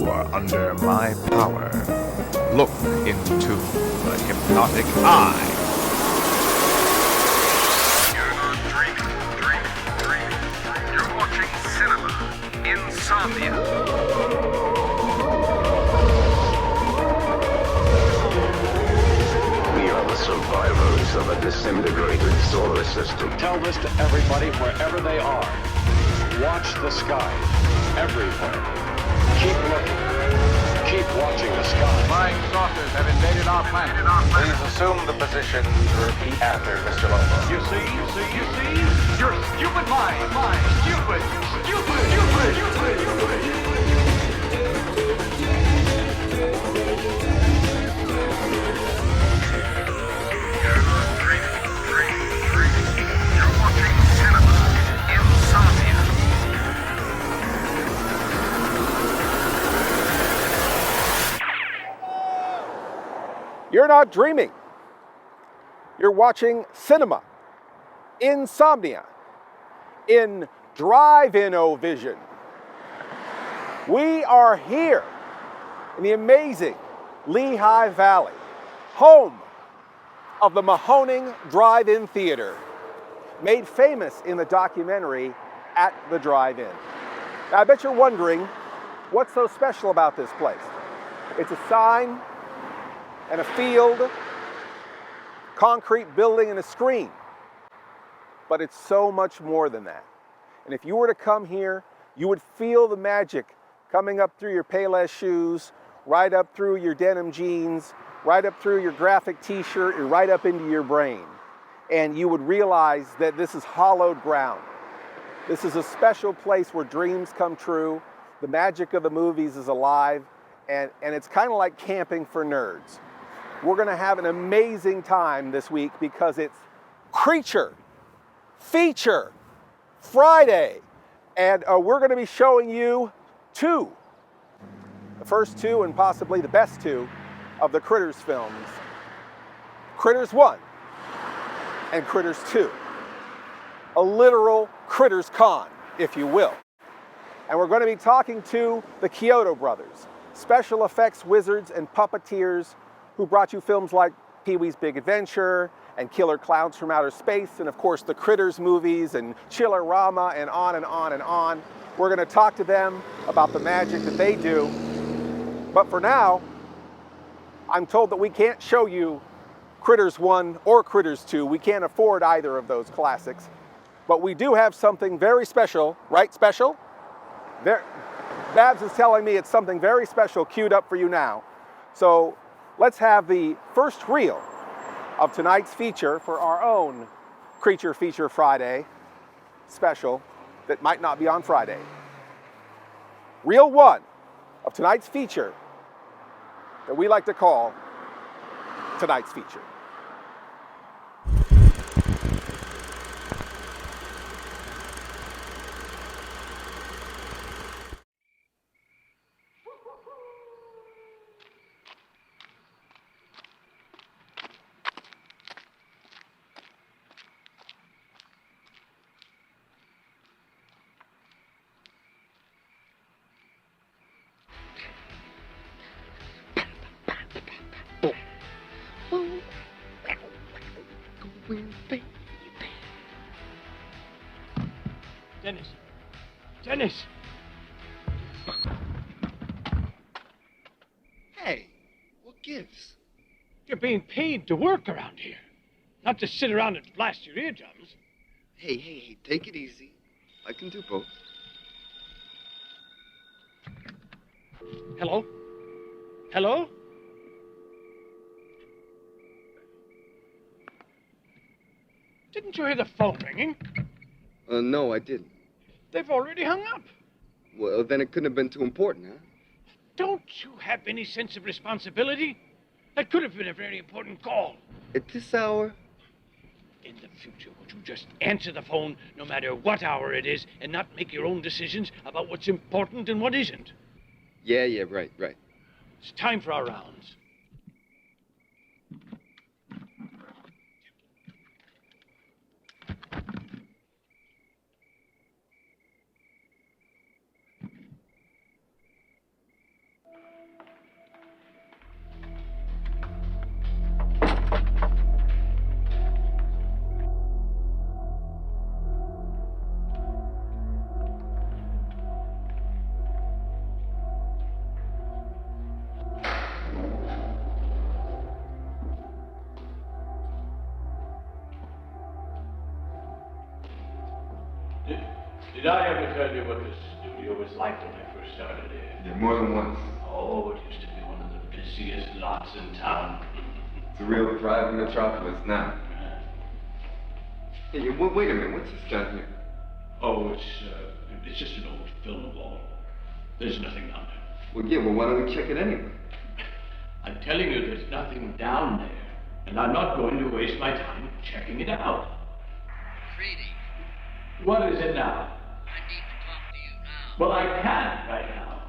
are under my power. Look into the hypnotic eye. You're not dreaming. You're watching cinema. Insomnia. We are the survivors of a disintegrated solar system. Tell this to everybody wherever they are. Watch the skies, everywhere. Keep looking. Keep watching the sky. Flying saucers have invaded our planet. Please assume the position to repeat after Mr. Lobo. You see? Your stupid mind. Stupid. You're not dreaming. You're watching cinema. Insomnia. You're not dreaming. You're watching cinema. Insomnia. In Drive-In vision. We are here in the amazing Lehigh Valley, home of the Mahoning Drive-In Theater, made famous in the documentary At the Drive-In. Now, I bet you're wondering, what's so special about this place? It's a sign and a field, concrete building and a screen. But it's so much more than that. And if you were to come here, you would feel the magic coming up through your Payless shoes, right up through your denim jeans, right up through your graphic t-shirt, and right up into your brain. And you would realize that this is hallowed ground. This is a special place where dreams come true. The magic of the movies is alive, and it's kind of like camping for nerds. We're gonna have an amazing time this week because it's Creature Feature Friday. And we're gonna be showing you the first two and possibly the best two of the Critters films. Critters 1 and Critters 2. A literal Critters Con, if you will. And we're gonna be talking to the CHIODO Brothers, special effects wizards and puppeteers who brought you films like Pee-wee's Big Adventure and Killer Clowns from Outer Space, and of course the Critters movies and Chillerama and on and on and on. We're gonna talk to them about the magic that they do. But for now, I'm told that we can't show you Critters 1 or Critters 2. We can't afford either of those classics. But we do have something very special, right? Special? Babs is telling me it's something very special queued up for you now. So let's have the first reel of tonight's feature for our own Creature Feature Friday special that might not be on Friday. Reel 1 of tonight's feature that we like to call tonight's feature. Dennis! Hey, what gives? You're being paid to work around here, not to sit around and blast your eardrums. Hey, take it easy. I can do both. Hello? Hello? Didn't you hear the phone ringing? No, I didn't. They've already hung up. Well, then it couldn't have been too important, huh? Don't you have any sense of responsibility? That could have been a very important call. At this hour? In the future, would you just answer the phone no matter what hour it is and not make your own decisions about what's important and what isn't? Yeah, right. It's time for our rounds. Did I ever tell you what the studio was like when I first started here? Yeah, more than once. Oh, it used to be one of the busiest lots in town. It's a real thriving metropolis now. Hey, wait a minute. What's this down here? Oh, it's just an old film wall. There's nothing down there. Well, yeah, well, why don't we check it anyway? I'm telling you, there's nothing down there. And I'm not going to waste my time checking it out. Freedy, What is it now? I need to talk to you now. Well, I can't right now.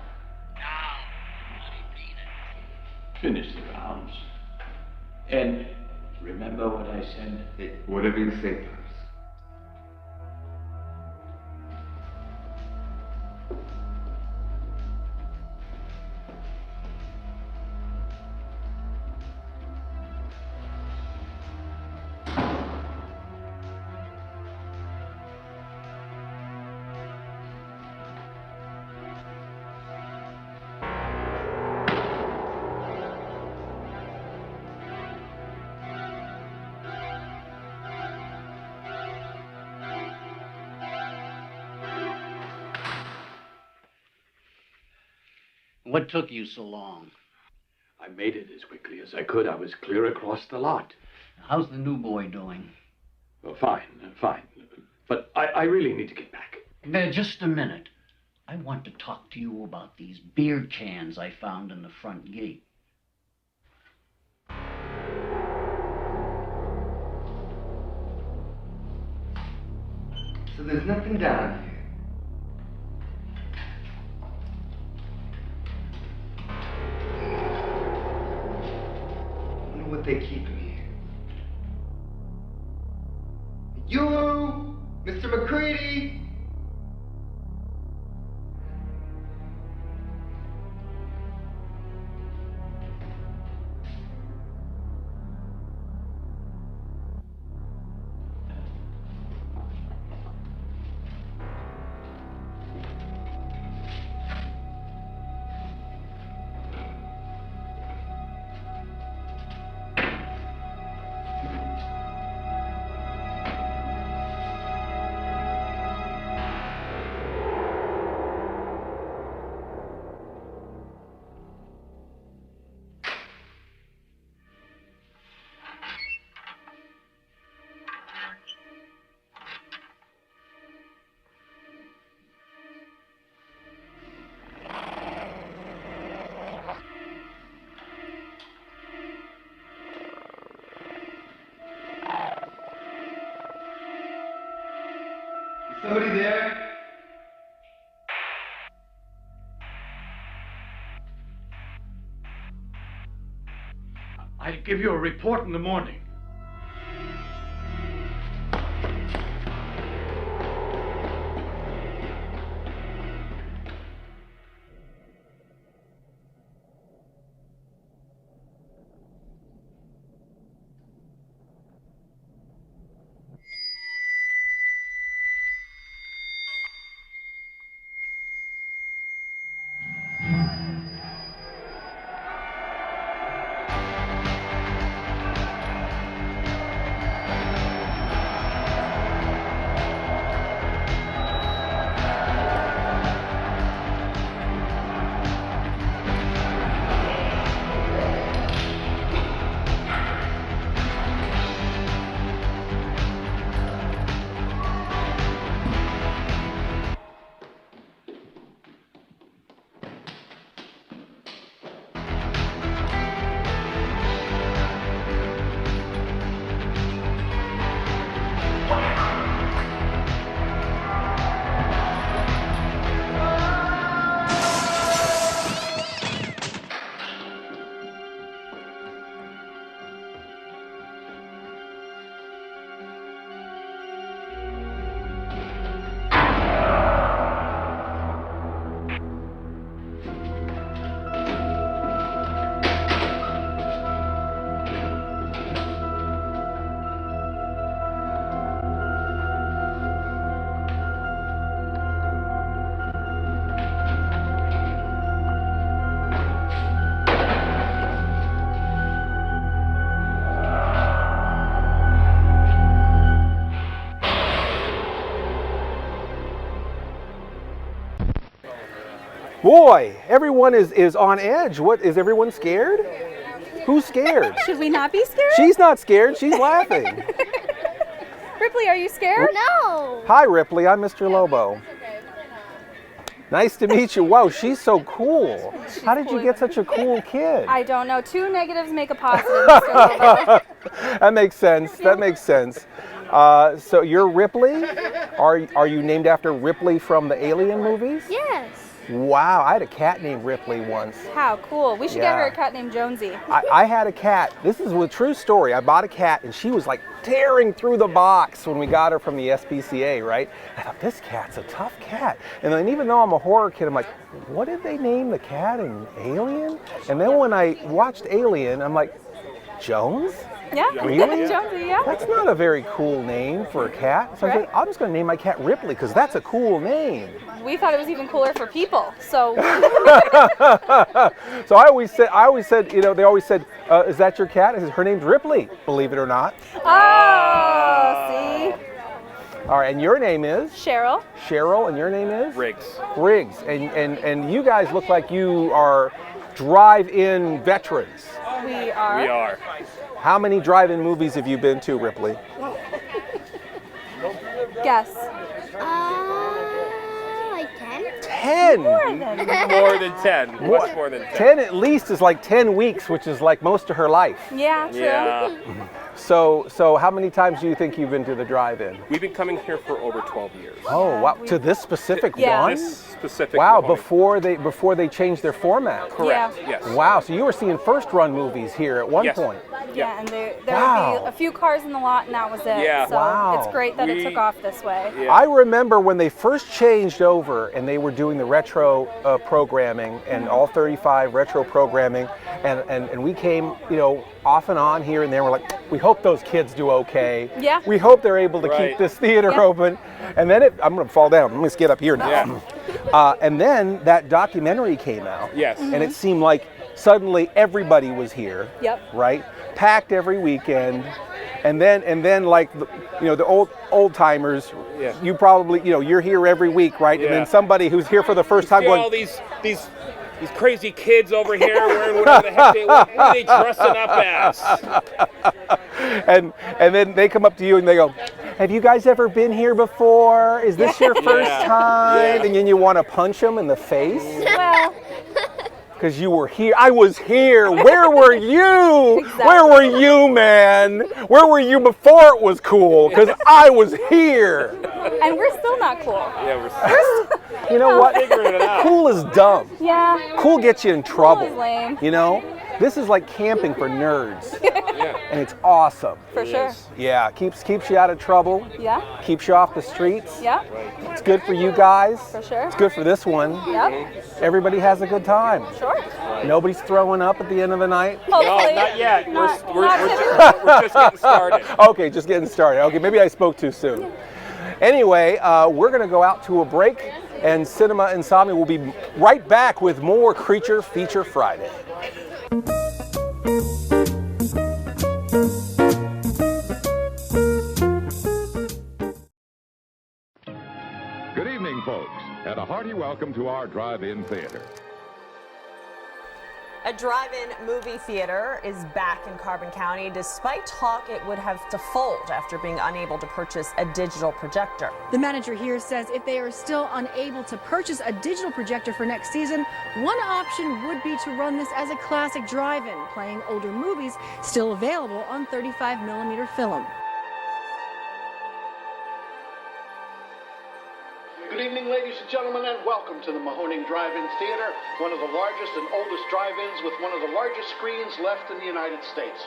Now. I mean it. Finish the rounds. And remember what I said? Hey, whatever you say, Pops. What took you so long? I made it as quickly as I could. I was clear across the lot. How's the new boy doing? Well, fine. But I really need to get back. Just a minute. I want to talk to you about these beer cans I found in the front gate. So there's nothing down here. I wonder what they keep in here. You, Mr. McCready! Somebody there? I'll give you a report in the morning. Boy, everyone is on edge. What, is everyone scared? Who's scared? Should we not be scared? She's not scared, she's laughing. Ripley, are you scared? No. Hi Ripley, I'm Mr. Lobo. Nice to meet you. Wow, she's so cool. How did you get such a cool kid? I don't know. 2 negatives make a positive, Mr. Lobo. That makes sense. That makes sense. So you're Ripley? Are you named after Ripley from the Alien movies? Yes. Wow, I had a cat named Ripley once. How cool. We should get her a cat named Jonesy. I had a cat. This is a true story. I bought a cat and she was like tearing through the box when we got her from the SPCA, right? I thought, this cat's a tough cat. And then even though I'm a horror kid, I'm like, what did they name the cat in Alien? And then when I watched Alien, I'm like, Jones? Yeah. Really? Jonesy, yeah. That's not a very cool name for a cat. So I said, I'm just going to name my cat Ripley because that's a cool name. We thought it was even cooler for people, so. So I always said, you know, they always said, is that your cat? I said, her name's Ripley, believe it or not. Oh, see? All right, and your name is? Cheryl. Cheryl, and your name is? Riggs. Riggs, and you guys look like you are drive-in veterans. We are. We are. How many drive-in movies have you been to, Ripley? Guess. Like 10? 10? More than 10. Much more than 10. 10 at least is like 10 weeks, which is like most of her life. Yeah, true. Yeah. So how many times do you think you've been to the drive-in? We've been coming here for over 12 years. Oh, wow. To this specific one? This specific Wow, Mahoning. before they changed their format. Correct, Yeah. yes. Wow, so you were seeing first run movies here at one Yes. point. Yeah, and there Wow. would be a few cars in the lot, and that was it. Yeah. So Wow. it's great that it took off this way. Yeah. I remember when they first changed over and they were doing the retro programming and all 35 retro programming, and we came, you know, off and on here and there. We're like, we hope those kids do okay. Yeah. We hope they're able to keep Right. this theater Yeah. open. And then I'm going to fall down. I'm going to get up here now. Yeah. And then that documentary came out. Yes. And it seemed like suddenly everybody was here. Yep. Right? Packed every weekend. And then like, you know, the old timers, Yeah. you probably, you know, you're here every week, right? And Yeah. then somebody who's here for the first time See going, all these crazy kids over here wearing whatever the heck what are they dressing up as? and then they come up to you and they go, have you guys ever been here before? Is this your first Yeah. time? Yeah. And then you want to punch them in the face Well, because you were here. I was here. Where were you? Exactly. Where were you, man? Where were you before it was cool? Because I was here. and we're still not cool. Yeah, we're You know what? figuring it out. Cool is dumb. Yeah. Cool gets you in trouble. is lame. You know? This is like camping for nerds. Yeah. And it's awesome. For sure. Yeah, keeps you out of trouble. Yeah. Keeps you off the streets. Yeah. It's good for you guys. For sure. It's good for this one. Yep. Everybody has a good time. Sure. Nobody's throwing up at the end of the night. Hopefully. No, not yet. Not We're today. just getting started. Okay, just getting started. Okay, maybe I spoke too soon. Anyway, we're going to go out to a break, and Cinema Insomnia will be right back with more Creature Feature Friday. Good evening, folks, and a hearty welcome to our drive-in theater. A drive-in movie theater is back in Carbon County despite talk it would have to fold after being unable to purchase a digital projector. The manager here says if they are still unable to purchase a digital projector for next season, one option would be to run this as a classic drive-in, playing older movies still available on 35mm film. Good evening, ladies and gentlemen, and welcome to the Mahoning Drive-In Theater, one of the largest and oldest drive-ins with one of the largest screens left in the United States.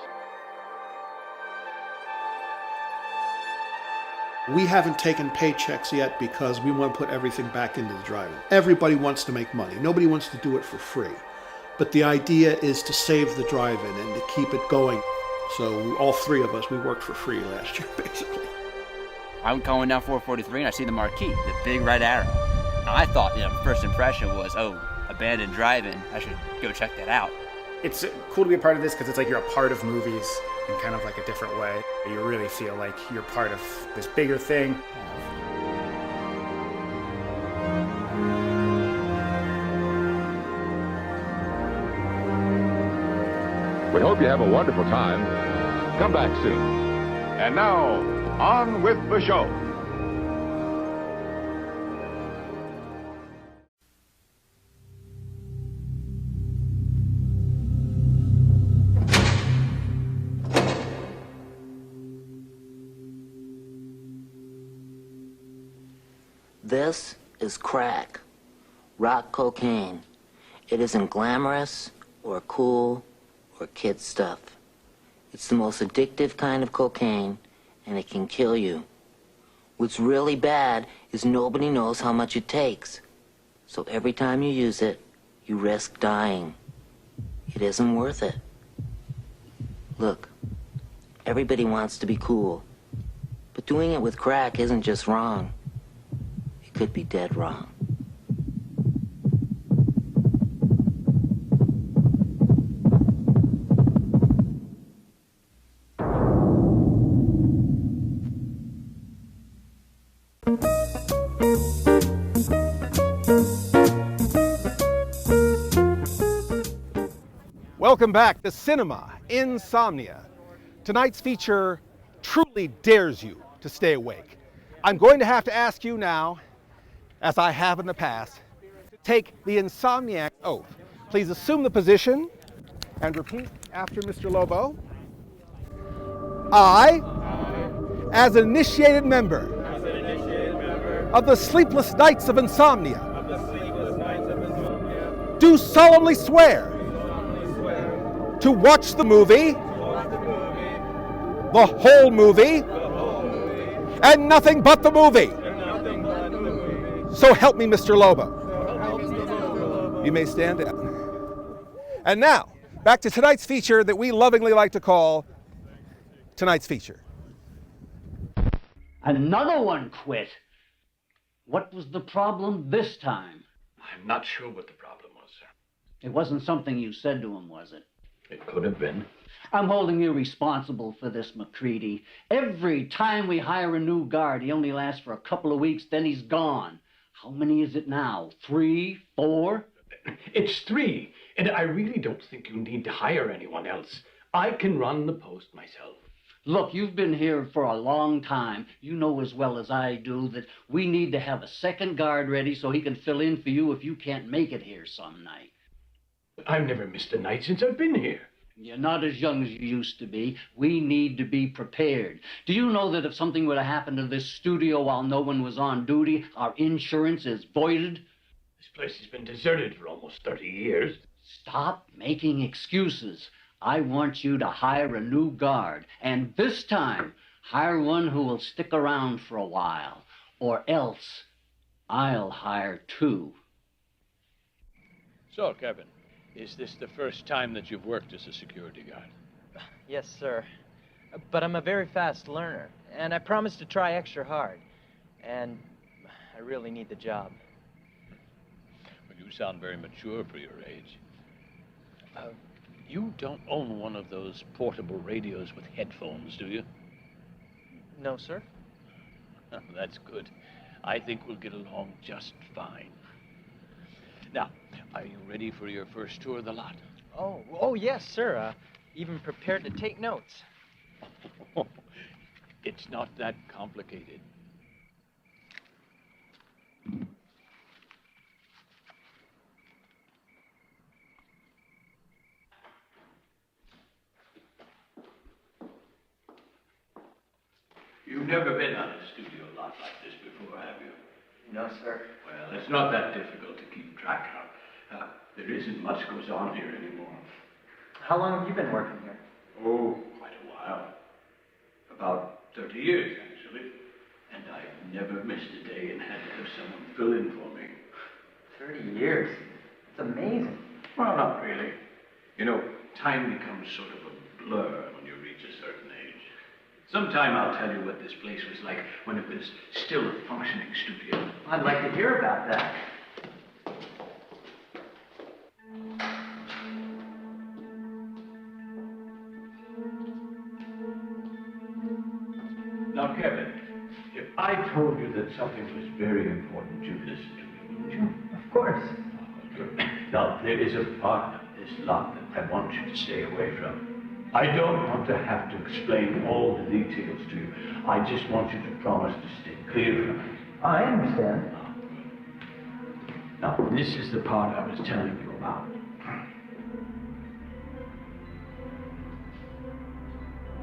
We haven't taken paychecks yet because we want to put everything back into the drive-in. Everybody wants to make money. Nobody wants to do it for free. But the idea is to save the drive-in and to keep it going. So all three of us, we worked for free last year, basically. I'm going down 443 and I see the marquee, the big red arrow. Now I thought, first impression was, oh, abandoned drive-in. I should go check that out. It's cool to be a part of this because it's like you're a part of movies in kind of like a different way. You really feel like you're part of this bigger thing. We hope you have a wonderful time. Come back soon. And now, on with the show. This is crack, rock cocaine. It isn't glamorous or cool or kid stuff. It's the most addictive kind of cocaine, and it can kill you. What's really bad is nobody knows how much it takes. So every time you use it, you risk dying. It isn't worth it. Look, everybody wants to be cool, but doing it with crack isn't just wrong. It could be dead wrong. Welcome back to Cinema Insomnia. Tonight's feature truly dares you to stay awake. I'm going to have to ask you now, as I have in the past, to take the Insomniac oath. Please assume the position and repeat after Mr. Lobo. I, as an initiated member of the Sleepless Nights of Insomnia, do solemnly swear to watch the movie, the whole movie, and nothing but the movie. So help me, Mr. Lobo. You may stand down. And now, back to tonight's feature that we lovingly like to call tonight's feature. Another one quit. What was the problem this time? I'm not sure what the problem was, sir. It wasn't something you said to him, was it? It could have been. I'm holding you responsible for this, McCready. Every time we hire a new guard, he only lasts for a couple of weeks, then he's gone. How many is it now? 3, 4? It's 3, and I really don't think you need to hire anyone else. I can run the post myself. Look, you've been here for a long time. You know as well as I do that we need to have a second guard ready so he can fill in for you if you can't make it here some night. I've never missed a night since I've been here. You're not as young as you used to be. We need to be prepared. Do you know that if something were to happen to this studio while no one was on duty, our insurance is voided? This place has been deserted for almost 30 years. Stop making excuses. I want you to hire a new guard, and this time, hire one who will stick around for a while, or else I'll hire 2. So, Kevin, is this the first time that you've worked as a security guard? Yes, sir. But I'm a very fast learner, and I promise to try extra hard. And I really need the job. Well, you sound very mature for your age. You don't own one of those portable radios with headphones, do you? No, sir. That's good. I think we'll get along just fine. Now, are you ready for your first tour of the lot? Oh, yes, sir. Even prepared to take notes. It's not that complicated. You've never been on a studio lot like this before, have you? No, sir. Well, it's not that difficult to keep track of. There isn't much goes on here anymore. How long have you been working here? Oh, quite a while. About 30 years, actually. And I've never missed a day and had to have someone fill in for me. 30 years? It's amazing. Well, not really. You know, time becomes sort of a blur when you reach a certain age. Sometime I'll tell you what this place was like when it was still a functioning studio. I'd like to hear about that. Now, Kevin, if I told you that something was very important, you'd listen to me, wouldn't you? Of course. Good. Now, there is a part of this lot that I want you to stay away from. I don't want to have to explain all the details to you. I just want you to promise to stay clear from it. I understand. Now, this is the part I was telling you about.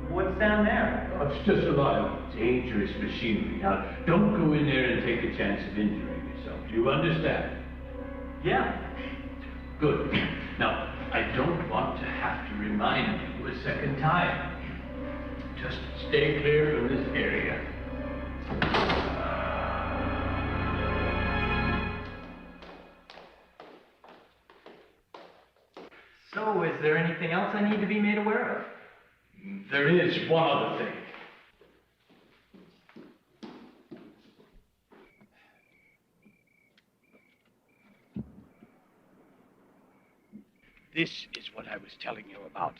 What's down there? Oh, it's just a lot of dangerous machinery. Now, don't go in there and take a chance of injuring yourself. Do you understand? Yeah. Good. Now, I don't want to have to remind you a second time. Just stay clear of this area. So, is there anything else I need to be made aware of? There is one other thing. This is what I was telling you about.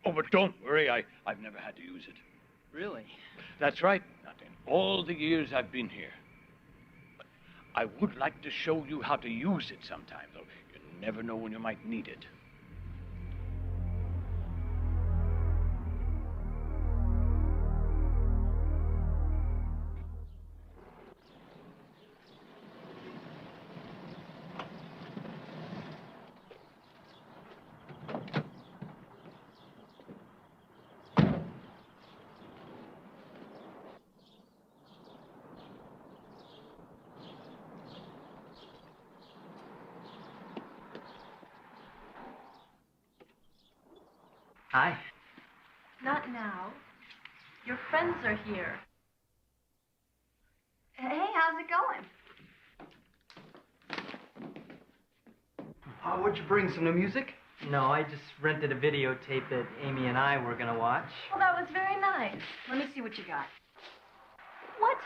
Oh, but don't worry, I've never had to use it. Really? That's right, not in all the years I've been here. But I would like to show you how to use it sometime, though you never know when you might need it. Hi. Not now. Your friends are here. Hey, how's it going? What'd you bring, some new music? No, I just rented a videotape that Amy and I were gonna watch. Well, that was very nice. Let me see what you got. What?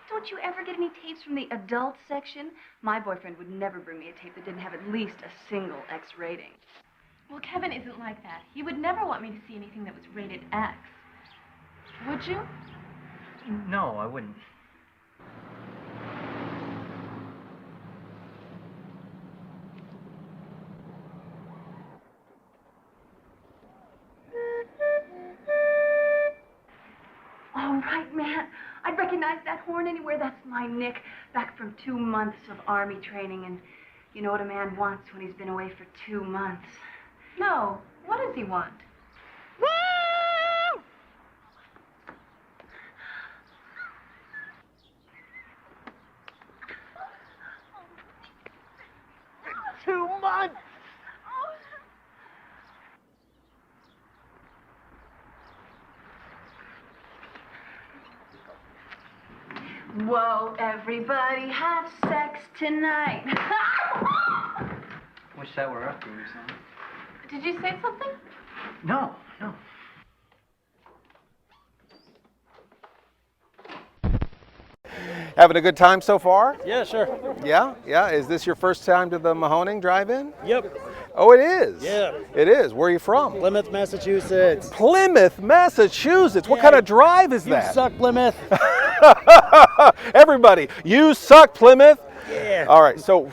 Don't you ever get any tapes from the adult section? My boyfriend would never bring me a tape that didn't have at least a single X rating. Well, Kevin isn't like that. He would never want me to see anything that was rated X. Would you? No, I wouldn't. All right, man. I'd recognize that horn anywhere. That's my Nick, back from 2 months of Army training. And you know what a man wants when he's been away for 2 months. No. What does he want? Woo! 2 months! Whoa, everybody have sex tonight. Wish that were up here or something. Did you say something? No. Having a good time so far? Yeah, sure. Yeah? Yeah? Is this your first time to the Mahoning Drive-In? Yep. Oh, it is? Yeah. It is. Where are you from? Plymouth, Massachusetts. Plymouth, Massachusetts. What kind of drive is that? You suck, Plymouth. Everybody, you suck, Plymouth. Yeah. All right. So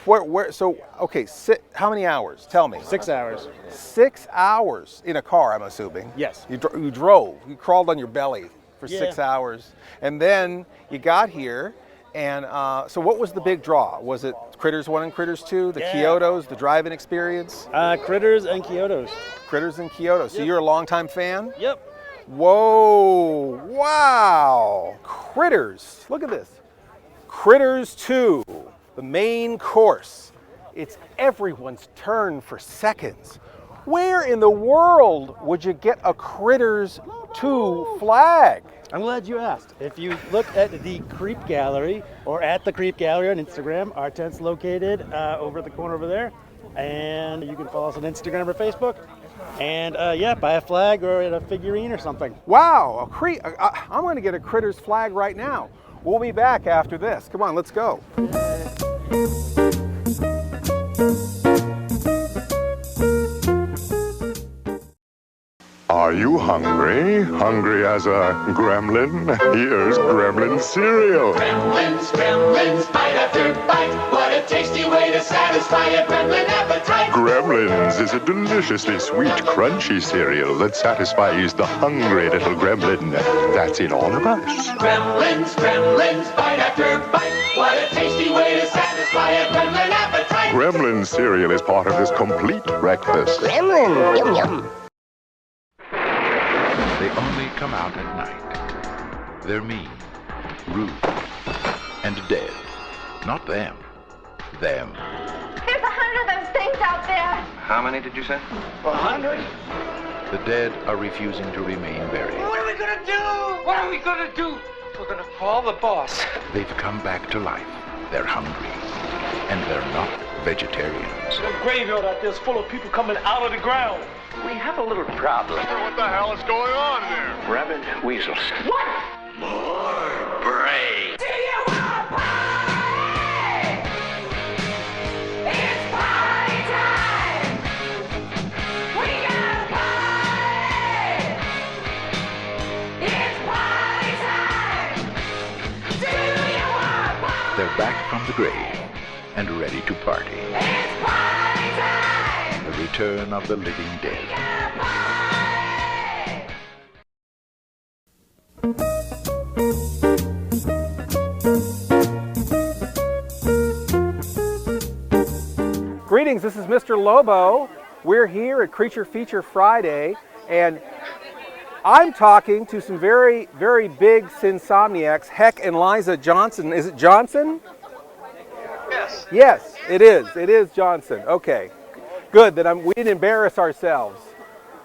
okay. How many hours? Tell me. 6 hours. 6 hours in a car, I'm assuming. Yes. You drove. You crawled on your belly for Yeah. 6 hours, and then you got here. And so, what was the big draw? Was it Critters 1 and Critters 2, the CHIODOs, the drive-in experience? Critters and CHIODOs. Critters and CHIODOs. So Yep. you're a longtime fan? Yep. Whoa! Wow! Critters. Look at this. Critters 2, the main course. It's everyone's turn for seconds. Where in the world would you get a Critters 2 flag? I'm glad you asked. If you look at the Creep Gallery or at the Creep Gallery on Instagram, our tent's located over at the corner over there. And you can follow us on Instagram or Facebook. And yeah, buy a flag or a figurine or something. Wow, I'm going to get a Critters flag right now. We'll be back after this. Come on, let's go. Are you hungry? Hungry as a gremlin? Here's gremlin cereal. Gremlins, gremlins, bite after bite. What a tasty way to satisfy your gremlin appetite. Gremlins is a deliciously sweet, crunchy cereal that satisfies the hungry little gremlin that's in all of us. Gremlins, gremlins, bite after bite. What a tasty way to satisfy a gremlin appetite. Gremlin cereal is part of this complete breakfast. Gremlin, yum yum. They only come out at night. They're mean, rude, and dead. Not them. Them. There's 100 of those things out there. How many did you say? 100? The dead are refusing to remain buried. What are we gonna do? What are we gonna do? We're gonna call the boss. They've come back to life. They're hungry. And they're not vegetarians. The graveyard out there is full of people coming out of the ground. We have a little problem. What the hell is going on there? Rabid weasels. What? More brains. Do you want pie? It's pie time! We got pie! It's pie time! Do you want pie? They're back from the grave and ready to party. It's pie time! The return of the living dead. Greetings, this is Mr. Lobo. We're here at Creature Feature Friday, and I'm talking to some very, very big Insomniacs, Heck and Liza Johnson. Is it Johnson? Yes. Yes, it is. It is Johnson. Okay. Good that we didn't embarrass ourselves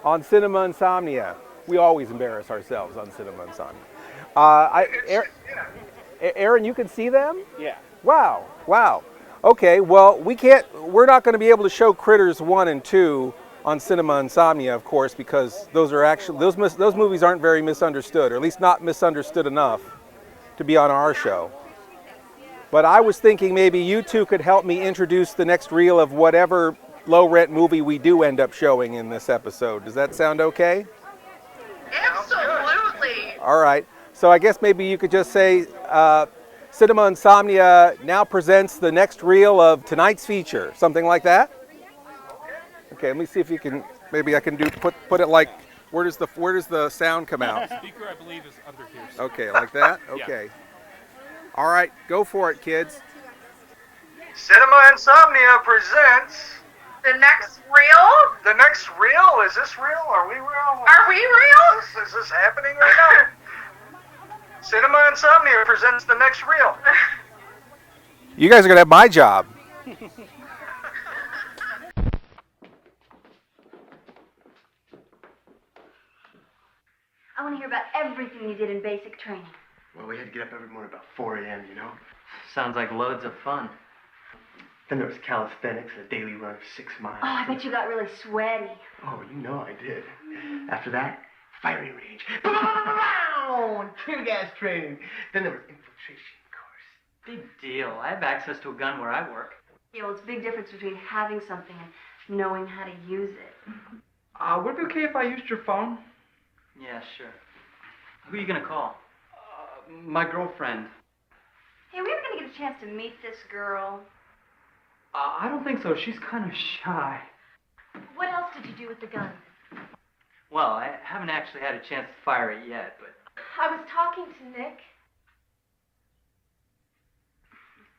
on Cinema Insomnia. We always embarrass ourselves on Cinema Insomnia. Aaron, you can see them? Yeah. Wow. Wow. Okay, well, we're not going to be able to show Critters 1 and 2 on Cinema Insomnia, of course, because those movies aren't very misunderstood, or at least not misunderstood enough to be on our show. But I was thinking maybe you two could help me introduce the next reel of whatever low-rent movie we do end up showing in this episode. Does that sound okay? Absolutely. All right. So I guess maybe you could just say, Cinema Insomnia now presents the next reel of tonight's feature, something like that? Okay, let me see if you can, maybe I can put it like, where does the sound come out? The speaker, I believe, is under here. So. Okay, like that? Okay. Yeah. All right, go for it, kids. Cinema Insomnia presents... The next reel? The next reel? Is this real? Are we real? Are we real? Is this happening right now? Cinema Insomnia presents the next reel. You guys are going to have my job. I want to hear about everything you did in basic training. Well, we had to get up every morning about 4 a.m., you know? Sounds like loads of fun. Then there was calisthenics and a daily run of 6 miles. Oh, I bet you got really sweaty. Oh, you know I did. After that, firing range. And tear gas training. Then there was infiltration course. Big deal. I have access to a gun where I work. Yeah, well, it's a big difference between having something and knowing how to use it. Would it be okay if I used your phone? Yeah, sure. Who are you gonna call? My girlfriend. Hey, are we ever gonna get a chance to meet this girl? I don't think so. She's kind of shy. What else did you do with the gun? Well, I haven't actually had a chance to fire it yet, but... I was talking to Nick.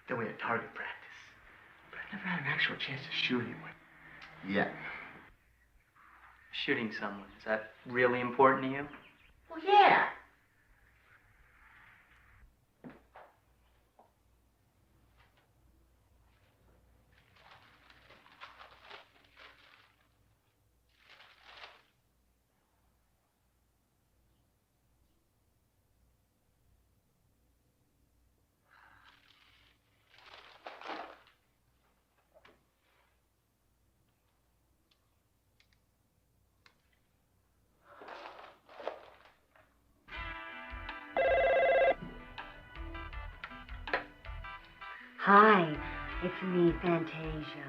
Then we had target practice. But I never had an actual chance to shoot anyone. Yet. Shooting someone, is that really important to you? Well, yeah. Hi, it's me, Fantasia.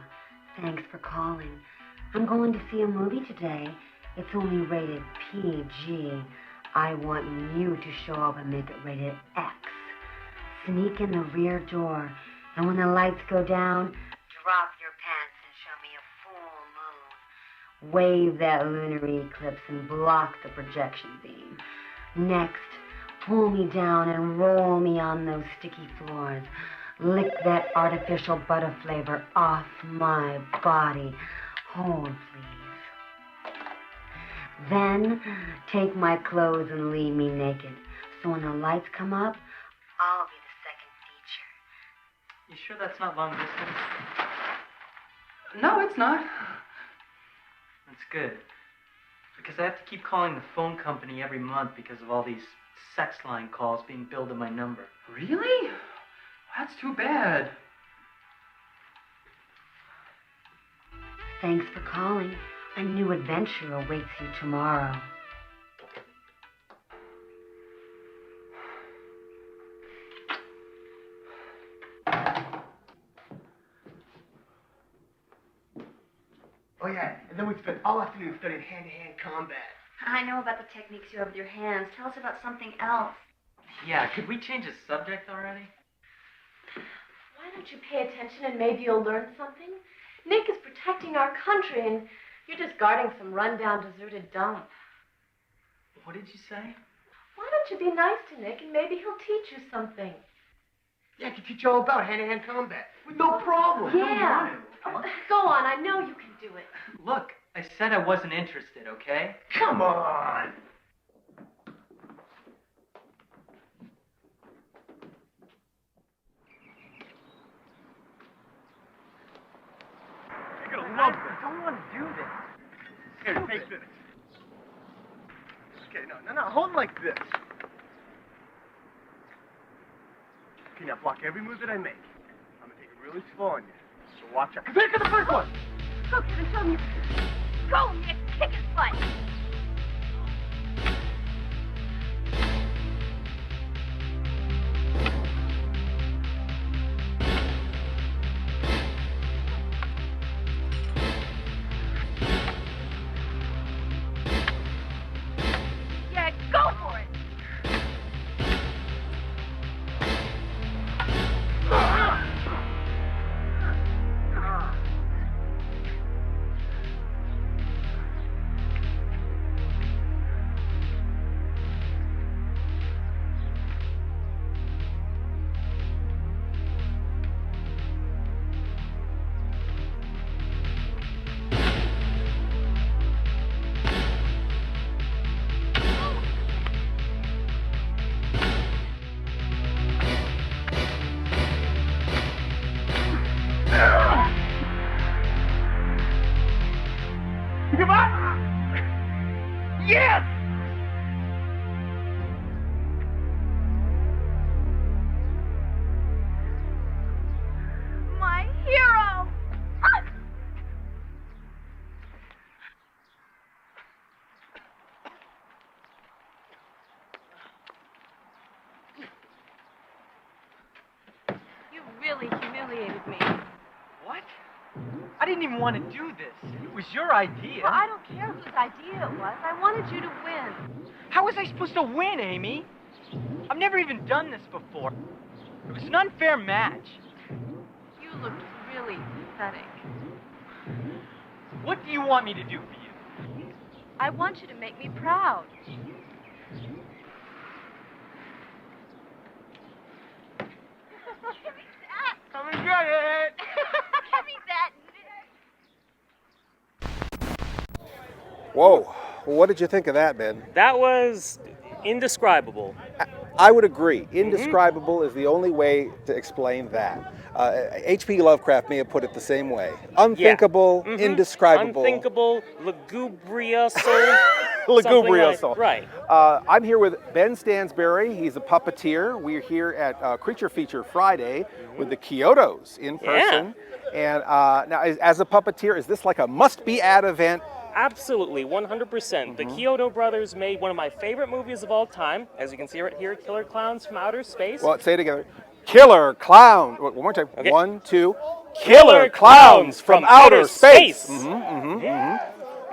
Thanks for calling. I'm going to see a movie today. It's only rated PG. I want you to show up and make it rated X. Sneak in the rear door, and when the lights go down, drop your pants and show me a full moon. Wave that lunar eclipse and block the projection beam. Next, pull me down and roll me on those sticky floors. Lick that artificial butter flavor off my body. Hold, please. Then, take my clothes and leave me naked. So when the lights come up, I'll be the second feature. You sure that's not long distance? No, it's not. That's good. Because I have to keep calling the phone company every month because of all these sex line calls being billed to my number. Really? That's too bad. Thanks for calling. A new adventure awaits you tomorrow. Oh, yeah, and then we spent all afternoon studying hand-to-hand combat. I know about the techniques you have with your hands. Tell us about something else. Yeah, could we change the subject already? Why don't you pay attention and maybe you'll learn something? Nick is protecting our country and you're just guarding some rundown, deserted dump. What did you say? Why don't you be nice to Nick and maybe he'll teach you something? Yeah, I can teach you all about hand-to-hand combat with no problem. Yeah. Oh, go on, I know you can do it. Look, I said I wasn't interested, okay? Come on. You're gonna love this. I don't want to do this. Here, take this. Okay, no, hold it like this. Okay, now block every move that I make. I'm gonna take it really slow on you. So watch out. Here comes the first one! Go, Kevin, show me. Go, Nick, kick his butt. Yeah, go for it. Come on! Yes! My hero! You really humiliated me. What? I didn't even want to do this. It was your idea. Well, I don't care whose idea it was. I wanted you to win. How was I supposed to win, Amy? I've never even done this before. It was an unfair match. You looked really pathetic. What do you want me to do for you? I want you to make me proud. Give me that! Come and get it! Give me that. Whoa. Well, what did you think of that, Ben? That was indescribable. I would agree. Indescribable is the only way to explain that. H.P. Lovecraft may have put it the same way. Unthinkable, indescribable. Unthinkable, lugubrious. Lugubrious. Right. I'm here with Ben Stansberry. He's a puppeteer. We're here at Creature Feature Friday with the CHIODOs in person. And now, as a puppeteer, is this like a must-be-at event? Absolutely, 100%. The CHIODO brothers made one of my favorite movies of all time. As you can see right here, Killer Clowns from Outer Space. Well, say it together. Killer Clown. One more time. Okay. 1, 2. Killer Clowns from Outer Space.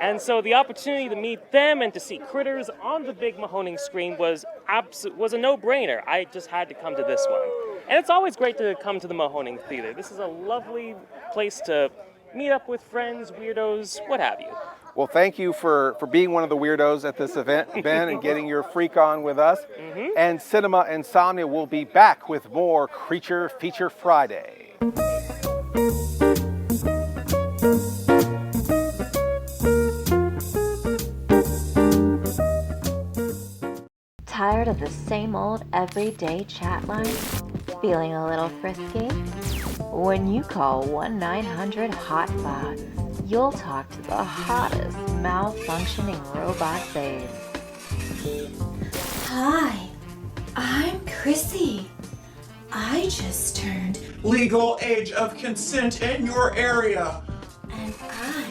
And so the opportunity to meet them and to see critters on the big Mahoning screen was a no-brainer. I just had to come to this one. And it's always great to come to the Mahoning Theater. This is a lovely place to meet up with friends, weirdos, what have you. Well, thank you for being one of the weirdos at this event, Ben, and getting your freak on with us. And Cinema Insomnia will be back with more Creature Feature Friday. Tired of the same old everyday chat line? Feeling a little frisky? When you call 1-900-HOT-BOX, you'll talk to the hottest malfunctioning robot babe. Hi, I'm Chrissy. I just turned legal age of consent in your area. And I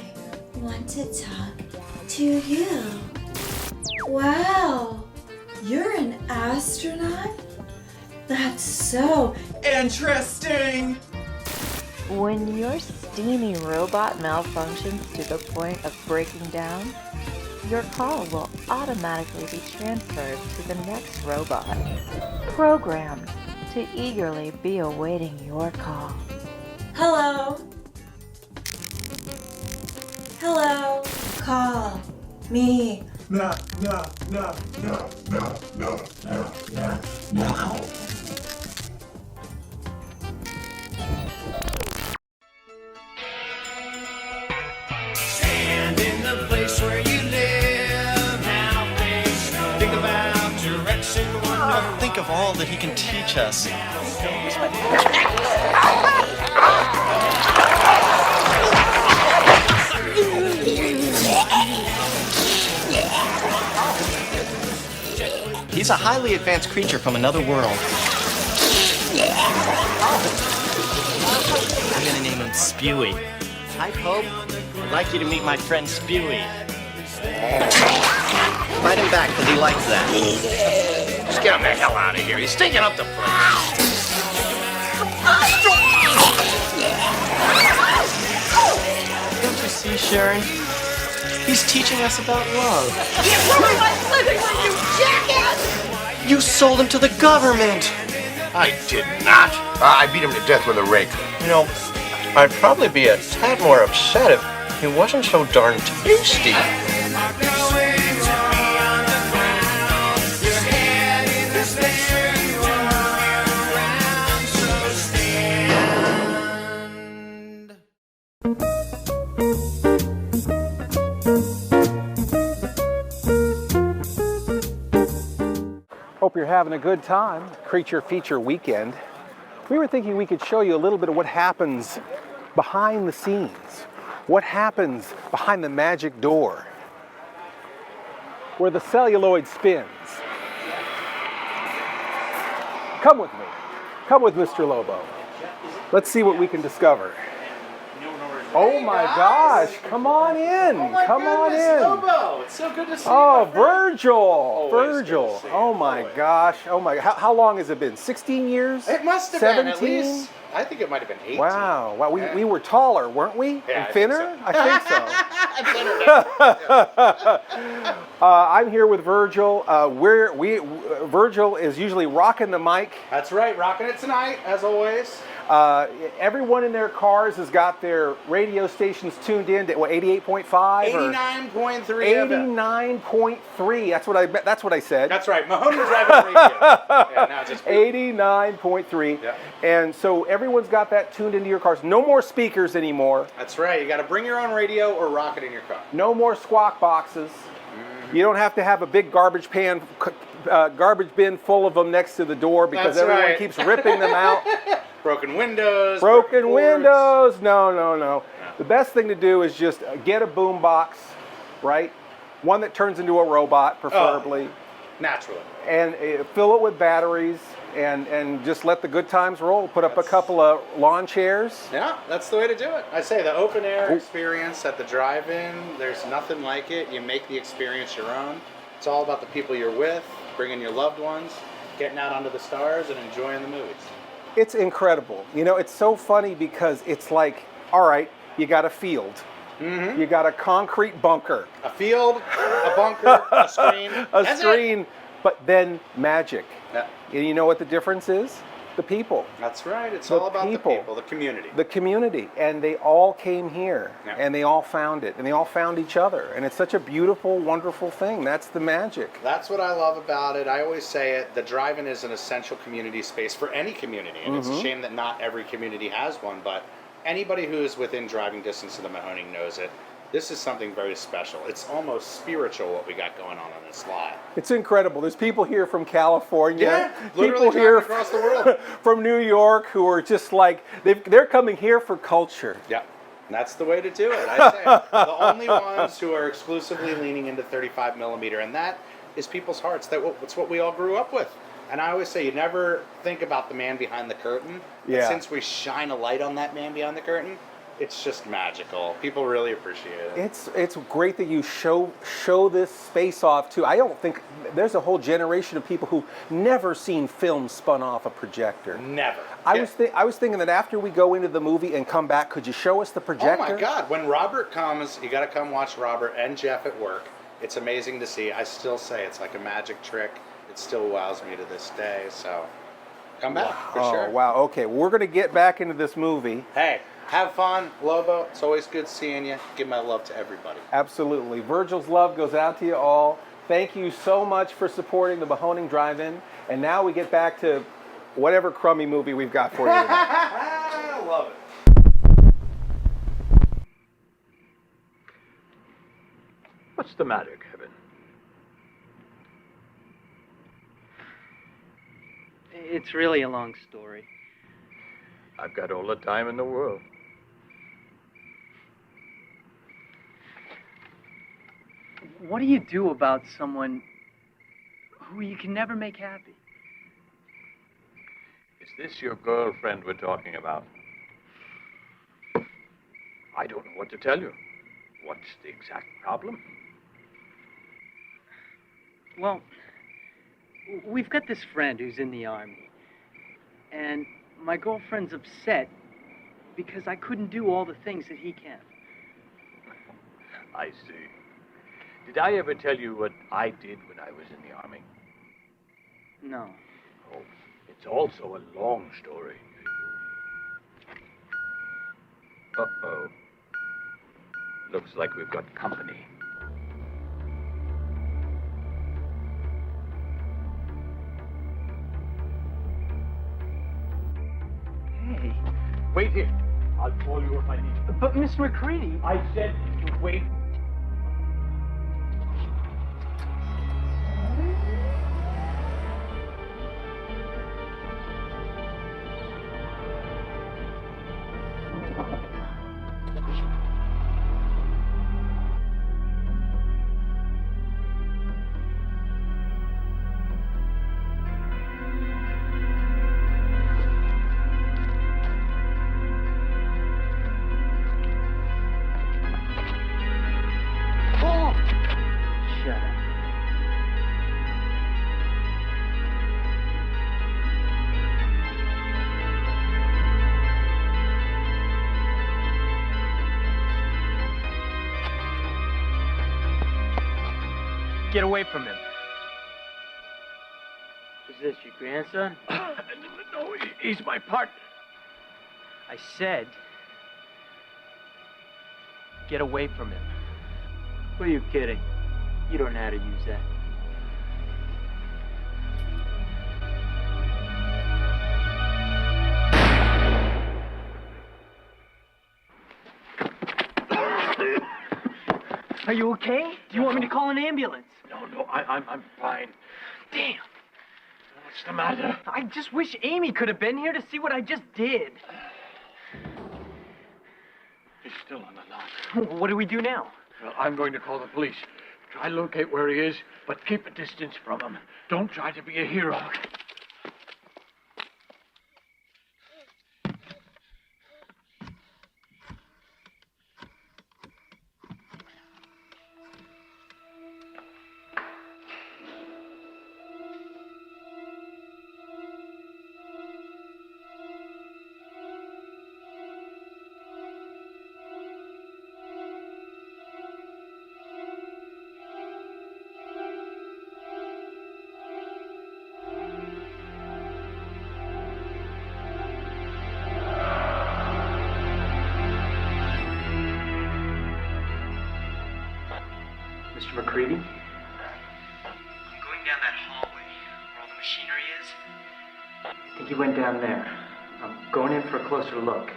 want to talk to you. Wow, you're an astronaut? That's so interesting. When your steamy robot malfunctions to the point of breaking down, your call will automatically be transferred to the next robot, programmed to eagerly be awaiting your call. Hello. Hello. Call me. No. Stand in the place where you live. Now face no. Think about direction, wonder. Think of all that he can teach us. He's a highly advanced creature from another world. I'm gonna name him Spewy. Hi, Pope. I'd like you to meet my friend Spewy. Invite him back, because he likes that. Just get him the hell out of here. He's stinking up the place. Don't you see, Sharon? He's teaching us about love. You ruined my living room, you jackass! You sold him to the government. I did not. I beat him to death with a rake. You know, I'd probably be a tad more upset if he wasn't so darn tasty. Hope you're having a good time. Creature Feature Weekend. We were thinking we could show you a little bit of what happens behind the scenes. What happens behind the magic door where the celluloid spins. Come with me. Come with Mr. Lobo. Let's see what we can discover. Oh my gosh, come on in. Come on in. Lobo, it's so good to see you. Oh, Virgil. Virgil. Oh my gosh. Oh my. How long has it been? 16 years? It must have 17? been at least. I think it might have been 18. Wow. Wow. We were taller, weren't we? Yeah, and thinner? I think so. I'm here with Virgil. Virgil is usually rocking the mic. That's right, rocking it tonight, as always. Everyone in their cars has got their radio stations tuned in to what, 88.5? 89.3. 89.3. That's what I said. That's right. Mahoning Drive-In radio. Yeah, now just 89.3. Yeah. And so everyone's got that tuned into your cars. No more speakers anymore. That's right. You got to bring your own radio or rock it in your car. No more squawk boxes. You don't have to have a big garbage bin full of them next to the door because everyone keeps ripping them out. Broken windows. Broken windows. No. The best thing to do is just get a boom box, right? One that turns into a robot, preferably. Naturally. And fill it with batteries and just let the good times roll. Put up a couple of lawn chairs. Yeah, that's the way to do it. I say the open air experience at the drive-in, there's nothing like it. You make the experience your own. It's all about the people you're with, bringing your loved ones, getting out onto the stars and enjoying the movies. It's incredible. You know, it's so funny because it's like, all right, you got a field. Mm-hmm. You got a concrete bunker. A field, a bunker, a screen. That's screen, but then magic. Yeah. And you know what the difference is? The people. That's right. It's The all about people. the people, the community. The community. And they all came here. Yeah. And they all found it. And they all found each other. And it's such a beautiful, wonderful thing. That's the magic. That's what I love about it. I always say it, the drive-in is an essential community space for any community. And it's a shame that not every community has one, but anybody who is within driving distance of the Mahoning knows it. This is something very special. It's almost spiritual what we got going on this lot. It's incredible. There's people here from California. Yeah, literally people here across the world. from New York who are just like, they're coming here for culture. Yeah, that's the way to do it. I say the only ones who are exclusively leaning into 35 millimeter, and that is people's hearts. That's what we all grew up with. And I always say you never think about the man behind the curtain. Yeah. But since we shine a light on that man behind the curtain, it's just magical. People really appreciate it. It's great that you show this space off too. I don't think there's a whole generation of people who've never seen film spun off a projector. Never. I was thinking that after we go into the movie and come back, could you show us the projector? Oh my God! When Robert comes, you got to come watch Robert and Jeff at work. It's amazing to see. I still say it's like a magic trick. It still wows me to this day. So come back for sure. Oh wow! Okay, we're gonna get back into this movie. Hey. Have fun, Lobo. It's always good seeing you. Give my love to everybody. Absolutely. Virgil's love goes out to you all. Thank you so much for supporting the Mahoning Drive-In. And now we get back to whatever crummy movie we've got for you today. I love it. What's the matter, Kevin? It's really a long story. I've got all the time in the world. What do you do about someone who you can never make happy? Is this your girlfriend we're talking about? I don't know what to tell you. What's the exact problem? Well, we've got this friend who's in the Army. And my girlfriend's upset because I couldn't do all the things that he can. I see. Did I ever tell you what I did when I was in the Army? No. Oh, it's also a long story. Uh-oh. Looks like we've got company. Hey. Wait here. I'll call you if I need you. But Miss McCready... I said to wait. Get away from him. Is this your grandson? No, he's my partner. I said, get away from him. Who are you kidding? You don't know how to use that. Are you okay? Do you want me to call an ambulance? No, I'm fine. Damn. What's the matter? I just wish Amy could have been here to see what I just did. He's still on the line. What do we do now? Well, I'm going to call the police. Try to locate where he is, but keep a distance from him. Don't try to be a hero. McCready? I'm going down that hallway where all the machinery is. I think he went down there. I'm going in for a closer look.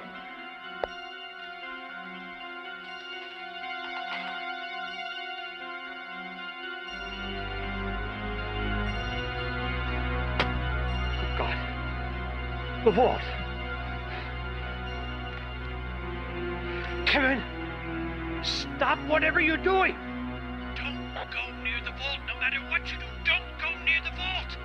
God. The vault. Kevin! Stop whatever you're doing! Don't go near the vault. No matter what you do, don't go near the vault!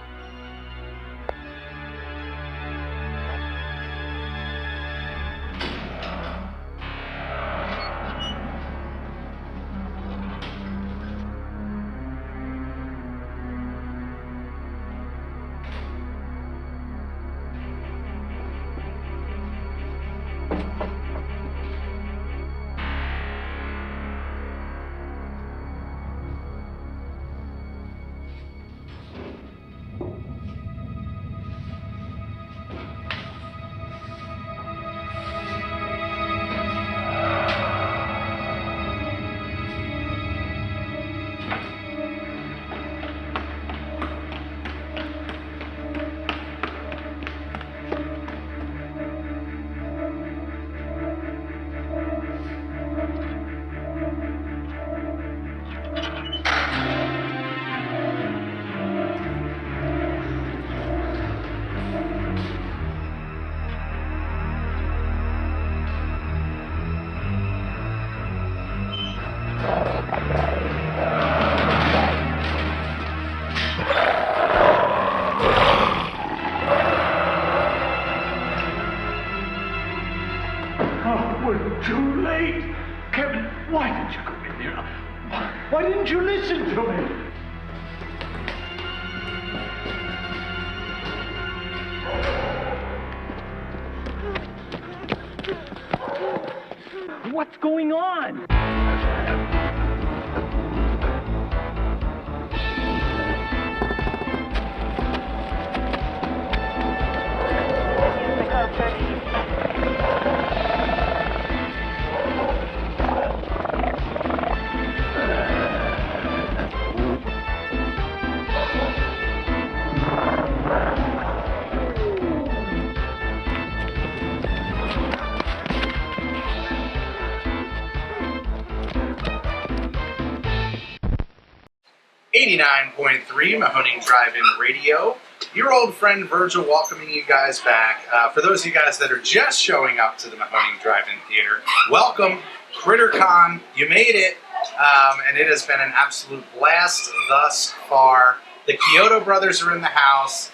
Too late! Kevin, why did you go in there? Why didn't you listen to me? What's going on? Mahoning Drive-In Radio. Your old friend Virgil welcoming you guys back. For those of you guys that are just showing up to the Mahoning Drive-In Theater, welcome, CritterCon. You made it, and it has been an absolute blast thus far. The CHIODO Brothers are in the house,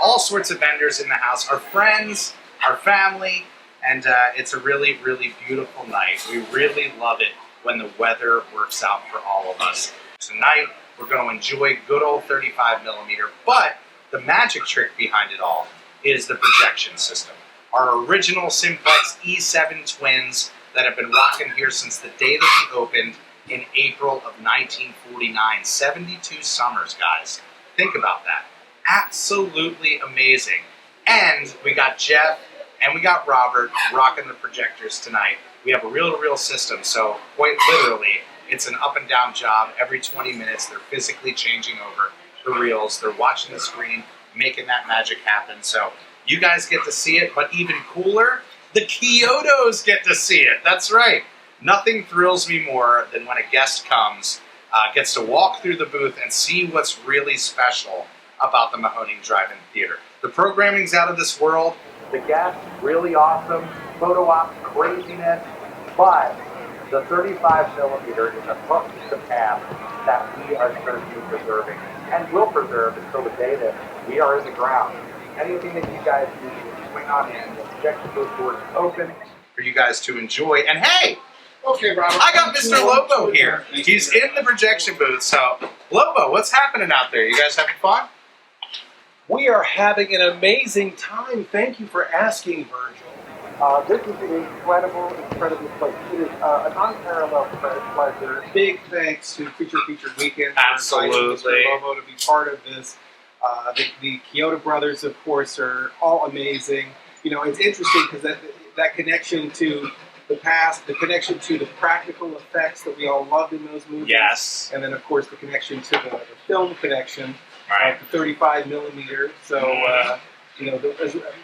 all sorts of vendors in the house, our friends, our family, and it's a really, really beautiful night. We really love it when the weather works out for all of us. Tonight, we're going to enjoy good old 35 millimeter, but the magic trick behind it all is the projection system. Our original Simplex E7 twins that have been rocking here since the day that we opened in April of 1949. 72 summers, guys. Think about that. Absolutely amazing. And we got Jeff and we got Robert rocking the projectors tonight. We have a reel-to-reel system, so quite literally, it's an up and down job. Every 20 minutes, they're physically changing over the reels. They're watching the screen, making that magic happen. So you guys get to see it, but even cooler, the CHIODOs get to see it. That's right. Nothing thrills me more than when a guest comes, gets to walk through the booth and see what's really special about the Mahoning Drive-In Theater. The programming's out of this world. The guests, really awesome. Photo ops, craziness. But the 35 millimeter is a hook to the past that we are certainly preserving and will preserve until the day that we are in the ground. Anything that you guys need to swing on in, the projection booth doors open for you guys to enjoy. And hey, okay, Robert, I got Mr. Lobo here. He's in the projection booth. So, Lobo, what's happening out there? You guys having fun? We are having an amazing time. Thank you for asking, Virgil. This is an incredible place. It is an unparalleled pleasure. Big thanks to Featured Weekend for inviting Mr. Lobo to be part of this. The CHIODO Brothers, of course, are all amazing. You know, it's interesting because that connection to the past, the connection to the practical effects that we all loved in those movies. Yes. And then, of course, the connection to the film connection Right. of the 35 millimeter. So, you know,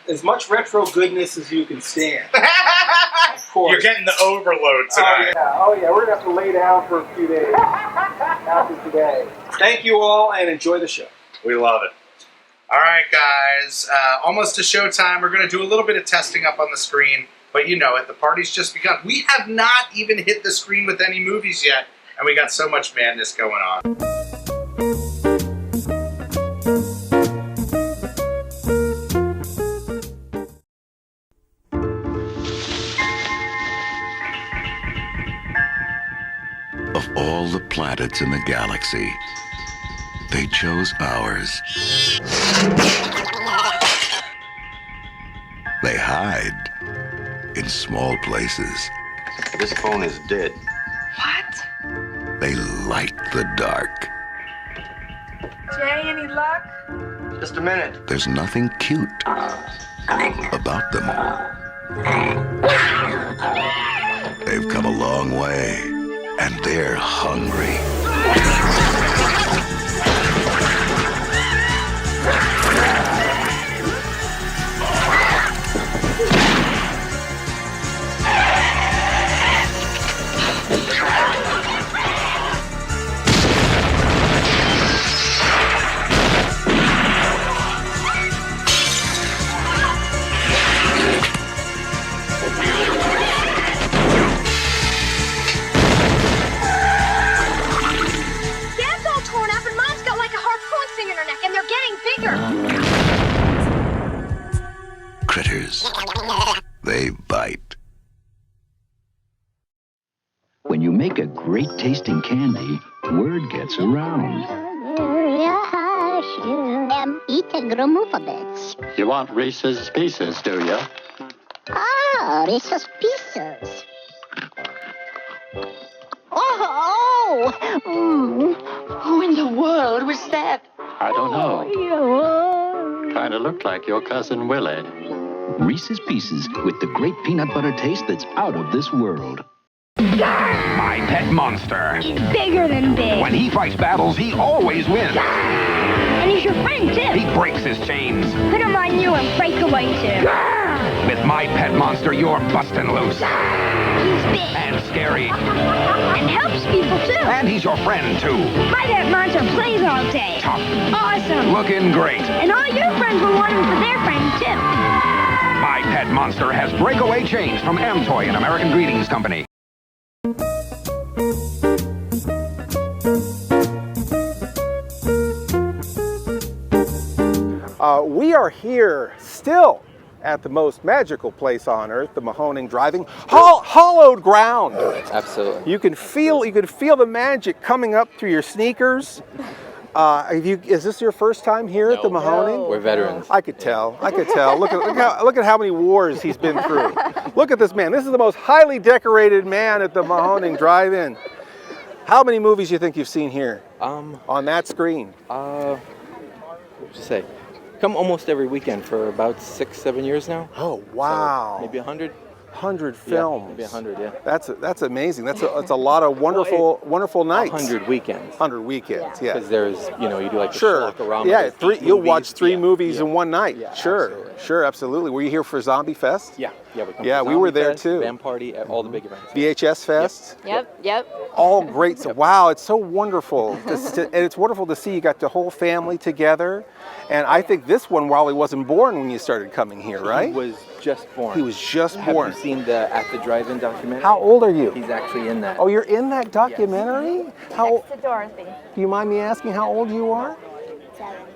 as much retro goodness as you can stand. Of course. You're getting the overload tonight. Oh, yeah. We're going to have to lay down for a few days after today. Thank you all, and enjoy the show. We love it. All right, guys. Almost to showtime. We're going to do a little bit of testing up on the screen. But you know it, the party's just begun. We have not even hit the screen with any movies yet, and we got so much madness going on. Of all the planets in the galaxy, they chose ours. They hide in small places. This phone is dead. What? They like the dark. Jay, any luck? Just a minute. There's nothing cute about them. They've come a long way, and they're hungry. Critters. They bite. When you make a great tasting candy, word gets around. You want Reese's Pieces, do you? Ah, Reese's Pieces. Who in the world was that? I don't know. Kind of looked like your cousin Willie. Reese's Pieces with the great peanut butter taste that's out of this world. My pet monster. He's bigger than big. When he fights battles, he always wins. And he's your friend, too. He breaks his chains. Put him on you and break away, too. With my pet monster, you're busting loose. He's big. And scary. And helps people, too. And he's your friend, too. My pet monster plays all day. Tough. Awesome. Looking great. And all your friends will want him for their friend, too. My pet monster has breakaway chains from Amtoy and American Greetings Company. We are here still at the most magical place on earth, the Mahoning Drive-In, hollowed ground. Absolutely. You can feel the magic coming up through your sneakers. Is this your first time here at the Mahoning? We're veterans. I could tell. Look at how many wars he's been through. Look at this man. This is the most highly decorated man at the Mahoning Drive-In. How many movies do you think you've seen here on that screen? What would you say? Come almost every weekend for about 6-7 years now. Oh wow! So maybe 100. 100 films. Yeah, maybe 100. Yeah. That's amazing. That's a lot of wonderful nights. 100 weekends. 100 weekends. Yeah. Because there's you do like the sure. schlock around. Yeah. You'll watch three movies in one night. Yeah, sure. absolutely. Sure. Absolutely. Were you here for Zombie Fest? Yeah. Yeah. We were there too. Band Party, all the big events. VHS Fest. Yep. All great. So, wow, it's so wonderful. And it's wonderful to see you got the whole family together. And I think this one, Wally wasn't born when you started coming here, right? He was just born. He was just born. Have you seen the At the Drive-In documentary? How old are you? He's actually in that. Oh, you're in that documentary? Yes. How? To Dorothy. Do you mind me asking how old you are?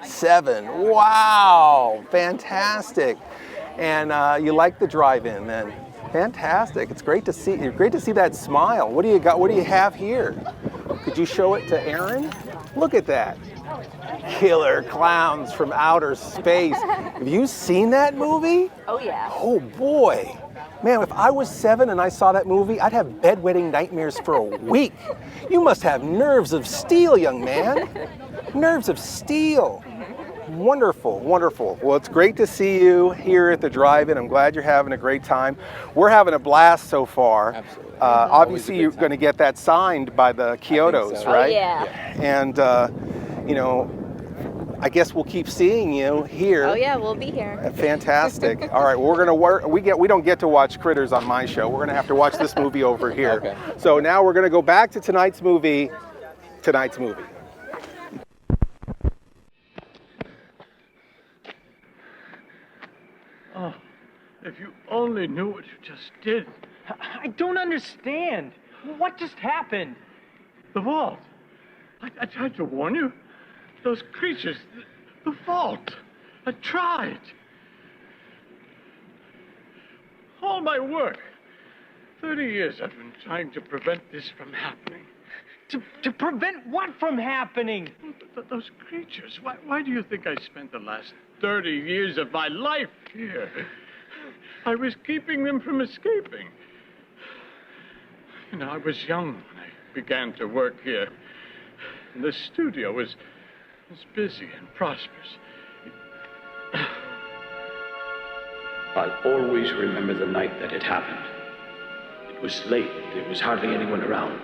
7. Wow, fantastic. And you like the drive-in then? Fantastic. It's great to see. Great to see that smile. What do you got? What do you have here? Could you show it to Aaron? Look at that. Killer Clowns from Outer Space. Have you seen that movie? Oh yeah. Oh boy. Man, if I was 7 and I saw that movie, I'd have bedwetting nightmares for a week. You must have nerves of steel, young man. Nerves of steel. Wonderful, wonderful. Well, it's great to see you here at the drive-in. I'm glad you're having a great time. We're having a blast so far. Absolutely. Obviously, you're going to get that signed by the CHIODOs, so. right? Oh, yeah. And, you know, I guess we'll keep seeing you here. Oh yeah, we'll be here. Fantastic. All right, well, we're gonna work. We don't get to watch Critters on my show. We're gonna have to watch this movie over here. Okay. So now we're gonna go back to tonight's movie. Oh, if you only knew what you just did. I don't understand. What just happened? The vault. I tried to warn you. Those creatures, the vault. I tried. All my work. 30 years I've been trying to prevent this from happening. To prevent what from happening? Those creatures. Why do you think I spent the last 30 years of my life here? I was keeping them from escaping. You know, I was young when I began to work here. And the studio was busy and prosperous. I'll always remember the night that it happened. It was late. There was hardly anyone around.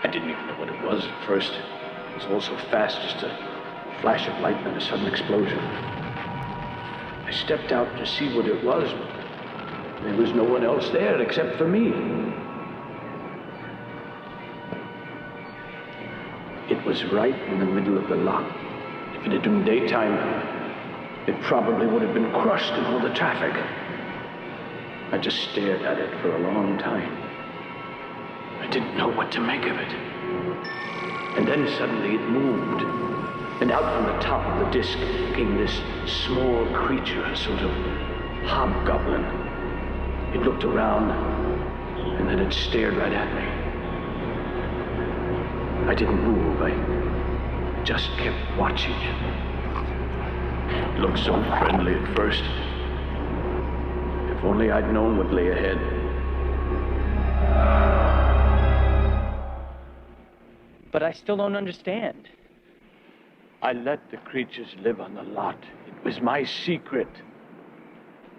I didn't even know what it was at first. It was all so fast, just a flash of light and a sudden explosion. I stepped out to see what it was, but there was no one else there except for me. It was right in the middle of the lot. If it had been daytime, it probably would have been crushed in all the traffic. I just stared at it for a long time. I didn't know what to make of it. And then suddenly it moved. And out from the top of the disc came this small creature, a sort of hobgoblin. It looked around, and then it stared right at me. I didn't move. I just kept watching it. It looked so friendly at first. If only I'd known what lay ahead. But I still don't understand. I let the creatures live on the lot. It was my secret.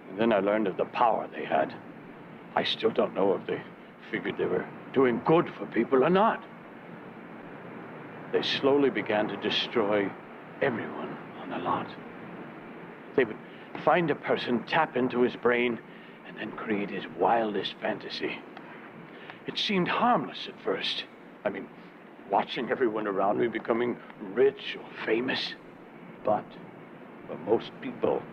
And then I learned of the power they had. I still don't know if they figured they were doing good for people or not. They slowly began to destroy everyone on the lot. They would find a person, tap into his brain, and then create his wildest fantasy. It seemed harmless at first. I mean, watching everyone around me becoming rich or famous. But for most people,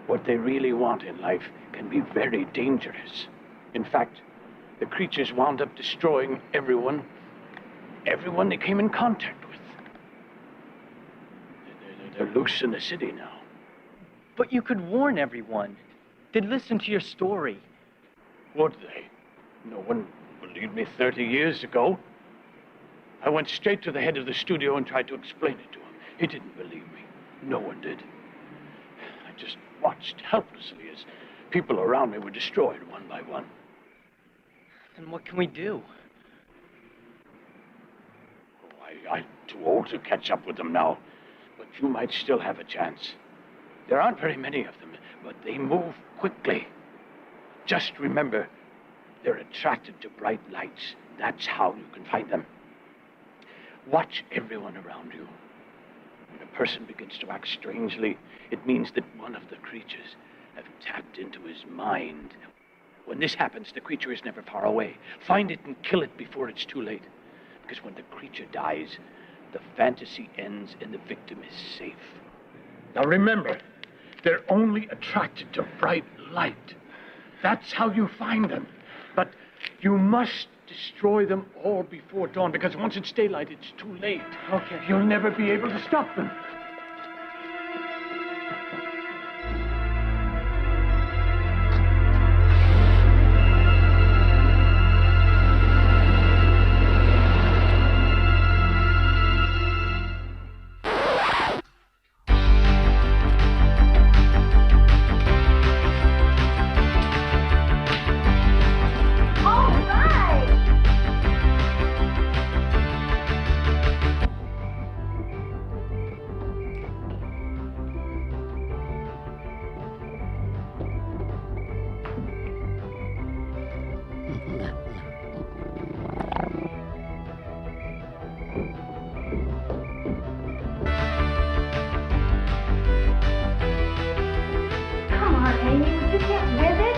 what they really want in life can be very dangerous. In fact, the creatures wound up destroying everyone they came in contact with. They're loose in the city now. But you could warn everyone. They'd listen to your story. Would they? No one believed me 30 years ago. I went straight to the head of the studio and tried to explain it to him. He didn't believe me. No one did. I just watched helplessly as people around me were destroyed one by one. And what can we do? Oh, I'm too old to catch up with them now. But you might still have a chance. There aren't very many of them, but they move quickly. Just remember, they're attracted to bright lights. That's how you can find them. Watch everyone around you. When a person begins to act strangely, it means that one of the creatures have tapped into his mind. When this happens, the creature is never far away. Find it and kill it before it's too late. Because when the creature dies, the fantasy ends and the victim is safe. Now remember, they're only attracted to bright light. That's how you find them. But you must destroy them all before dawn, because once it's daylight, it's too late. Okay. You'll never be able to stop them. Come on, Amy, would you get with it?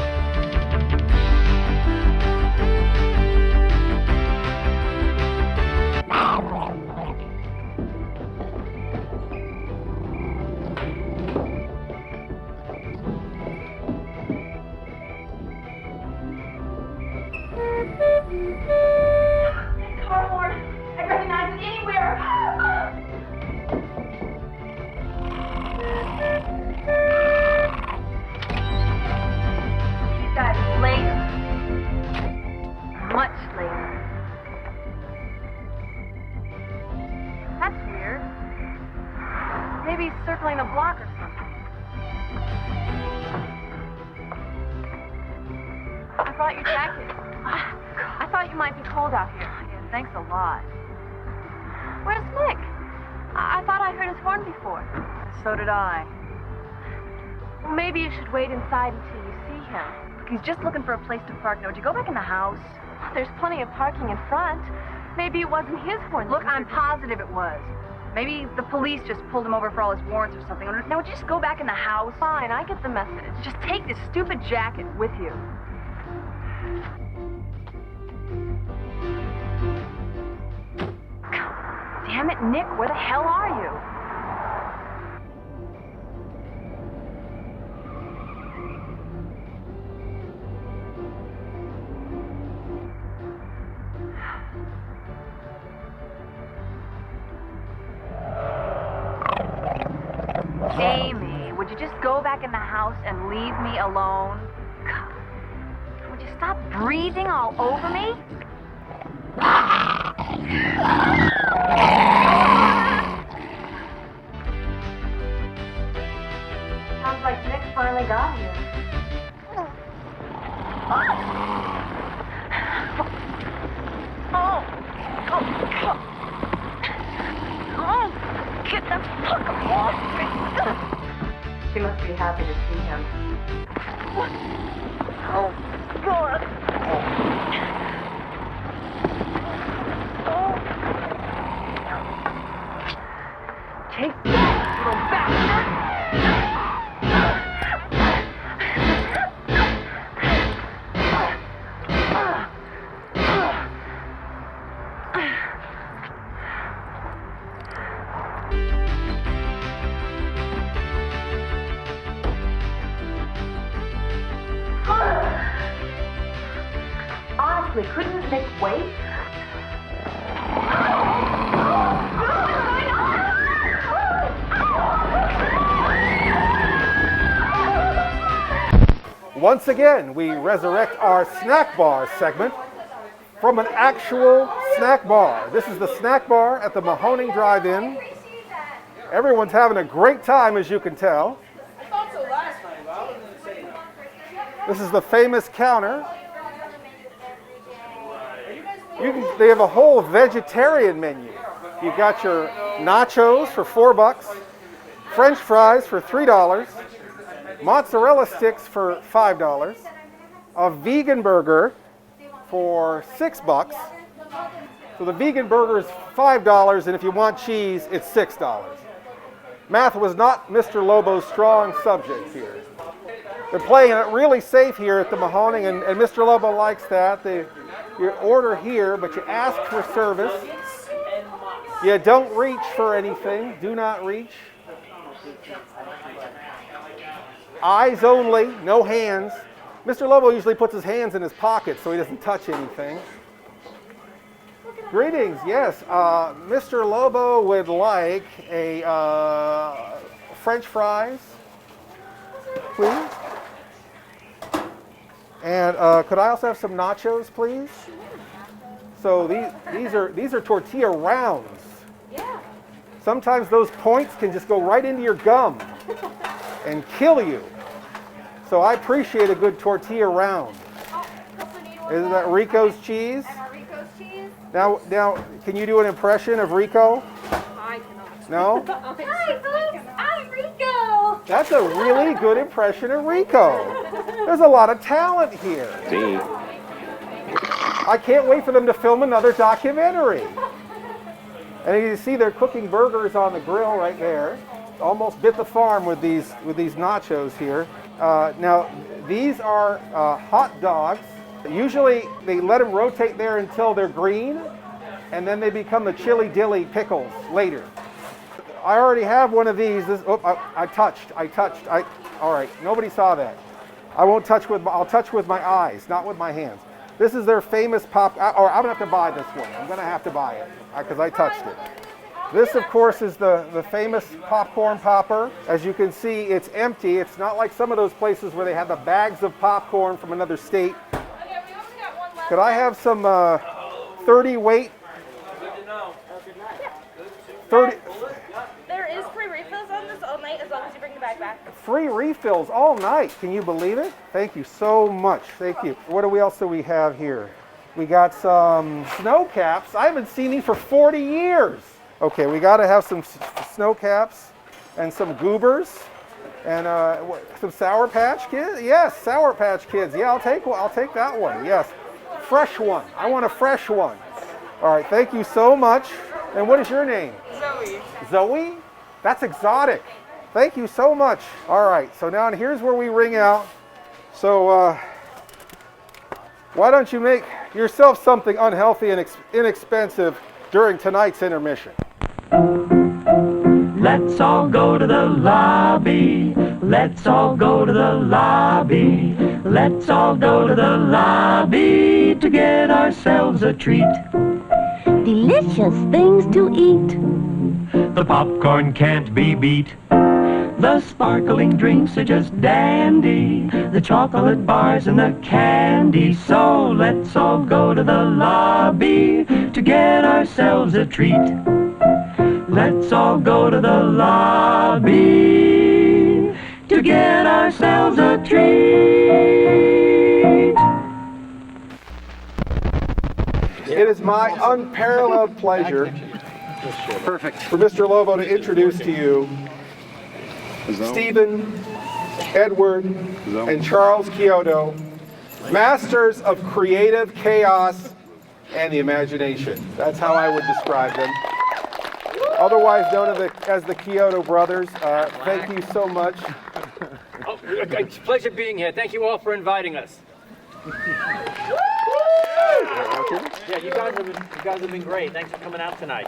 Car horn. I recognize it anywhere. You guys late. Much later. That's weird. Maybe he's circling the block or something. I brought your jacket. I thought you might be cold out here. Yeah, thanks a lot. Where's Nick? I thought I heard his horn before. So did I. Well, maybe you should wait inside until you see him. He's just looking for a place to park. Now, would you go back in the house? There's plenty of parking in front. Maybe it wasn't his horn. Look, I'm positive it was. Maybe the police just pulled him over for all his warrants or something. Now, would you just go back in the house? Fine, I get the message. Just take this stupid jacket with you. Damn it, Nick, where the hell are you? Amy, would you just go back in the house and leave me alone? God. Would you stop breathing all over me? Sounds like Nick finally got here. Get the fuck off me! She must be happy to see him. Oh, God! Take that, little bastard! Honestly, couldn't Nick wait? Once again, we resurrect our snack bar segment from an actual snack bar. This is the snack bar at the Mahoning Drive-In. Everyone's having a great time, as you can tell. I thought so last time, but I wasn't going to say that. This is the famous counter. They have a whole vegetarian menu. You've got your nachos for $4, French fries for $3, mozzarella sticks for $5, a vegan burger for $6. So the vegan burger is $5, and if you want cheese, it's $6. Math was not Mr. Lobo's strong subject here. They're playing it really safe here at the Mahoning, and Mr. Lobo likes that. You order here, but you ask for service. You don't reach for anything. Do not reach. Eyes only, no hands. Mr. Lobo usually puts his hands in his pockets so he doesn't touch anything. Greetings, yes. Mr. Lobo would like a French fries, please. And could I also have some nachos, please? So these are tortilla rounds. Yeah. Sometimes those points can just go right into your gum and kill you. So I appreciate a good tortilla round. Is that Rico's cheese? Rico's cheese? Now, can you do an impression of Rico? I cannot. No? Hi, folks. I'm Rico. That's a really good impression of Rico. There's a lot of talent here. See? I can't wait for them to film another documentary. And you see they're cooking burgers on the grill right there. Almost bit the farm with these nachos here. Now, these are hot dogs. Usually they let them rotate there until they're green, and then they become the chili dilly pickles later. I already have one of these. I touched. All right, nobody saw that. I'll touch with my eyes, not with my hands. This is their famous I'm gonna have to buy this one. I'm gonna have to buy it because I touched it. This, of course, is the famous popcorn popper. As you can see, it's empty. It's not like some of those places where they have the bags of popcorn from another state. Could I have some 30 weight? Good to know. Good night. 30. There is free refills on this all night as long as you bring the bag back. Free refills all night. Can you believe it? Thank you so much. Thank you. What else do we have here? We got some snow caps. I haven't seen these for 40 years. Okay, we got to have some snow caps and some goobers and some Sour Patch Kids. Yes, Sour Patch Kids. Yeah, I'll take one. I'll take that one. Yes, fresh one. I want a fresh one. All right, thank you so much. And what is your name? Zoe. Zoe? That's exotic. Thank you so much. All right, so now here's where we ring out. So why don't you make yourself something unhealthy and inexpensive during tonight's intermission? Let's all go to the lobby. Let's all go to the lobby. Let's all go to the lobby to get ourselves a treat. Delicious things to eat. The popcorn can't be beat. The sparkling drinks are just dandy. The chocolate bars and the candy. So let's all go to the lobby to get ourselves a treat. Let's all go to the lobby to get ourselves a treat. It is my unparalleled pleasure for Mr. Lobo to introduce to you Stephen, Edward, and Charles CHIODO, masters of creative chaos and the imagination. That's how I would describe them. Otherwise known as the CHIODO Brothers. Thank you so much. Oh, it's a pleasure being here. Thank you all for inviting us. Yeah, you guys have been great. Thanks for coming out tonight.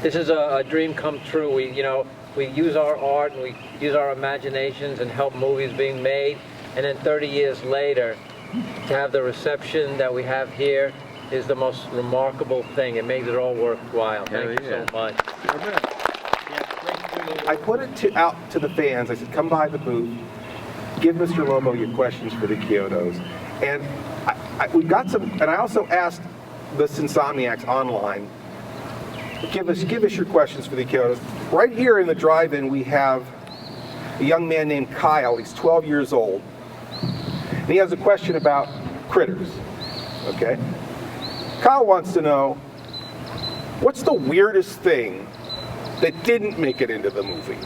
This is a dream come true. We use our art and we use our imaginations and help movies being made. And then 30 years later, to have the reception that we have here is the most remarkable thing. It makes it all worthwhile. Thank you so much. I put it out to the fans. I said, come by the booth, give Mr. Lobo your questions for the CHIODOs. And we've got some, and I also asked the Insomniacs online, give us your questions for the CHIODOs. Right here in the drive-in, we have a young man named Kyle. He's 12 years old. And he has a question about critters, okay? Kyle wants to know, what's the weirdest thing that didn't make it into the movie?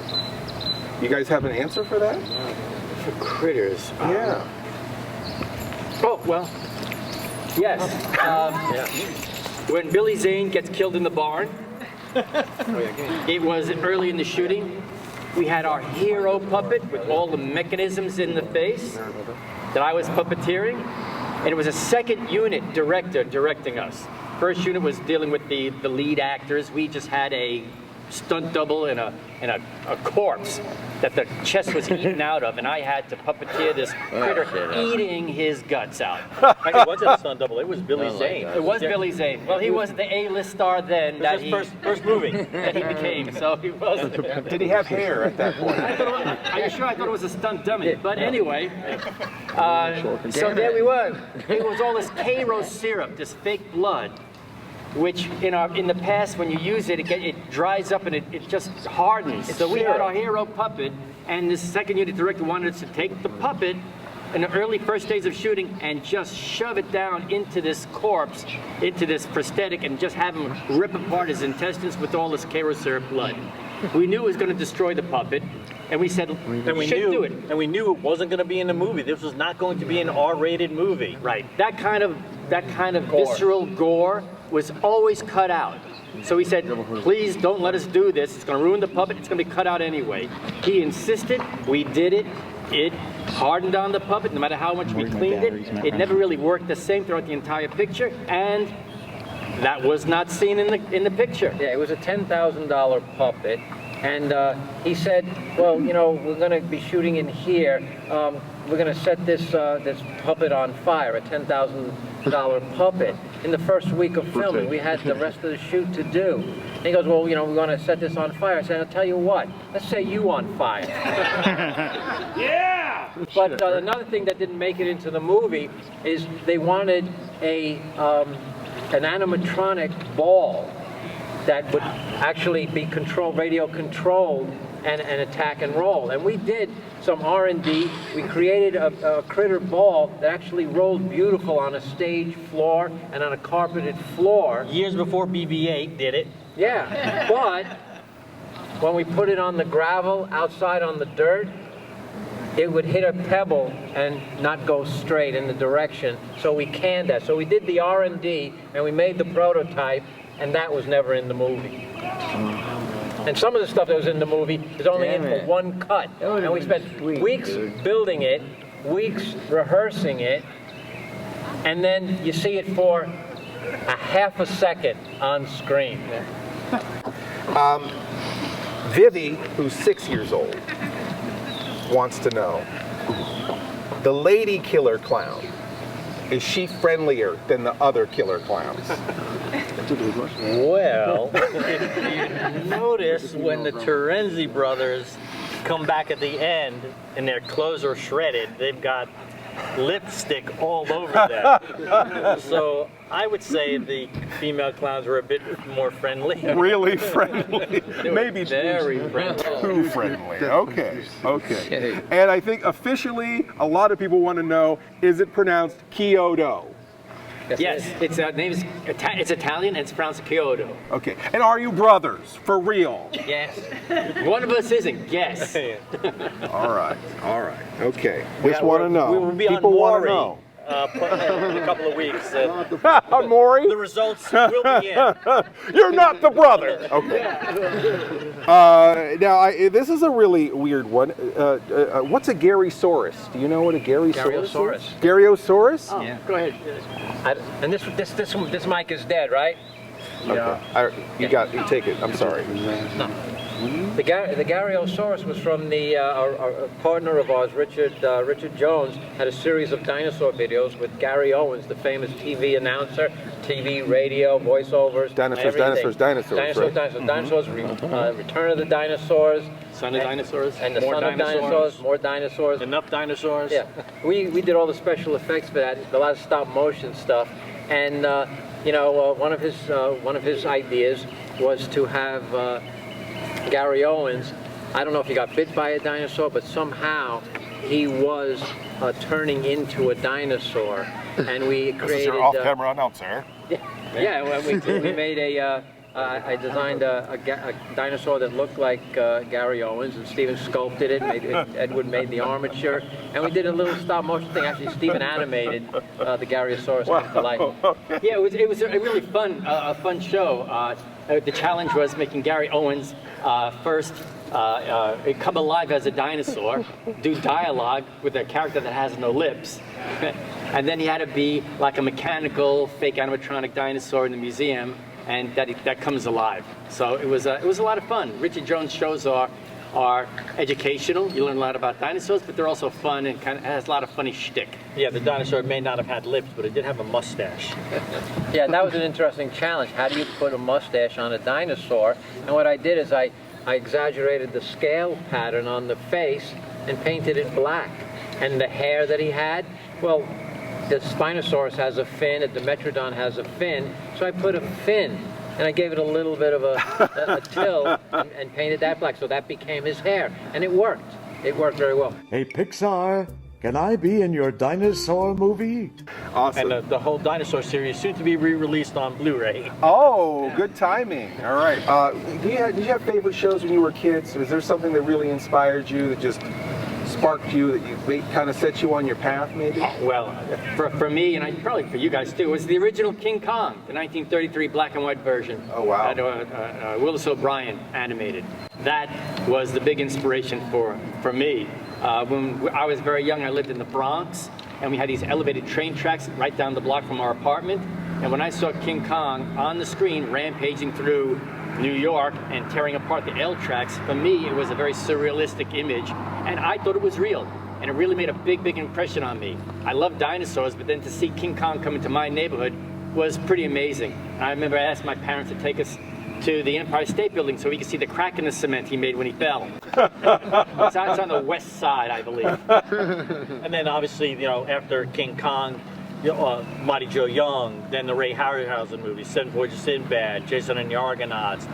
You guys have an answer for that? For critters? Yeah. Oh, well, yes. When Billy Zane gets killed in the barn, it was early in the shooting. We had our hero puppet with all the mechanisms in the face that I was puppeteering. And it was a second unit director directing us. First unit was dealing with the lead actors. We just had a stunt double and a corpse that the chest was eaten out of, and I had to puppeteer this critter eating his guts out. It wasn't a stunt double, it was Billy Zane. It was Billy Zane. Well, he wasn't the A-list star then. That was his first movie. That he became, so he wasn't. Did he have hair at that point? Are you sure? I thought it was a stunt dummy. But anyway, so there we were. It was all this Cairo syrup, this fake blood, which in the past, when you use it, it dries up and it just hardens. So we had our hero puppet, and this second unit director wanted us to take the puppet in the early first days of shooting and just shove it down into this corpse, into this prosthetic, and just have him rip apart his intestines with all this Cairo syrup blood. We knew it was going to destroy the puppet, and we said, we should do it. And we knew it wasn't going to be in the movie. This was not going to be an R-rated movie. Right. That kind of that kind of visceral gore was always cut out. So he said, please don't let us do this. It's going to ruin the puppet. It's going to be cut out anyway. He insisted. We did it. It hardened on the puppet. No matter how much we cleaned it, it never really worked the same throughout the entire picture. And that was not seen in the picture. Yeah, it was a $10,000 puppet. And he said, well, you know, we're going to be shooting in here. We're going to set this puppet on fire, a $10,000 puppet. In the first week of filming, we had the rest of the shoot to do. And he goes, well, you know, we're going to set this on fire. I said, I'll tell you what, let's set you on fire. Yeah! But another thing that didn't make it into the movie is they wanted an animatronic ball that would actually be radio controlled and attack and roll. And we did some R&D. We created a critter ball that actually rolled beautiful on a stage floor and on a carpeted floor. Years before BB-8 did it. Yeah, but when we put it on the gravel outside on the dirt, it would hit a pebble and not go straight in the direction. So we canned that. So we did the R&D and we made the prototype, and that was never in the movie. And some of the stuff that was in the movie is only in for one cut. And we spent weeks building it, weeks rehearsing it, and then you see it for a half a second on screen. Vivi, who's 6 years old, wants to know, the lady killer clown, is she friendlier than the other killer clowns? Well, if you notice when the Terenzi brothers come back at the end and their clothes are shredded, they've got lipstick all over them. So I would say the female clowns were a bit more friendly. Really friendly? Maybe very friendly. Too friendly. Okay, okay. And I think officially, a lot of people want to know, is it pronounced CHIODO? Yes, its name is it's Italian and it's pronounced CHIODO. Okay, and are you brothers for real? Yes. One of us isn't. Yes. All right. Okay. We Just want to know. We will be people on want to know. In a couple of weeks. On Maury? The results will be in. You're not the brother. Okay. Now, this is a really weird one. What's a Garysaurus? Do you know what a Garysaurus is? Garyosaurus? Oh, yeah. Go ahead. And this mic is dead, right? Okay. You take it. I'm sorry. No. The Garyosaurus was from a partner of ours, Richard Jones, had a series of dinosaur videos with Gary Owens, the famous TV announcer, TV, radio, voiceovers, Dinosaurs, Return of the Dinosaurs, Son of Dinosaurs, and the Son of Dinosaurs, more dinosaurs. Enough dinosaurs. Yeah, we did all the special effects for that, a lot of stop motion stuff, and one of his ideas was to have Gary Owens, I don't know if he got bit by a dinosaur, but somehow he was turning into a dinosaur, and we created. This is your off-camera announcer. Yeah, we made I designed a dinosaur that looked like Gary Owens, and Steven sculpted it. Edward made the armature, and we did a little stop-motion thing. Actually, Steven animated the Garyosaurus come to life. Yeah, it was a really fun show. The challenge was making Gary Owens first come alive as a dinosaur, do dialogue with a character that has no lips, and then he had to be like a mechanical, fake animatronic dinosaur in the museum, and that comes alive. So it was a lot of fun. Richard Jones shows are educational. You learn a lot about dinosaurs, but they're also fun and kind of has a lot of funny shtick. Yeah, the dinosaur may not have had lips, but it did have a mustache. Yeah, that was an interesting challenge. How do you put a mustache on a dinosaur? And what I did is I exaggerated the scale pattern on the face and painted it black. And the hair that he had, well, the Spinosaurus has a fin, the Dimetrodon has a fin, so I put a fin. And I gave it a little bit of a till and painted that black, so that became his hair. And it worked. It worked very well. Hey, Pixar, can I be in your dinosaur movie? Awesome. And the whole dinosaur series soon to be re-released on Blu-ray. Oh, good timing. All right. Did you have favorite shows when you were kids? Was there something that really inspired you that just sparked you, that kind of set you on your path, maybe? Well, for me, and probably for you guys too, was the original King Kong, the 1933 black and white version. Oh, wow. That Willis O'Brien animated. That was the big inspiration for me. When I was very young, I lived in the Bronx, and we had these elevated train tracks right down the block from our apartment. And when I saw King Kong on the screen rampaging through New York and tearing apart the L tracks, for me it was a very surrealistic image, and I thought it was real, and it really made a big impression on me. I love dinosaurs, but then to see King Kong come into my neighborhood was pretty amazing. I remember I asked my parents to take us to the Empire State Building so we could see the crack in the cement he made when he fell. It's on the west side, I believe. And then obviously, you know, after King Kong, Mighty Joe Young, then the Ray Harryhausen movies, Seven Voyages of Sinbad, Jason and the Argonauts,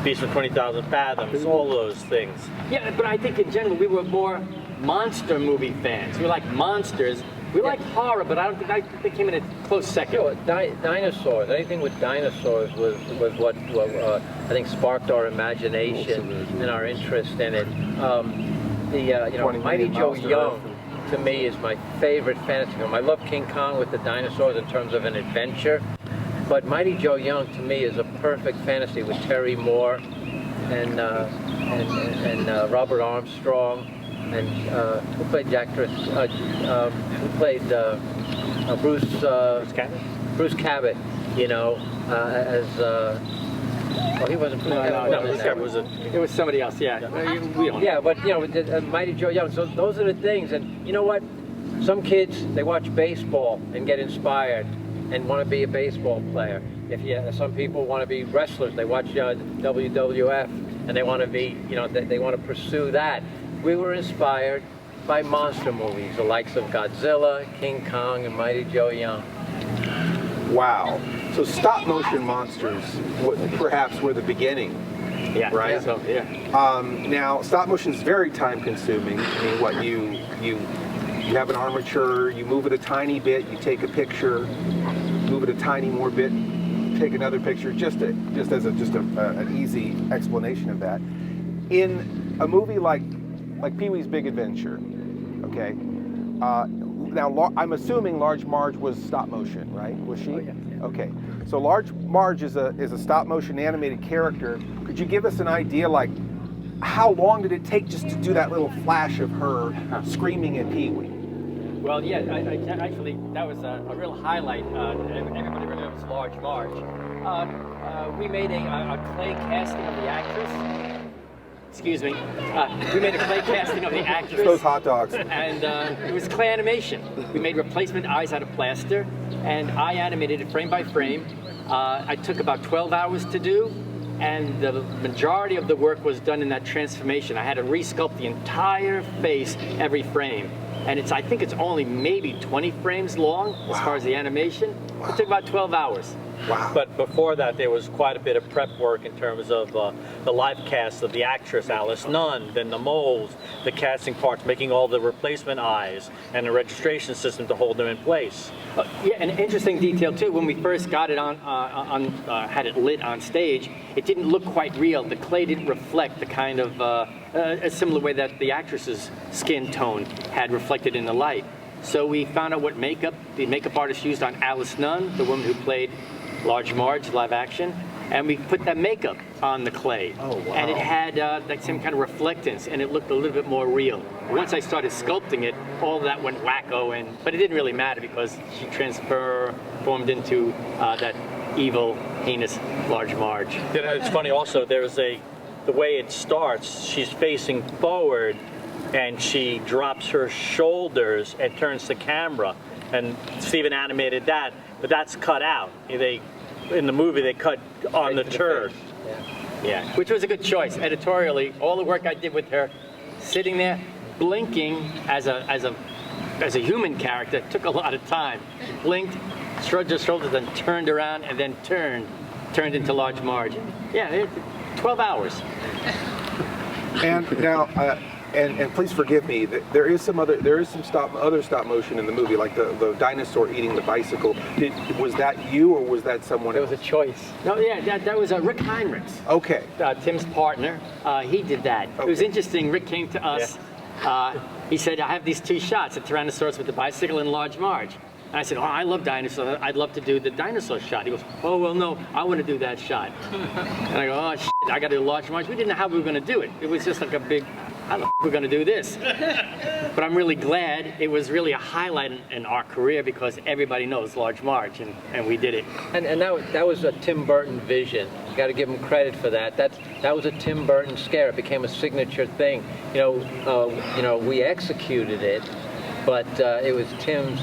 Beast from 20,000 Fathoms, all those things. Yeah, but I think in general we were more monster movie fans. We like monsters. We like horror, but I don't think they came in a close second. You know, dinosaurs. Anything with dinosaurs was what I think sparked our imagination and our interest in it. Mighty Joe Young, to me, is my favorite fantasy film. I love King Kong with the dinosaurs in terms of an adventure, but Mighty Joe Young to me is a perfect fantasy with Terry Moore and Robert Armstrong and who played the actress? Who played Bruce Cabot? You know, as. Well, he wasn't. It was somebody else. Yeah, but you know, Mighty Joe Young. So those are the things, and you know what? Some kids, they watch baseball and get inspired and want to be a baseball player. Some people want to be wrestlers. They watch WWF and they want to be, you know, they want to pursue that. We were inspired by monster movies, the likes of Godzilla, King Kong, and Mighty Joe Young. Wow. So stop motion monsters perhaps were the beginning. Yeah. Right? Yeah. So, yeah. Now, stop motion is very time consuming. I mean, what you have an armature, you move it a tiny bit, you take a picture, move it a tiny more bit, take another picture, just as an easy explanation of that. In a movie like Pee-wee's Big Adventure, okay. Now, I'm assuming Large Marge was stop motion, right? Was she? Oh, yeah. Okay. So Large Marge is a stop motion animated character. Could you give us an idea, like, how long did it take just to do that little flash of her screaming at Pee-wee? Well, yeah, actually, that was a real highlight. Everybody remembers Large Marge. We made a clay casting of the actress. Excuse me. We made a clay casting of the actress. Those hot dogs. And it was clay animation. We made replacement eyes out of plaster, and I animated it frame by frame. I took about 12 hours to do, and the majority of the work was done in that transformation. I had to resculpt the entire face every frame. And I think it's only maybe 20 frames long as far as the animation. It took about 12 hours. Wow. But before that, there was quite a bit of prep work in terms of the live cast of the actress Alice Nunn, then the molds, the casting parts, making all the replacement eyes, and the registration system to hold them in place. Yeah, an interesting detail too. When we first got it had it lit on stage, it didn't look quite real. The clay didn't reflect the kind of a similar way that the actress's skin tone had reflected in the light. So we found out what the makeup artist used on Alice Nunn, the woman who played Large Marge live action, and we put that makeup on the clay. Oh, wow. And it had that same kind of reflectance, and it looked a little bit more real. Once I started sculpting it, all of that went wacko, but it didn't really matter because she transformed into that evil, heinous Large Marge. It's funny also, the way it starts, she's facing forward, and she drops her shoulders and turns the camera. And Steven animated that, but that's cut out. In the movie, they cut on the turd. Yeah, which was a good choice. Editorially, all the work I did with her, sitting there, blinking as a human character, took a lot of time. She blinked, shrugged her shoulders, then turned around, and then turned into Large Marge. Yeah, 12 hours. And now, and please forgive me, there is some other stop motion in the movie, like the dinosaur eating the bicycle. Was that you or was that someone else? It was a choice. No, yeah, that was Rick Heinrichs. Okay. Tim's partner. He did that. Okay. It was interesting. Rick came to us he said, I have these 2 shots, a Tyrannosaurus with the bicycle and Large Marge. And I said, oh, I love dinosaurs. I'd love to do the dinosaur shot. He goes, oh, well, no, I want to do that shot. And I go, oh, shit, I got to do Large Marge. We didn't know how we were going to do it. It was just like a big, how the f we're going to do this? But I'm really glad. It was really a highlight in our career because everybody knows Large Marge, and we did it. And that was a Tim Burton vision. You got to give him credit for that. That was a Tim Burton scare. It became a signature thing. You know, we executed it, but it was Tim's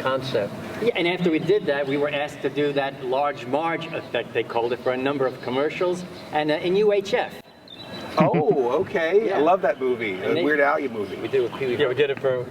concept. Yeah, and after we did that, we were asked to do that Large Marge effect, they called it, for a number of commercials, and in UHF. Oh, okay. Yeah. I love that movie. The Weird Al movie. We did with Pee Wee. Yeah, we did it for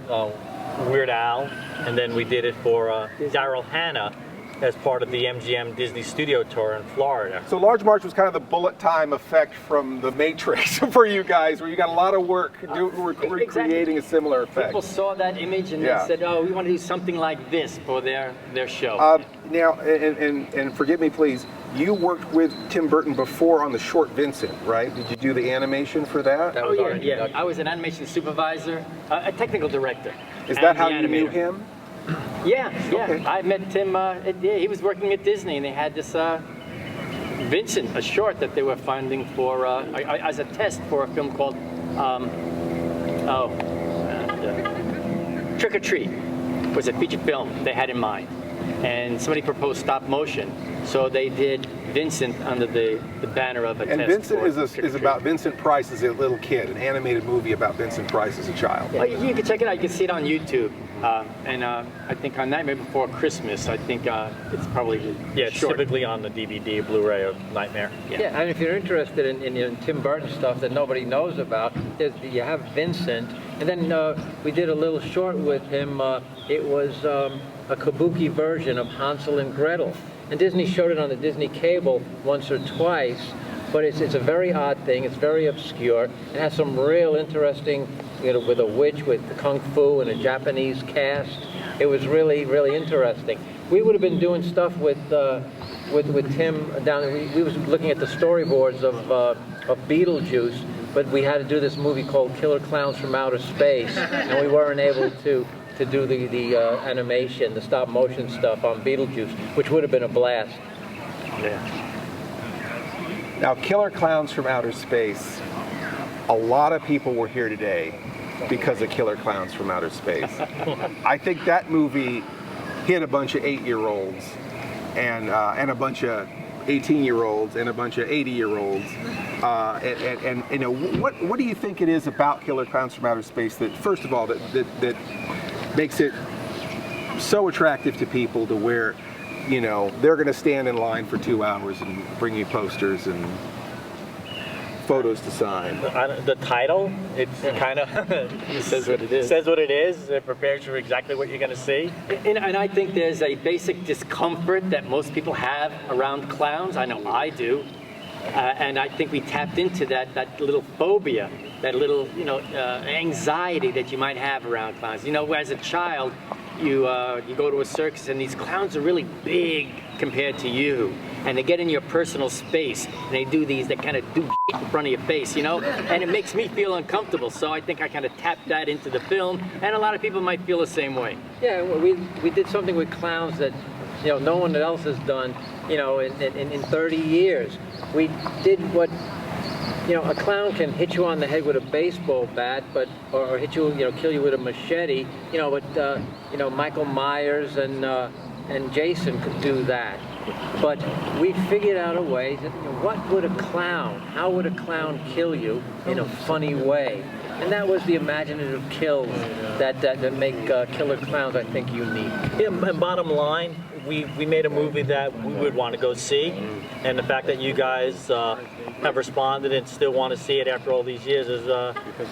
Weird Al, and then we did it for Daryl Hannah as part of the MGM Disney Studio Tour in Florida. So Large March was kind of the bullet time effect from The Matrix for you guys, where you got a lot of work recreating a similar effect. People saw that image and they said, oh, we want to do something like this for their show. Now, and forgive me, please, you worked with Tim Burton before on the short Vincent, right? Did you do the animation for that? Oh, yeah. I was an animation supervisor, a technical director. Is that how you knew him? Yeah. Okay. I met Tim, he was working at Disney, and they had this Vincent, a short that they were funding for, as a test for a film called, Trick or Treat. Was a feature film they had in mind. And somebody proposed stop motion, so they did Vincent under the banner of a test. And Vincent for is about Vincent Price as a little kid, an animated movie about Vincent Price as a child. Yeah. You can check it out. You can see it on YouTube. And I think on Nightmare Before Christmas, I think it's probably it's typically on the DVD, Blu-ray of Nightmare. Yeah, and if you're interested in Tim Burton stuff that nobody knows about, you have Vincent, and then we did a little short with him. It was a kabuki version of Hansel and Gretel, and Disney showed it on the Disney cable once or twice. But it's a very odd thing. It's very obscure. It has some real interesting, with a witch, with kung fu and a Japanese cast. It was really, really interesting. We would have been doing stuff with Tim down. We was looking at the storyboards of Beetlejuice, but we had to do this movie called Killer Clowns from Outer Space, and we weren't able to do the animation, the stop motion stuff on Beetlejuice, which would have been a blast. Yeah. Now, Killer Clowns from Outer Space, a lot of people were here today because of Killer Clowns from Outer Space. I think that movie hit a bunch of 8-year-olds and a bunch of 18-year-olds and a bunch of 80-year-olds. And what do you think it is about Killer Clowns from Outer Space that, first of all, that makes it so attractive to people to where they're going to stand in line for 2 hours and bring you posters and photos to sign? The title, it's kind of says what it is. Says what it is. It prepares you for exactly what you're going to see. And I think there's a basic discomfort that most people have around clowns. I know I do. And I think we tapped into that little phobia, that little anxiety that you might have around clowns. As a child, you go to a circus and these clowns are really big compared to you, and they get in your personal space and they kind of do shit in front of your face, and it makes me feel uncomfortable. So I think I kind of tapped that into the film, and a lot of people might feel the same way. Yeah, we did something with clowns that no one else has done in 30 years. We did what a clown can hit you on the head with a baseball bat, or hit you, kill you with a machete. But Michael Myers and Jason could do that. But we figured out a way that how would a clown kill you in a funny way? And that was the imaginative kills that make Killer Clowns, I think, unique. Yeah, and bottom line, we made a movie that we would want to go see, and the fact that you guys have responded and still want to see it after all these years is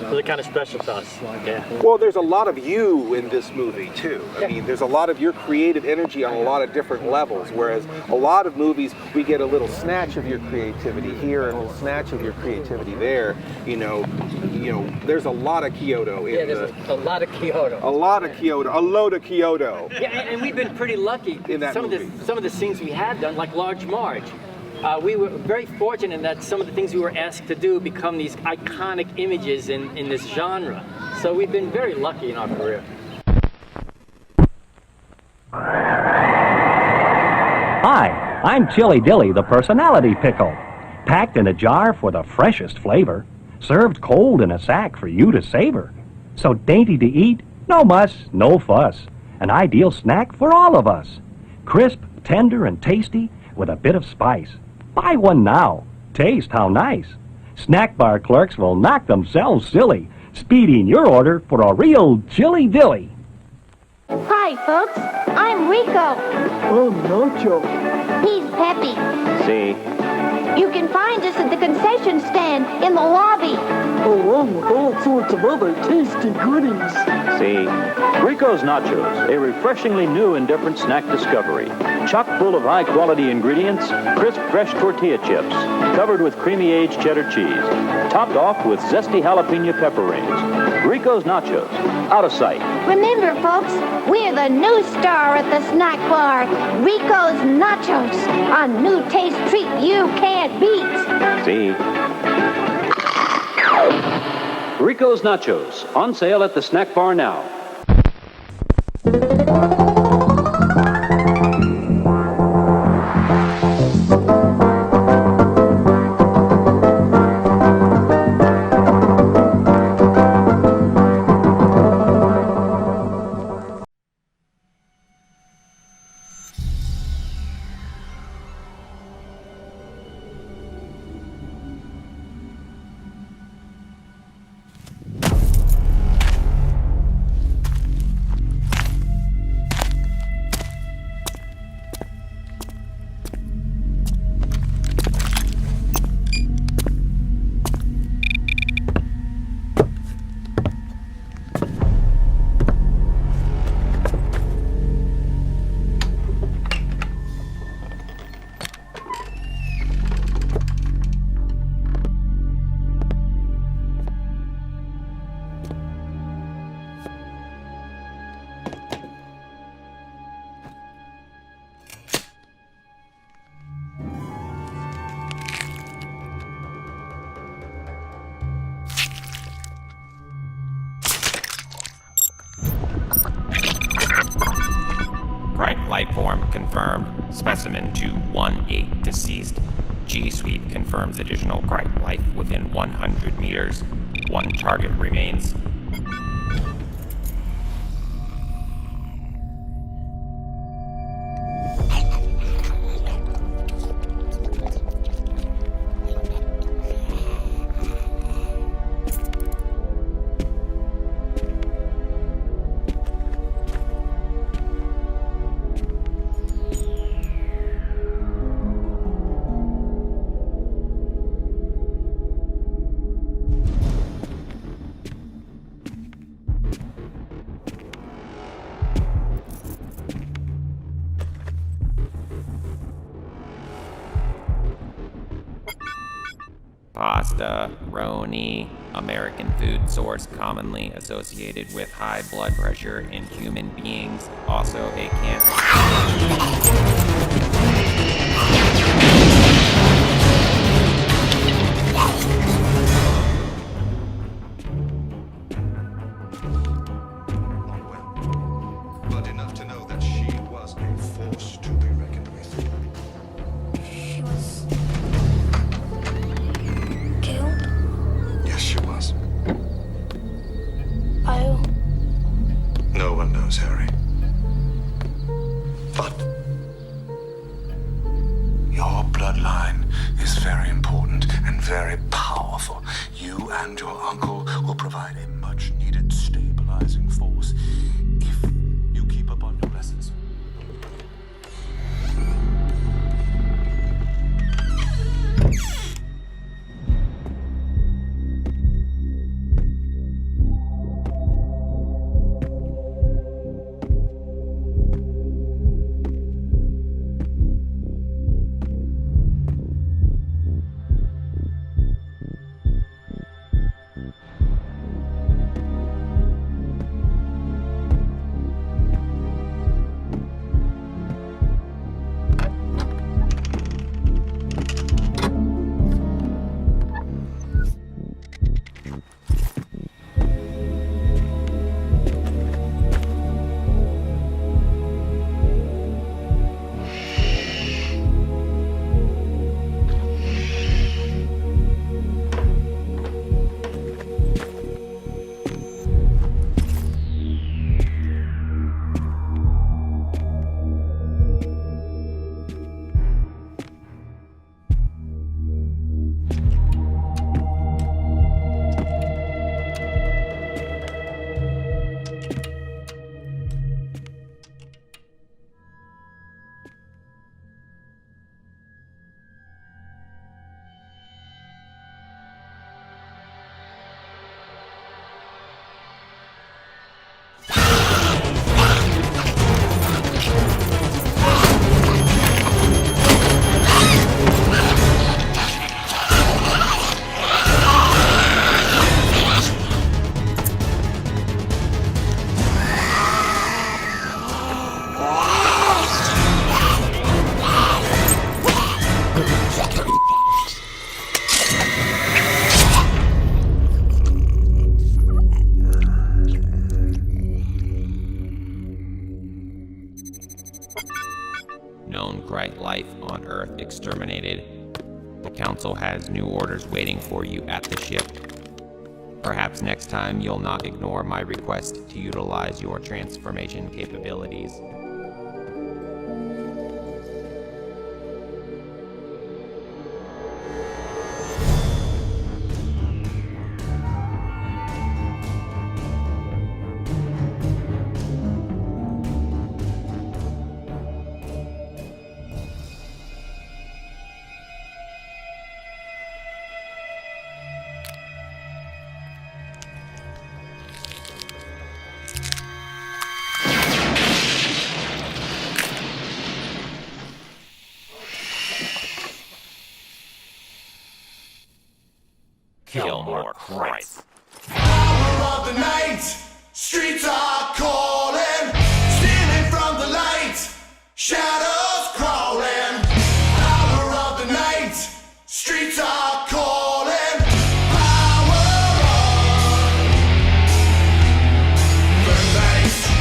really kind of special to us. Yeah. Well, there's a lot of you in this movie too. I mean, there's a lot of your creative energy on a lot of different levels, whereas a lot of movies we get a little snatch of your creativity here and a little snatch of your creativity there. There's a lot of CHIODO in there's a lot of CHIODO. A lot of CHIODO. A load of CHIODO. Yeah, and we've been pretty lucky. In that movie. Some of the scenes we have done, like Large Marge, we were very fortunate that some of the things we were asked to do become these iconic images in this genre. So we've been very lucky in our career. Hi, I'm Chili Dilly, the personality pickle. Packed in a jar for the freshest flavor. Served cold in a sack for you to savor. So dainty to eat, no muss, no fuss. An ideal snack for all of us. Crisp, tender, and tasty with a bit of spice. Buy one now. Taste how nice. Snack bar clerks will knock themselves silly, speeding your order for a real Chili Dilly. Hi, folks. I'm Rico. Oh, Nacho. He's Peppy. See? You can find us at the concession stand in the lobby. Along with all sorts of other tasty goodies. See? Rico's Nachos, a refreshingly new and different snack discovery. Chock full of high-quality ingredients, crisp, fresh tortilla chips, covered with creamy aged cheddar cheese, topped off with zesty jalapeno pepper rings. Rico's Nachos, out of sight. Remember, folks, we're the new star at the snack bar. Rico's Nachos, a new taste treat you can't beat. See? Rico's Nachos, on sale at the snack bar now. Lifeform confirmed. Specimen 218 deceased. G Suite confirms additional Crichton life within 100 meters. One target remains. Pasta, roni, American food source commonly associated with high blood pressure in human beings, also a cancer. But enough to know that she was a force to be reckoned with. She was killed? Yes, she was. By who? No one knows, Harry. But your bloodline is very important and very powerful. You and your uncle will provide a much-needed stabilizing force if you keep up on your lessons. exterminated. The Council has new orders waiting for you at the ship. Perhaps next time you'll not ignore my request to utilize your transformation capabilities. Kill more Christ. Hour of the night, streets are calling, stealing from the light, shadows crawling. Hour of the night, streets are calling, power on. Burn lights.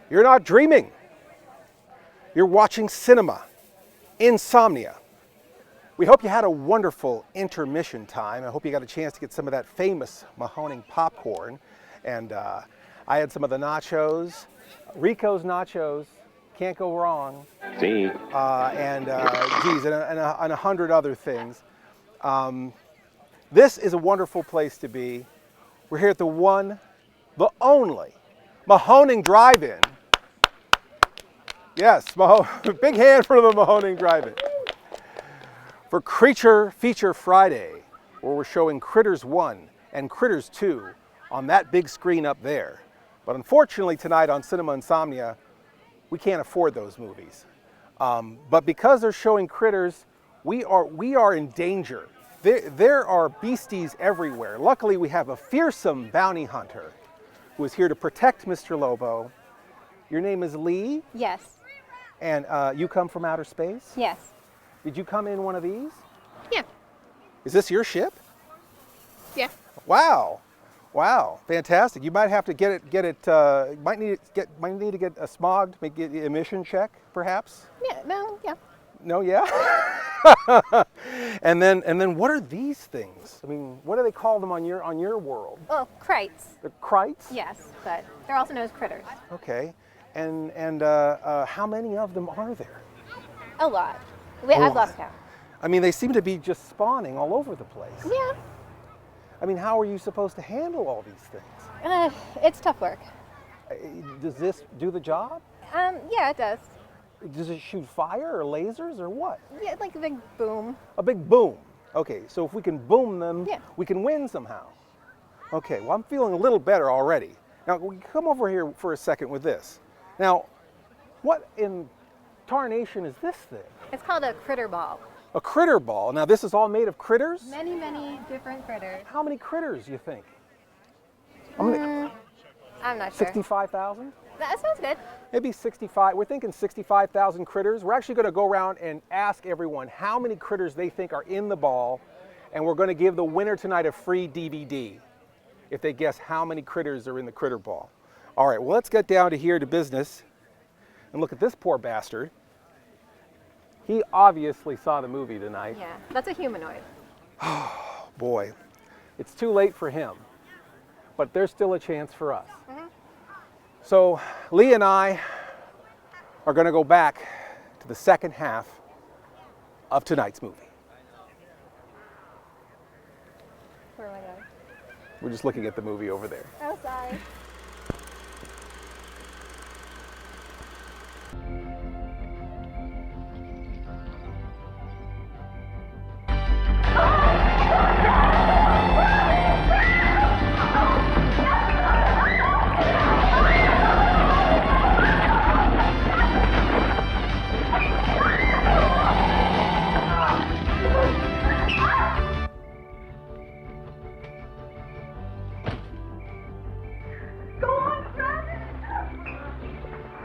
You're not dreaming. You're watching cinema. Insomnia. We hope you had a wonderful intermission time. I hope you got a chance to get some of that famous Mahoning popcorn. And I had some of the nachos. Rico's nachos. Can't go wrong. See? And 100 other things. This is a wonderful place to be. We're here at the one, the only Mahoning Drive-In. Yes, big hand for the Mahoning Drive-In. For Creature Feature Friday, where we're showing Critters 1 and Critters 2 on that big screen up there. But unfortunately tonight on Cinema Insomnia, we can't afford those movies. But because they're showing Critters, we are in danger. There are beasties everywhere. Luckily, we have a fearsome bounty hunter who is here to protect Mr. Lobo. Your name is Lee? Yes. And you come from outer space? Yes. Did you come in one of these? Yeah. Is this your ship? Yeah. Wow. Wow. Fantastic. You might have to might need to get a smogged, make it emission check, perhaps? Yeah, no, yeah. No, yeah? and then what are these things? I mean, what do they call them on your world? Oh, krites. The krites? Yes, but they're also known as critters. Okay. And how many of them are there? A lot. I've lost count. I mean, they seem to be just spawning all over the place. Yeah. I mean, how are you supposed to handle all these things? It's tough work. Does this do the job? Yeah, it does. Does it shoot fire or lasers or what? Yeah, like a big boom. A big boom. Okay, so if we can boom them, we can win somehow. Okay, well, I'm feeling a little better already. Now, we come over here for a second with this. Now, what in tarnation is this thing? It's called a critter ball. A critter ball. Now, this is all made of critters? Many, many different critters. How many critters, you think? I'm not sure. 65,000? That sounds good. Maybe 65. We're thinking 65,000 critters. We're actually going to go around and ask everyone how many critters they think are in the ball, and we're going to give the winner tonight a free DVD if they guess how many critters are in the critter ball. All right, well, let's get down to here to business and look at this poor bastard. He obviously saw the movie tonight. Yeah, that's a humanoid. Oh, boy. It's too late for him, but there's still a chance for us. So Lee and I are going to go back to the second half of tonight's movie. Where am I going? We're just looking at the movie over there. Oh, sorry.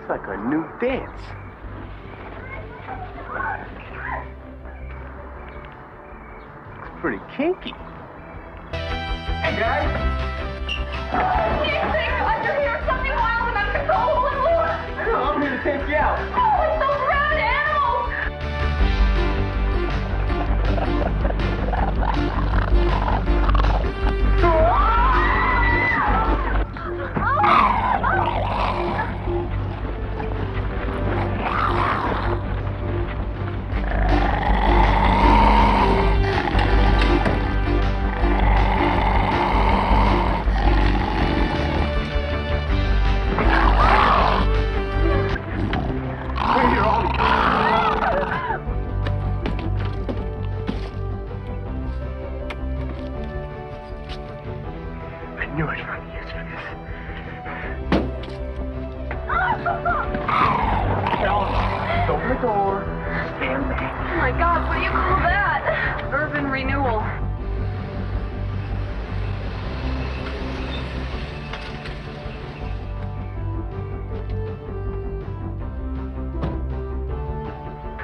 It's like a new dance. pretty kinky. Hey, guys. Under here, something wild and uncontrollable and loose. I know, I'm here to take you out. Oh, it's those rat animals! I knew I'd find the answer to this. Open the door. Stand back. Oh my God, what do you call that? Urban renewal.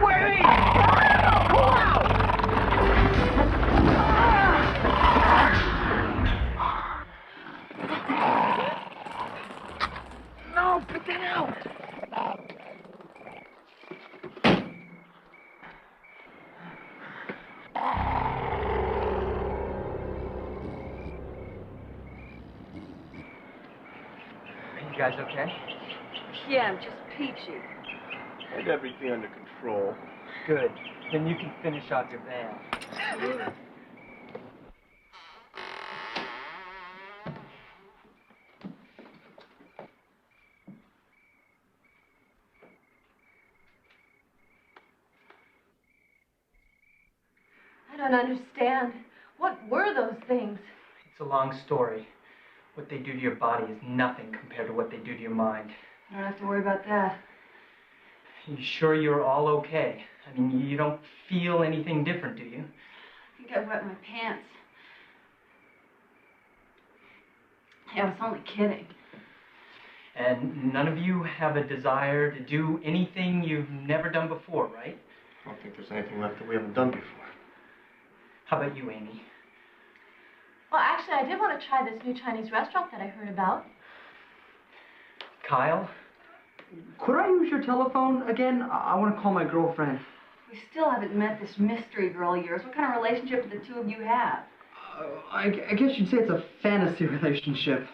Wait! No, put that out! Are you guys okay? Yeah, I'm just peachy. Get everything under control. Good. Then you can finish off your band. I don't understand. What were those things? It's a long story. What they do to your body is nothing compared to what they do to your mind. I don't have to worry about that. You sure you're all okay? I mean, you don't feel anything different, do you? I think I wet my pants. I was only kidding. And none of you have a desire to do anything you've never done before, right? I don't think there's anything left that we haven't done before. How about you, Amy? Well, actually, I did want to try this new Chinese restaurant that I heard about. Kyle? Could I use your telephone again? I want to call my girlfriend. We still haven't met this mystery girl of yours. What kind of relationship do the two of you have? I guess you'd say it's a fantasy relationship.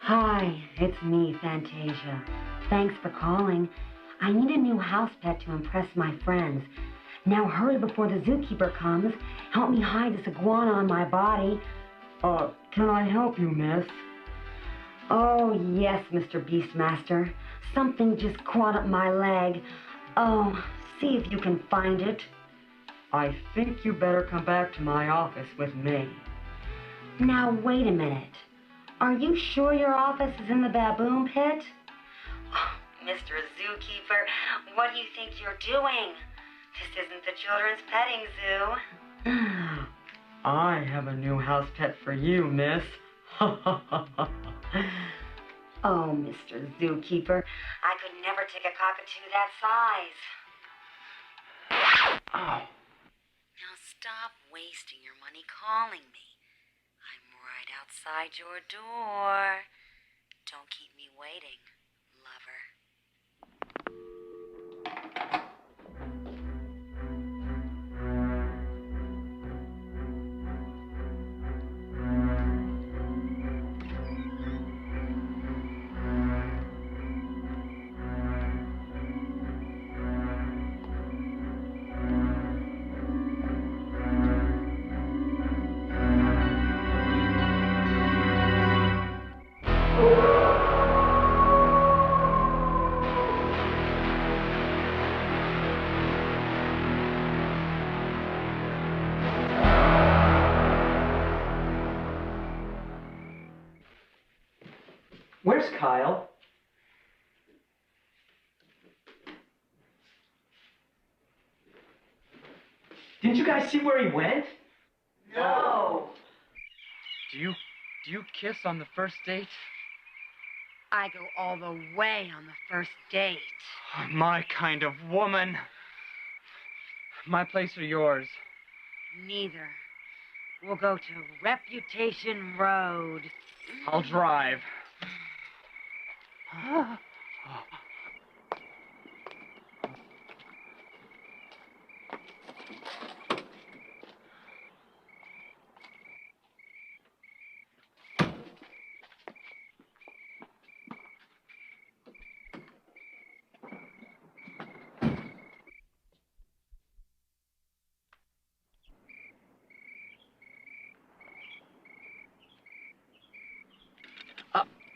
Hi, it's me, Fantasia. Thanks for calling. I need a new house pet to impress my friends. Now hurry before the zookeeper comes. Help me hide this iguana on my body. Can I help you, miss? Oh, yes, Mr. Beastmaster. Something just caught up my leg. Oh, see if you can find it. I think you better come back to my office with me. Now, wait a minute. Are you sure your office is in the baboon pit? Oh, Mr. Zookeeper, what do you think you're doing? This isn't the children's petting zoo. I have a new house pet for you, miss. Oh, Mr. Zookeeper, I could never take a cockatoo that size. Oh. Now stop wasting your money calling me. I'm right outside your door. Don't keep me waiting, lover. Where's Kyle? Didn't you guys see where he went? No. Do you kiss on the first date? I go all the way on the first date. My kind of woman. My place or yours? Neither. We'll go to Reputation Road. I'll drive.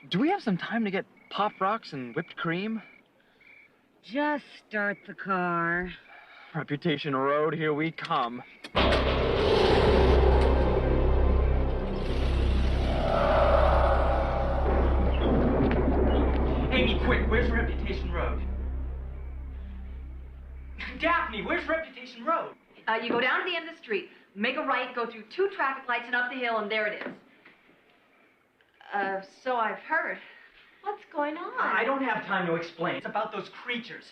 Do we have some time to get Pop Rocks and whipped cream? Just start the car. Reputation Road, here we come. Amy, quick, where's Reputation Road? Daphne, where's Reputation Road? You go down to the end of the street, make a right, go through 2 traffic lights and up the hill, and there it is. So I've heard. What's going on? I don't have time to explain. It's about those creatures.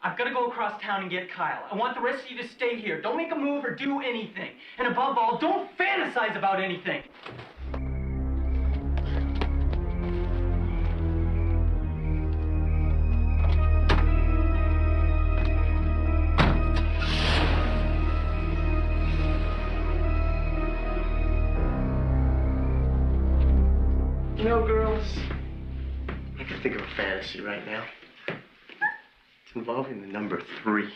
I've got to go across town and get Kyle. I want the rest of you to stay here. Don't make a move or do anything. And above all, don't fantasize about anything. You know, girls, I can think of a fantasy right now. It's involving the number 3.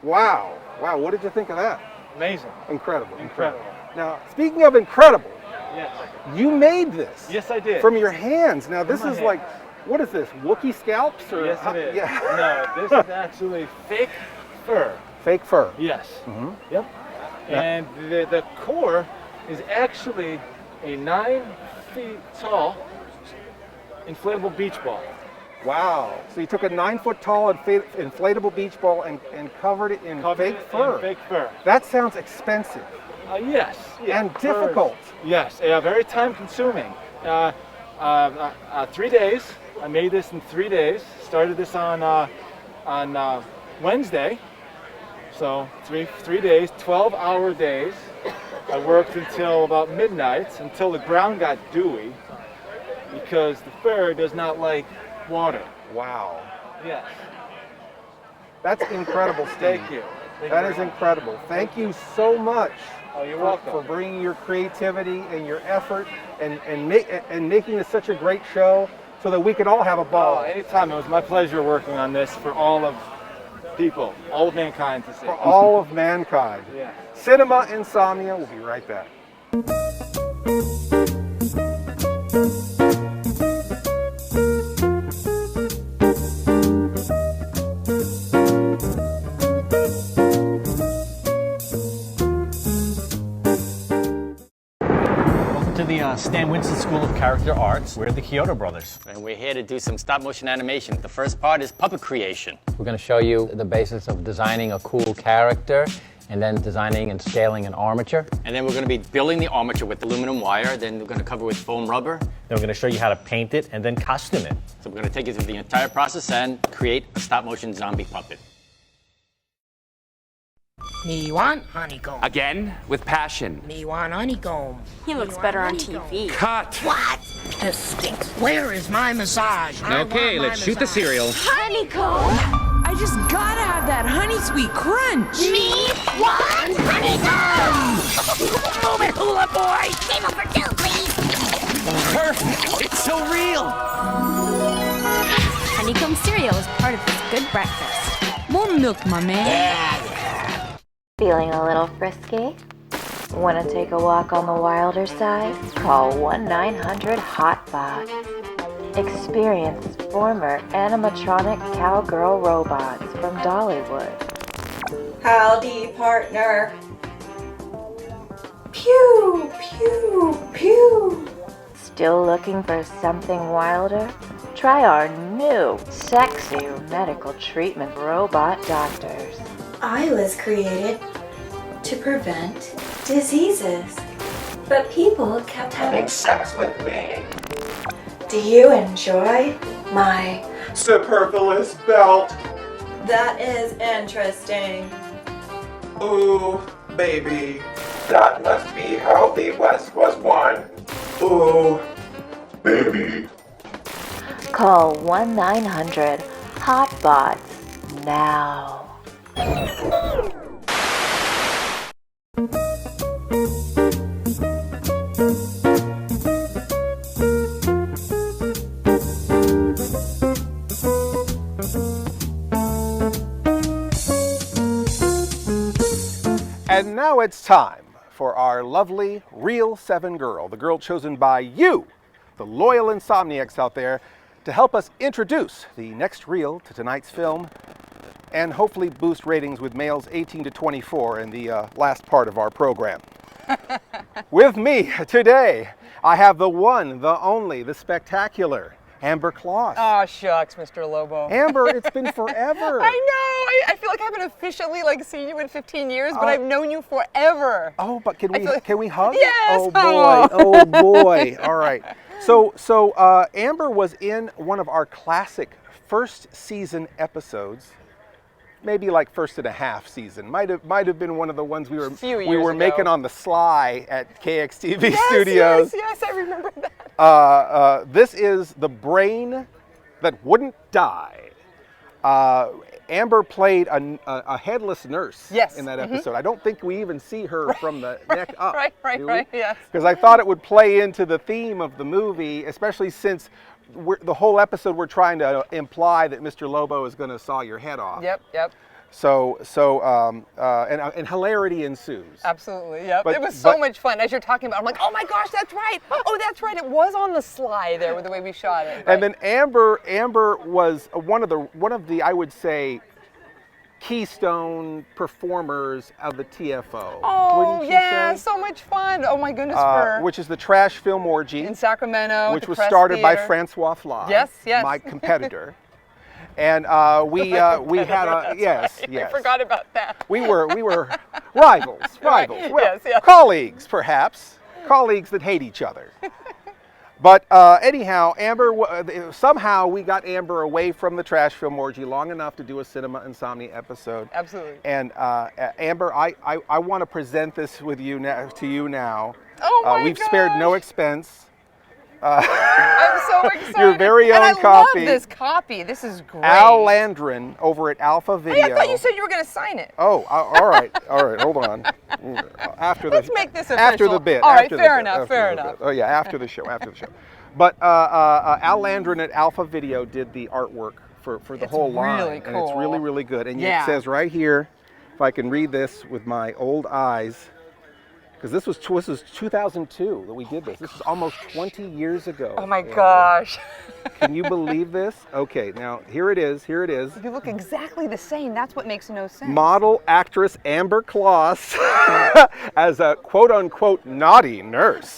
Wow. Wow, what did you think of that? Amazing. Incredible. Incredible. Now, speaking of incredible, Yes. you made this. Yes, I did. From your hands. Now, this From my is hands. like, what is this, Wookiee scalps? Or Yes, how- it is. Yeah. No, this is actually fake fur. Fake fur. Yes. Mm-hmm. Yep. And the core is actually a 9 feet tall inflatable beach ball. Wow. So you took a 9-foot tall inflatable beach ball and covered it in fake fur. In fake fur. That sounds expensive. Yes. Yeah. And difficult. Yes. Yeah, very time consuming. 3 days. I made this in 3 days. Started this on Wednesday. So three days, 12-hour days. I worked until about midnight, until the ground got dewy, because the fur does not like water. Wow. Yes. That's incredible, Steve. Thank you. That is incredible. Thank you so much. Oh, you're welcome. For bringing your creativity and your effort and making this such a great show so that we can all have a ball. Oh, anytime. It was my pleasure working on this for all of people, all of mankind to see. For all of mankind. Yeah. Cinema Insomnia. We'll be right back. To the Stan Winston School of Character Arts. We're the CHIODO Brothers. And we're here to do some stop motion animation. The first part is puppet creation. We're going to show you the basis of designing a cool character and then designing and scaling an armature. And then we're going to be building the armature with aluminum wire. Then we're going to cover with foam rubber. Then we're going to show you how to paint it and then costume it. So we're going to take you through the entire process and create a stop motion zombie puppet. Me want honeycomb. Again, with passion. Me want honeycomb. He looks better on TV. Cut! What? This stinks. Where is my massage? Okay, let's shoot the cereal. Honeycomb! I just gotta have that honey sweet crunch. Me want honeycomb! Move it, hula boy! Table for 2, please. Perfect! It's so real! Honeycomb cereal is part of this good breakfast. More milk, my man. Yeah. Feeling a little frisky? Want to take a walk on the wilder side? Call 1-900-HOT-BOT. Experience former animatronic cowgirl robots from Dollywood. Howdy, partner. Pew, pew, pew. Still looking for something wilder? Try our new, sexy medical treatment robot doctors. I was created to prevent diseases, but people kept having sex with me. Do you enjoy my superfluous belt? That is interesting. Ooh, baby. That must be how the West was won. Ooh, baby. Call 1-900-HOT-BOTS now. And now it's time for our lovely Reel 7 girl, the girl chosen by you, the loyal insomniacs out there, to help us introduce the next reel to tonight's film and hopefully boost ratings with males 18 to 24 in the last part of our program. With me today, I have the one, the only, the spectacular Amber Kloss. Oh, shucks, Mr. Lobo. Amber, it's been forever. I know. I feel like I haven't officially seen you in 15 years, but I've known you forever. Oh, but can we hug? Yes. Oh boy. Oh boy. All right. So Amber was in one of our classic first season episodes. Maybe like first and a half season. Might have been one of the ones we were making on the sly at KXTV Studios. Yes, I remember that. This is the brain that wouldn't die. Amber played a headless nurse in that episode. I don't think we even see her from the neck up. Right, yes. Because I thought it would play into the theme of the movie, especially since the whole episode we're trying to imply that Mr. Lobo is going to saw your head off. Yep. So and hilarity ensues. Absolutely, yep. But, it was so much fun. As you're talking about, I'm like, oh my gosh, that's right. Oh, that's right. It was on the sly there with the way we shot it. Right? And then Amber was one of the I would say keystone performers of the TFO. Oh yeah, so much fun. Oh my goodness, which is the Trash Film Orgy in Sacramento, which was started by Francois Fly, yes, my competitor. And we had a yes. I forgot about that. We were rivals. Right. Well, yes. Colleagues perhaps, colleagues that hate each other. But anyhow, Amber, somehow we got Amber away from the Trash Film Orgy long enough to do a Cinema Insomnia episode. Absolutely. And Amber, I want to present this with you to you now. Oh my We've spared no expense. I'm so excited. Your very own and I copy. love this copy. This is great. Al Landron over at Alpha Video. Hey, I thought you said you were going to sign it. Oh, all right. Hold on. Let's make this official. After the bit. All right, fair enough. Oh yeah, after the show. But Al Landron at Alpha Video did the artwork for the whole line, really cool. And it's really, really good. And yeah. It says right here, if I can read this with my old eyes, because this was 2002 that we did this. This is almost 20 years ago. Oh my gosh. Can you believe this? Okay, now here it is. You look exactly the same. That's what makes no sense. Model actress Amber Kloss as a quote-unquote naughty nurse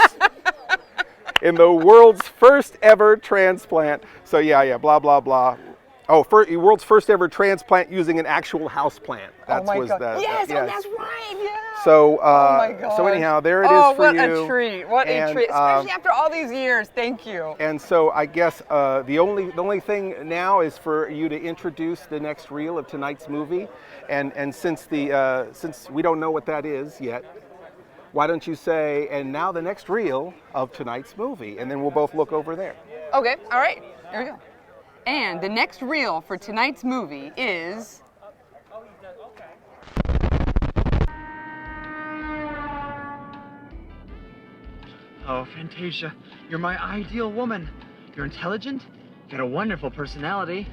in the world's first ever transplant. So yeah, blah, blah, blah. Oh, world's first ever transplant using an actual house plant. Yes, oh that's right, yeah. So, oh my God. So anyhow, there it is for you. Oh, what a treat, what a treat, especially after all these years, thank you. And so I guess the only thing now is for you to introduce the next reel of tonight's movie. And since we don't know what that is yet, why don't you say, and now the next reel of tonight's movie, and then we'll both look over there. Okay, all right, here we go. And the next reel for tonight's movie is... Oh, Fantasia, you're my ideal woman. You're intelligent, you got a wonderful personality.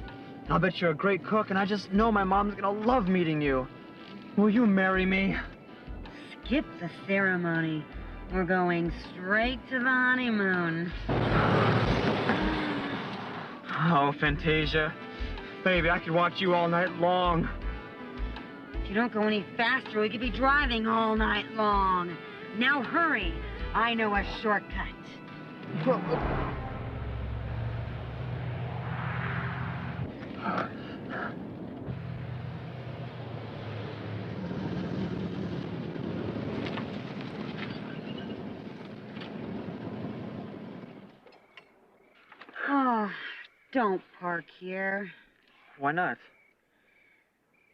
I'll bet you're a great cook, and I just know my mom's gonna love meeting you. Will you marry me? Skip the ceremony. We're going straight to the honeymoon. Oh, Fantasia. Baby, I could watch you all night long. If you don't go any faster, we could be driving all night long. Now hurry. I know a shortcut. Oh, don't park here. Why not?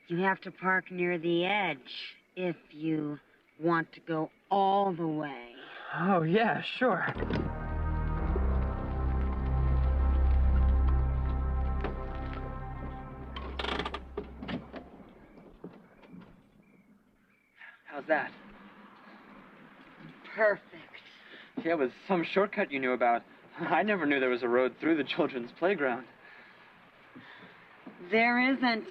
You have to park near the edge if you want to go all the way. Oh, yeah, sure. How's that? Perfect. Yeah, with some shortcut you knew about. I never knew there was a road through the children's playground. There isn't.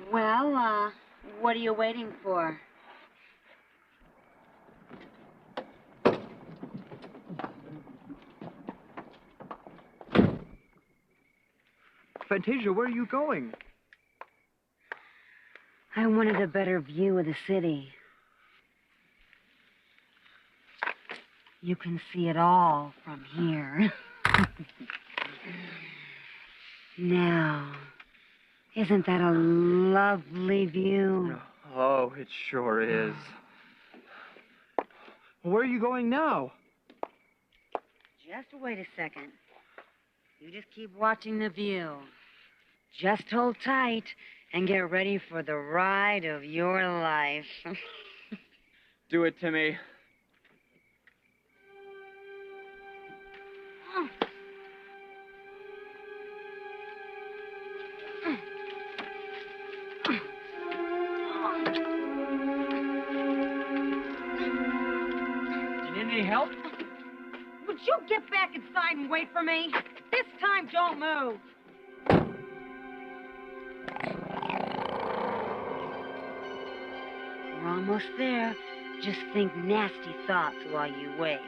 Well, what are you waiting for? Fantasia, where are you going? I wanted a better view of the city. You can see it all from here. Now, isn't that a lovely view? Oh, it sure is. Where are you going now? Just wait a second. You just keep watching the view. Just hold tight and get ready for the ride of your life. Do it, Timmy. Any help? Would you get back inside and wait for me? This time, don't move. We're almost there. Just think nasty thoughts while you wait.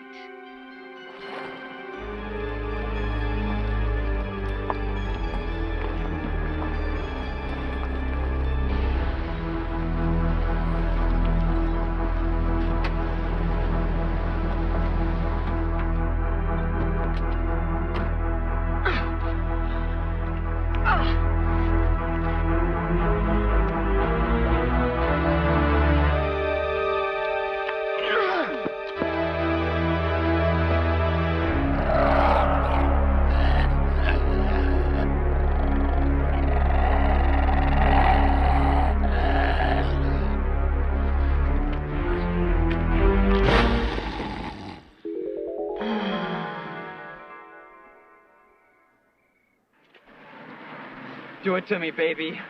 Do it to me, baby.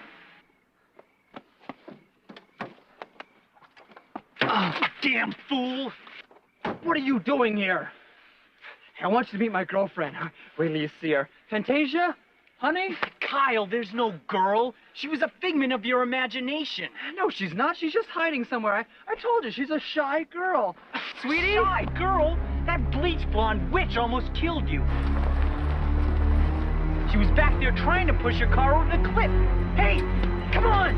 Oh, damn fool! What are you doing here? I want you to meet my girlfriend. Wait till you see her. Fantasia? Honey? Kyle, there's no girl. She was a figment of your imagination. No, she's not. She's just hiding somewhere. I told you, she's a shy girl. Sweetie? Shy girl? That bleach blonde witch almost killed you. She was back there trying to push your car over the cliff. Hey, come on!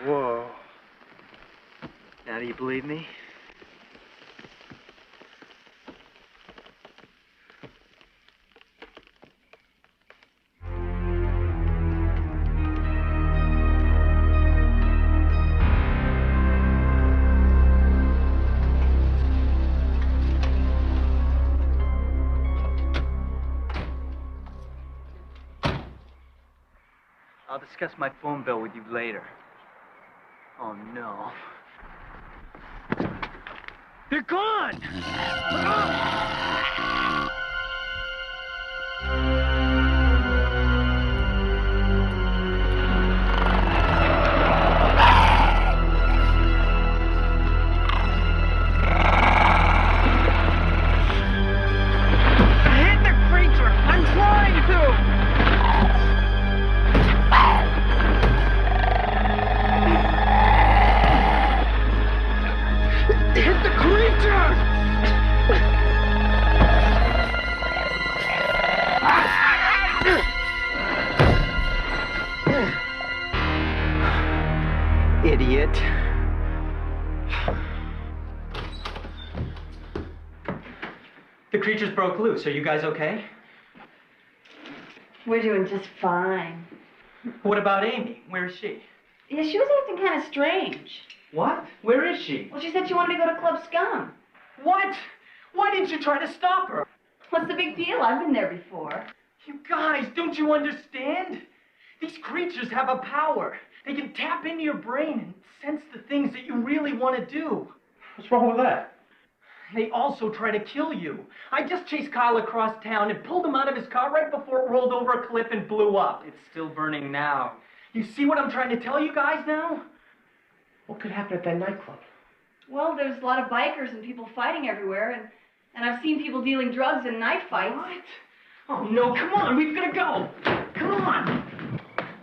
Whoa. Now do you believe me? I'll discuss my phone bill with you later. Oh, no. They're gone! creatures broke loose. Are you guys okay? We're doing just fine. What about Amy? Where is she? Yeah, she was acting kind of strange. What? Where is she? Well, she said she wanted to go to Club Scum. What? Why didn't you try to stop her? What's the big deal? I've been there before. You guys, don't you understand? These creatures have a power. They can tap into your brain and sense the things that you really want to do. What's wrong with that? They also try to kill you. I just chased Kyle across town and pulled him out of his car right before it rolled over a cliff and blew up. It's still burning now. You see what I'm trying to tell you guys now? What could happen at that nightclub? Well, there's a lot of bikers and people fighting everywhere, and I've seen people dealing drugs in night fights. What? Oh, no, come on, we've got to go. Come on.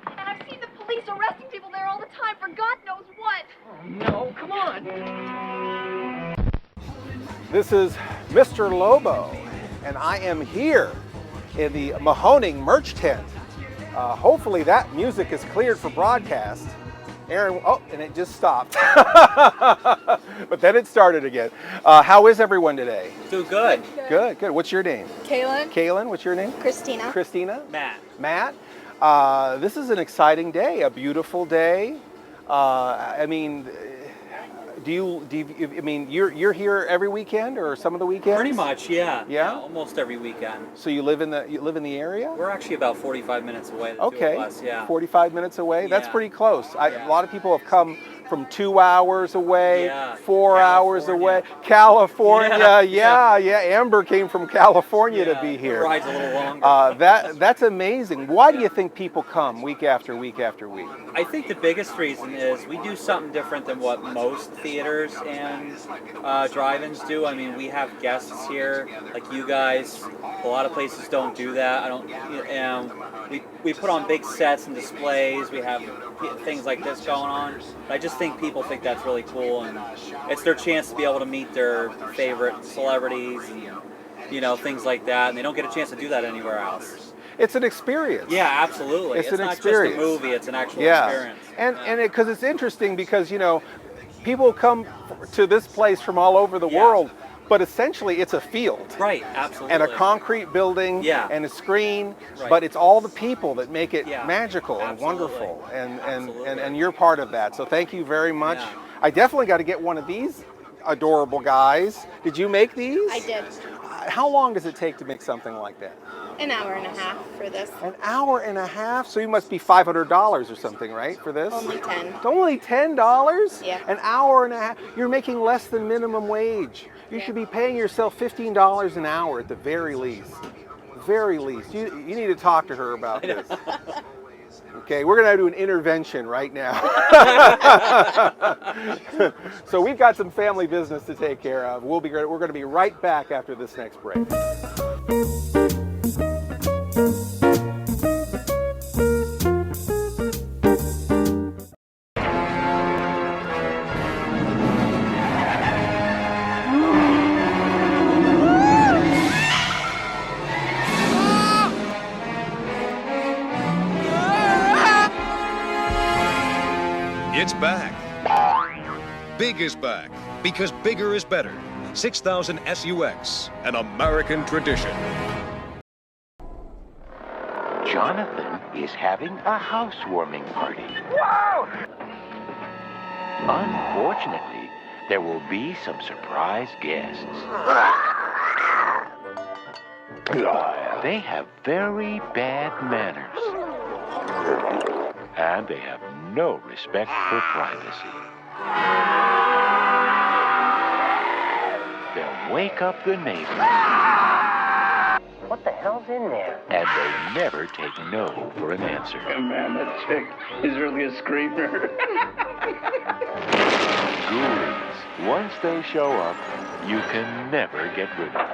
And I've seen the police arresting people there all the time for God knows what. Oh, no, come on. This is Mr. Lobo, and I am here in the Mahoning merch tent. Hopefully that music is cleared for broadcast. Aaron, oh, and it just stopped. But then it started again. How is everyone today? Doing good. Good, good. What's your name? Kaylin. Kaylin, what's your name? Christina. Christina? Matt. Matt. This is an exciting day, a beautiful day. I mean, I mean, you're here every weekend or some of the weekends? Pretty much, yeah. Yeah? Almost every weekend. So you live in the area? We're actually about 45 minutes away. The Okay. two of us, yeah. 45 minutes away. That's Yeah. pretty close. A lot of people have come from 2 hours away, Yeah. 4 hours away. California, yeah. Amber came from California to be The here. ride's a little longer. That's amazing. Why do you think people come week after week after week? I think the biggest reason is we do something different than what most theaters and drive-ins do. I mean, we have guests here, like you guys. A lot of places don't do that. We put on big sets and displays. We have things like this going on. I just think people think that's really cool, and it's their chance to be able to meet their favorite celebrities and things like that. And they don't get a chance to do that anywhere else. It's an experience. Yeah, absolutely. It's an not experience. just a movie; it's an actual Yeah, experience. and because it's interesting because people come to this place from all over the world, but essentially it's a field. Right, absolutely. And a concrete building and a screen, Right. but it's all the people that make it Yeah, magical and absolutely. wonderful, and you're part of that. So thank you very much. I definitely got to get one of these adorable guys. Did you make these? I did. How long does it take to make something like that? An hour and a half for this. An hour and a half? So you must be $500 or something, right, for this? Only 10. It's only $10? Yeah. An hour and a half? You're making less than minimum wage. You should be paying yourself $15 an hour at the very least. Very least. You need to talk to her about this. Okay, we're going to do an intervention right now. So we've got some family business to take care of. We're going to be right back after this next break. It's back. Big is back because bigger is better. 6000 SUX, an American tradition. Jonathan is having a housewarming party. Wow! Unfortunately, there will be some surprise guests. They have very bad manners. And they have no respect for privacy. They'll wake up the neighbors. What the hell's in there? And they never take no for an answer. Man, that chick is really a screamer. Ghoulies, once they show up, you can never get rid of them.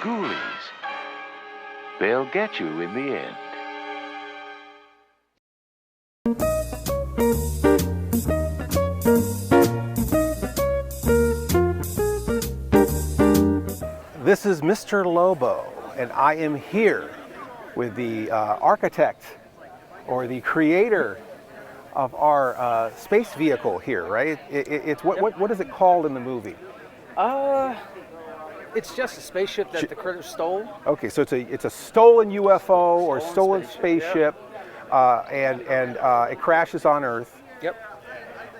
Ghoulies, they'll get you in the end. This is Mr. Lobo, and I am here with the architect or the creator of our space vehicle here, right? It's what is it called in the movie? It's just a spaceship that the critters stole. Okay, so it's a stolen UFO or stolen spaceship, and it crashes on Earth. Yep.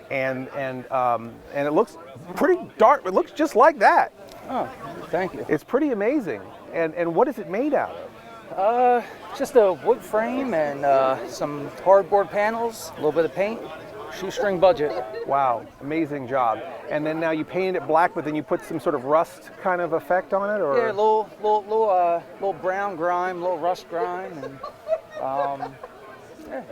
And it looks pretty dark. It looks just like that. Oh, thank you. It's pretty amazing. And what is it made out of? Just a wood frame and some cardboard panels, a little bit of paint, shoestring budget. Wow, amazing job. And then now you paint it black, but then you put some sort of rust kind of effect on it, or? Yeah, little brown grime, little rust grime, and yeah,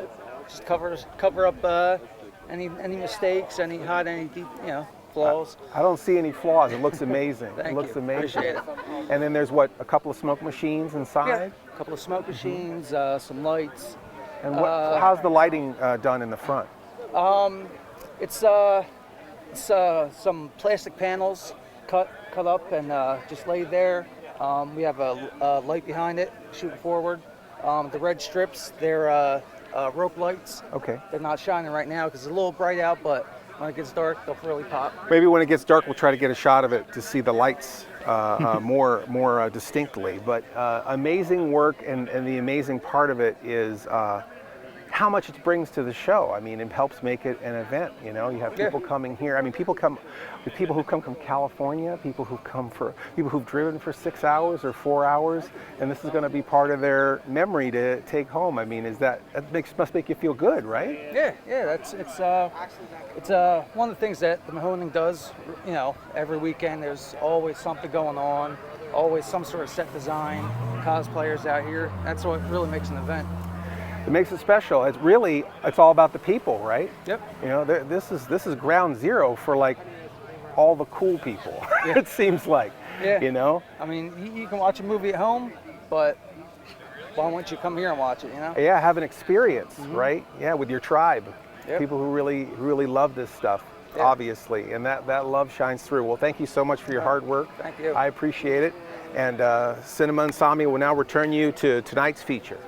just cover up any mistakes, any flaws. I don't see any flaws. It looks amazing. Thank it looks you. amazing. Appreciate it. And then there's what, a couple of smoke machines inside? Yeah, a couple of smoke machines, some lights. And how's the lighting done in the front? It's some plastic panels cut up and just laid there. We have a light behind it, shooting forward. The red strips, they're rope lights. Okay. They're not shining right now because it's a little bright out, but when it gets dark, they'll really pop. Maybe when it gets dark, we'll try to get a shot of it to see the lights more distinctly. But amazing work, and the amazing part of it is how much it brings to the show. I mean, it helps make it an event. You know, you have people coming here. I mean, people who come from California, people who've driven for 6 hours or 4 hours, and this is going to be part of their memory to take home. I mean, must make you feel good, right? Yeah. It's one of the things that the Mahoning does. You know, every weekend there's always something going on, always some sort of set design, cosplayers out here. That's what really makes an event. It makes it special. It's all about the people, right? Yep. You know, this is ground zero for like all the cool people. Yeah. It seems like. Yeah. You know. I mean, you can watch a movie at home, but why won't you come here and watch it? You know. Yeah, have an experience, right? Yeah, with your tribe. Yep. People who really love this stuff, obviously, and that love shines through. Well, thank you so much for your hard work. Thank you. I appreciate it. And Cinema Insomnia will now return you to tonight's feature.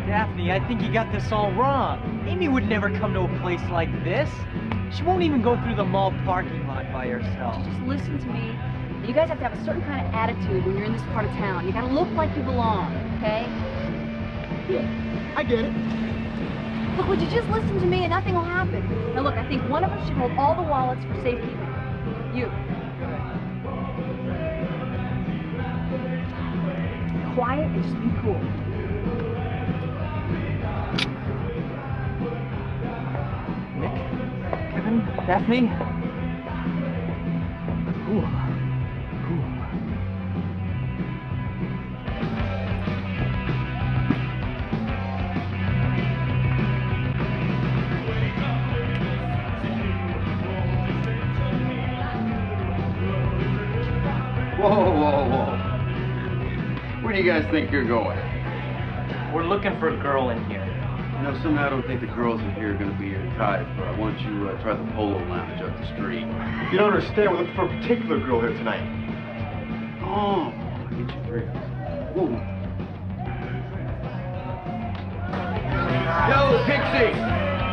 Daphne, I think you got this all wrong. Amy would never come to a place like this. She won't even go through the mall parking lot by herself. Just listen to me. You guys have to have a certain kind of attitude when you're in this part of town. You gotta look like you belong, okay? Yeah, I get it. Look, would you just listen to me and nothing will happen? Now look, I think one of us should hold all the wallets for safekeeping. You. Quiet and just be cool. Daphne? Whoa. Where do you guys think you're going? We're looking for a girl in here. You know, somehow I don't think the girls in here are going to be your type. I want you to try the polo lounge up the street. You don't understand. We're looking for a particular girl here tonight. Oh, I get your drift. Ooh. Yo, Pixie!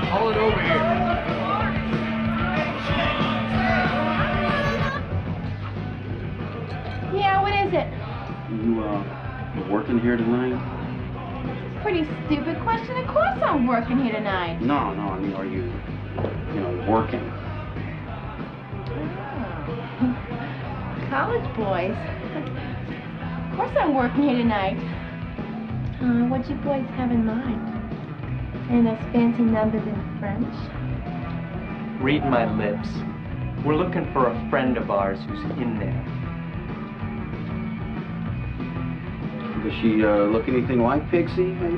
Haul it over here. Yeah, what is it? You working here tonight? Pretty stupid question. Of course I'm working here tonight. No, I mean, are you working? Oh. College boys. Of course I'm working here tonight. What you boys have in mind? And those fancy numbers in French? Read my lips. We're looking for a friend of ours who's in there. Does she look anything like Pixie, maybe?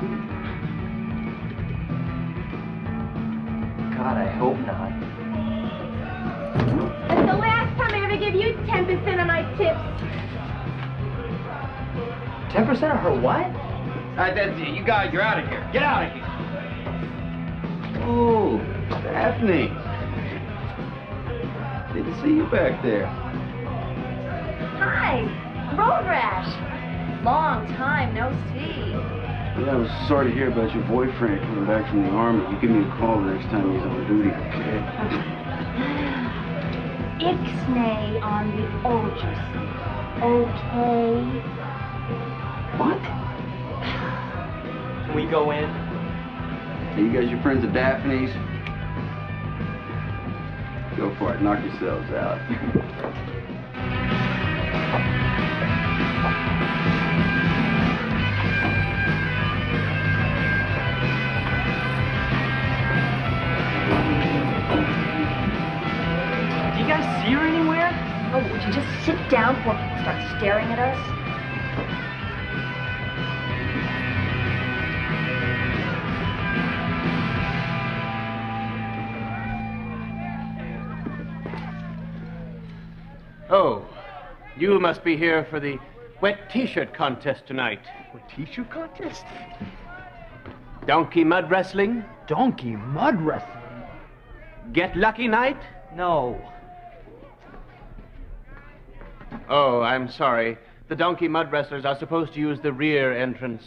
God, I hope not. 10% of her what? All right, that's it. You guys, you're out of here. Get out of here. Oh, Daphne. Didn't see you back there. Hi, road rash. Long time no see. Yeah, I was sorry to hear about your boyfriend coming back from the army. You give me a call the next time he's on duty, okay? Ixnay on the Ultra. Okay. What? Can we go in? Hey, you guys, your friends at Daphne's? Go for it. Knock yourselves out. Do you guys see her anywhere? Oh, would you just sit down before people start staring at us? Oh, you must be here for the wet t-shirt contest tonight. What, t-shirt contest? Donkey mud wrestling? Donkey mud wrestling? Get lucky night? No. Oh, I'm sorry. The donkey mud wrestlers are supposed to use the rear entrance.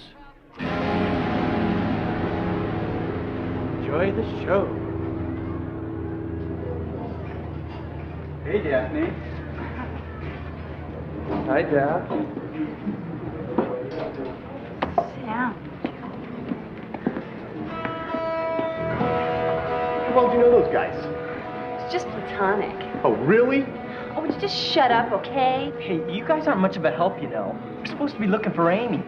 Enjoy the show. Hey, Daphne. Hi, Dad. Sit down. How well do you know those guys? It's just platonic. Oh, really? Oh, would you just shut up, okay? Hey, you guys aren't much of a help, you know. We're supposed to be looking for Amy.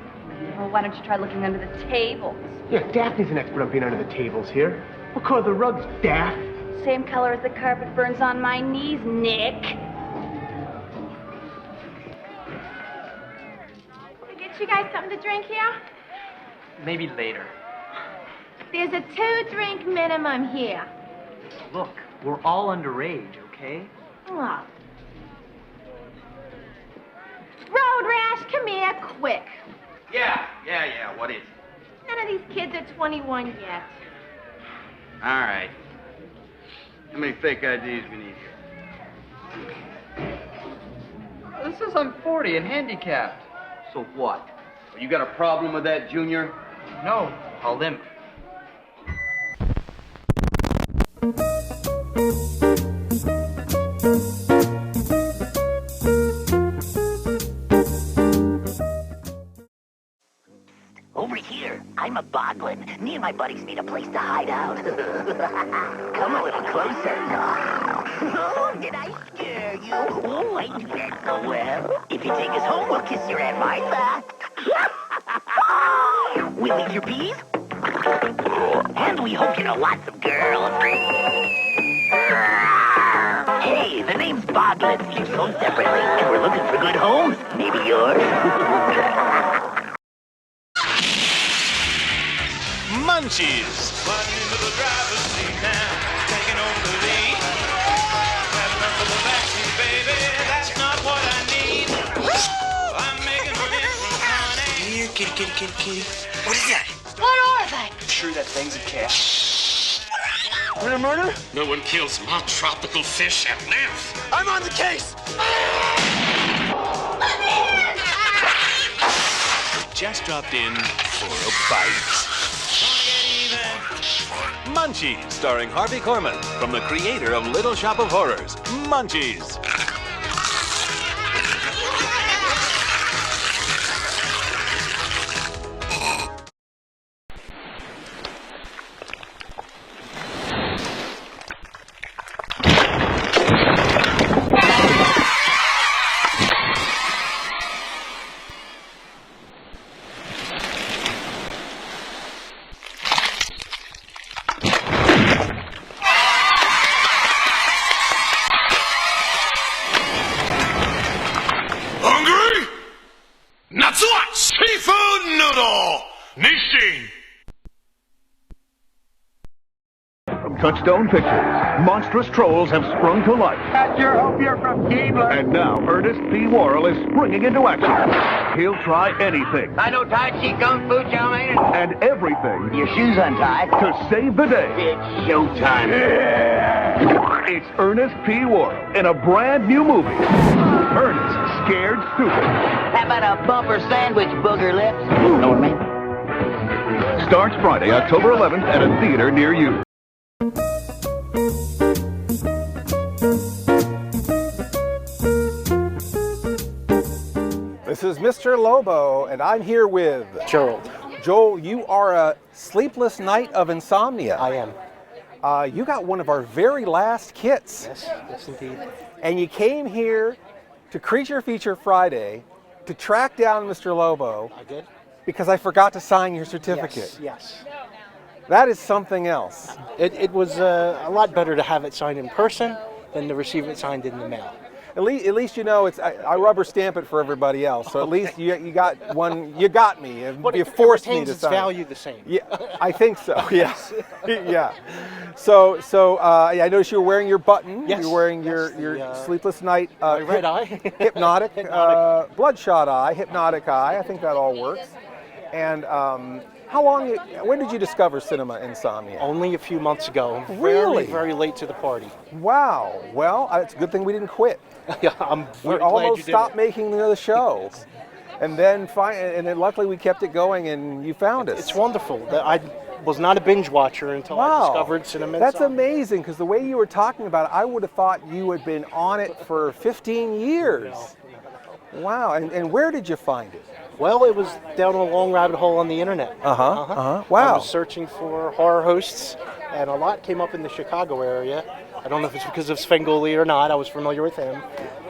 Well, why don't you try looking under the tables? Yeah, Daphne's an expert on being under the tables here. What color are the rugs, Daph? Same color as the carpet ferns on my knees, Nick. Get you guys something to drink here? Maybe later. There's a 2-drink minimum here. Look, we're all underage, okay? Oh. Road Rash, come here, quick. Yeah, what is it? None of these kids are 21 yet. All right. How many fake IDs we need here? This says I'm 40 and handicapped. So what? You got a problem with that, Junior? No, I'll limp. Over here, I'm a boglin. Me and my buddies need a place to hide out. Come a little closer. Oh, did I scare you? Oh, I do that so well. If you take us home, we'll kiss your Aunt Martha. We'll eat your peas. And we hope you know lots of girls. Hey, the name's Boglins. We're sold separately, and we're looking for good homes. Maybe yours. Munchies. Button into the driver's seat now, taking over the lead. Grabbing up for the backseat, baby, that's not what I need. I'm making money from honey. Here, kitty. What is that? What are they? Sure that thing's a cat. Murder? No one kills small tropical fish and lives. I'm on the case. Just dropped in for a bite. Munchies, starring Harvey Korman, from the creator of Little Shop of Horrors. Munchies. Seafood noodle! Nishin! From Touchstone Pictures, monstrous trolls have sprung to life. I sure hope you're from Keebler. And now Ernest P. Worrell is springing into action. He'll try anything I know Tai Chi Kung Fu, chow mein. and everything Your shoes untied. to save the day. It's showtime. It's Ernest P. Worrell in a brand new movie. Ernest Scared Stupid. How about a bumper sandwich, booger lips? Know what I mean? Starts Friday, October 11th at a theater near you. This is Mr. Lobo, and I'm here with Gerald. Joel, you are a sleepless night of insomnia. I am. You got one of our very last kits. Yes, indeed. And you came here to Creature Feature Friday to track down Mr. Lobo. I did. Because I forgot to sign your certificate. Yes. That is something else. It was a lot better to have it signed in person than to receive it signed in the mail. At least you know I rubber stamp it for everybody else. So at least you got one. You got me. But You it forced me retains to its sign. value the same. Yeah, I think so. Yes. Yeah. So I noticed you were wearing your button. Yes. You're wearing Yes, your the, sleepless night. my red eye. Hypnotic. Bloodshot eye. Hypnotic eye. I think that all works. And when did you discover cinema insomnia? Only a few months ago. Really? Very, very late to the party. Wow. Well, it's a good thing we didn't quit. Yeah, I'm We very glad almost you did stopped it. making the show. And then luckily we kept it going and you found us. It's wonderful. I was not a binge watcher until I discovered cinema. That's amazing, because the way you were talking about it, I would have thought you had been on it for 15 years. Wow. And where did you find it? Well, it was down a long rabbit hole on the internet. Wow. I was searching for horror hosts, and a lot came up in the Chicago area. I don't know if it's because of Svengoolie or not. I was familiar with him.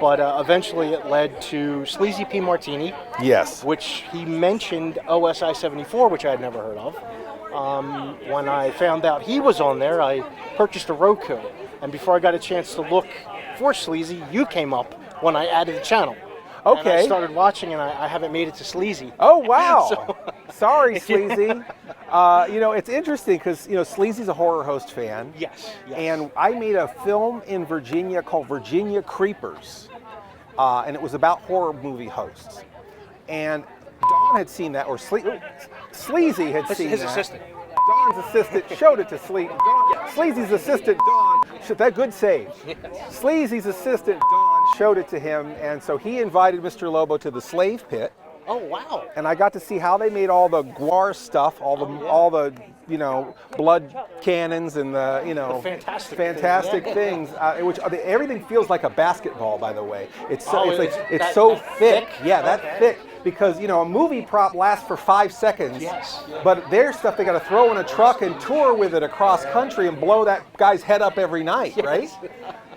But eventually it led to Sleazy P. Martini. Yes. Which he mentioned OSI 74, which I had never heard of. When I found out he was on there, I purchased a Roku. And before I got a chance to look for Sleazy, you came up when I added the channel. Okay. And I started watching, and I haven't made it to Sleazy. Oh, wow. So- Sorry, Sleazy. It's interesting because, Sleazy's a horror host fan. Yes. And I made a film in Virginia called Virginia Creepers. And it was about horror movie hosts. And Don had seen that, or Sleazy had seen His that. assistant. Don's assistant showed it to Sleazy's assistant, Don. That good save. Sleazy's assistant, Don, showed it to him, and so he invited Mr. Lobo to the slave pit. Oh, wow. And I got to see how they made all the guar stuff, all the blood cannons and the fantastic things. Which everything feels like a basketball, by the way. It's so thick. Yeah, that thick. Because a movie prop lasts for 5 seconds. Yes. But their stuff they got to throw in a truck and tour with it across country and blow that guy's head up every night, right?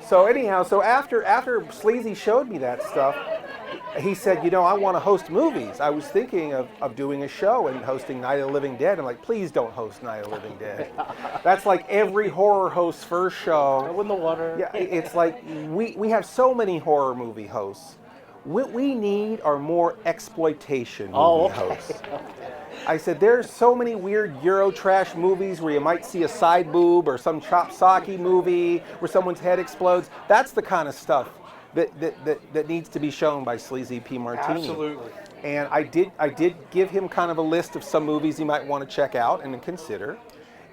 So anyhow, after Sleazy showed me that stuff, he said, I want to host movies. I was thinking of doing a show and hosting Night of the Living Dead. I'm like, please don't host Night of the Living Dead. That's like every horror host's first show. Go in the water. Yeah, it's like we have so many horror movie hosts. What we need are more exploitation movie hosts. I said, there's so many weird Eurotrash movies where you might see a side boob or some chop-socky movie where someone's head explodes. That's the kind of stuff that needs to be shown by Sleazy P. Martini. Absolutely. And I did give him kind of a list of some movies he might want to check out and consider.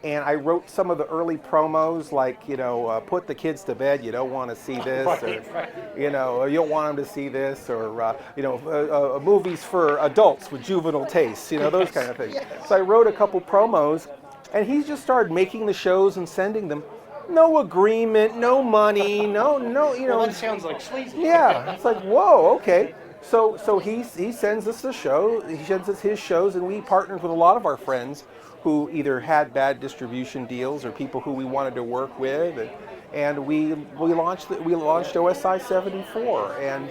And I wrote some of the early promos, like, put the kids to bed, you don't want to see this, or, you don't want them to see this, or, movies for adults with juvenile tastes, those kind of things. So I wrote a couple promos, and he just started making the shows and sending them. No agreement, no money, no. Well, that sounds like Sleazy. Yeah, it's like, whoa, okay. So he sends us the show, he sends us his shows, and we partnered with a lot of our friends who either had bad distribution deals or people who we wanted to work with, and we launched OSI 74. And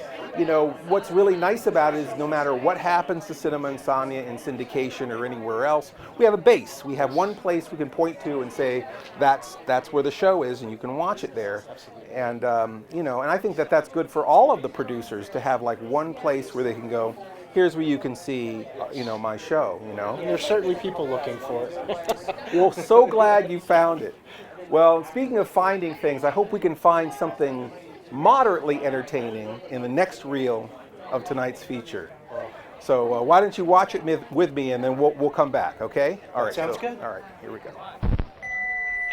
what's really nice about it is no matter what happens to Cinema Insomnia in syndication or anywhere else, we have a base. We have one place we can point to and say that's where the show is, and you can watch it there. And and I think that's good for all of the producers to have like one place where they can go, here's where you can see, my show, And there's certainly people looking for it. Well, so glad you found it. Well, speaking of finding things, I hope we can find something moderately entertaining in the next reel of tonight's feature. So why don't you watch it with me, and then we'll come back, okay? All right. Sounds good. All right, here we go.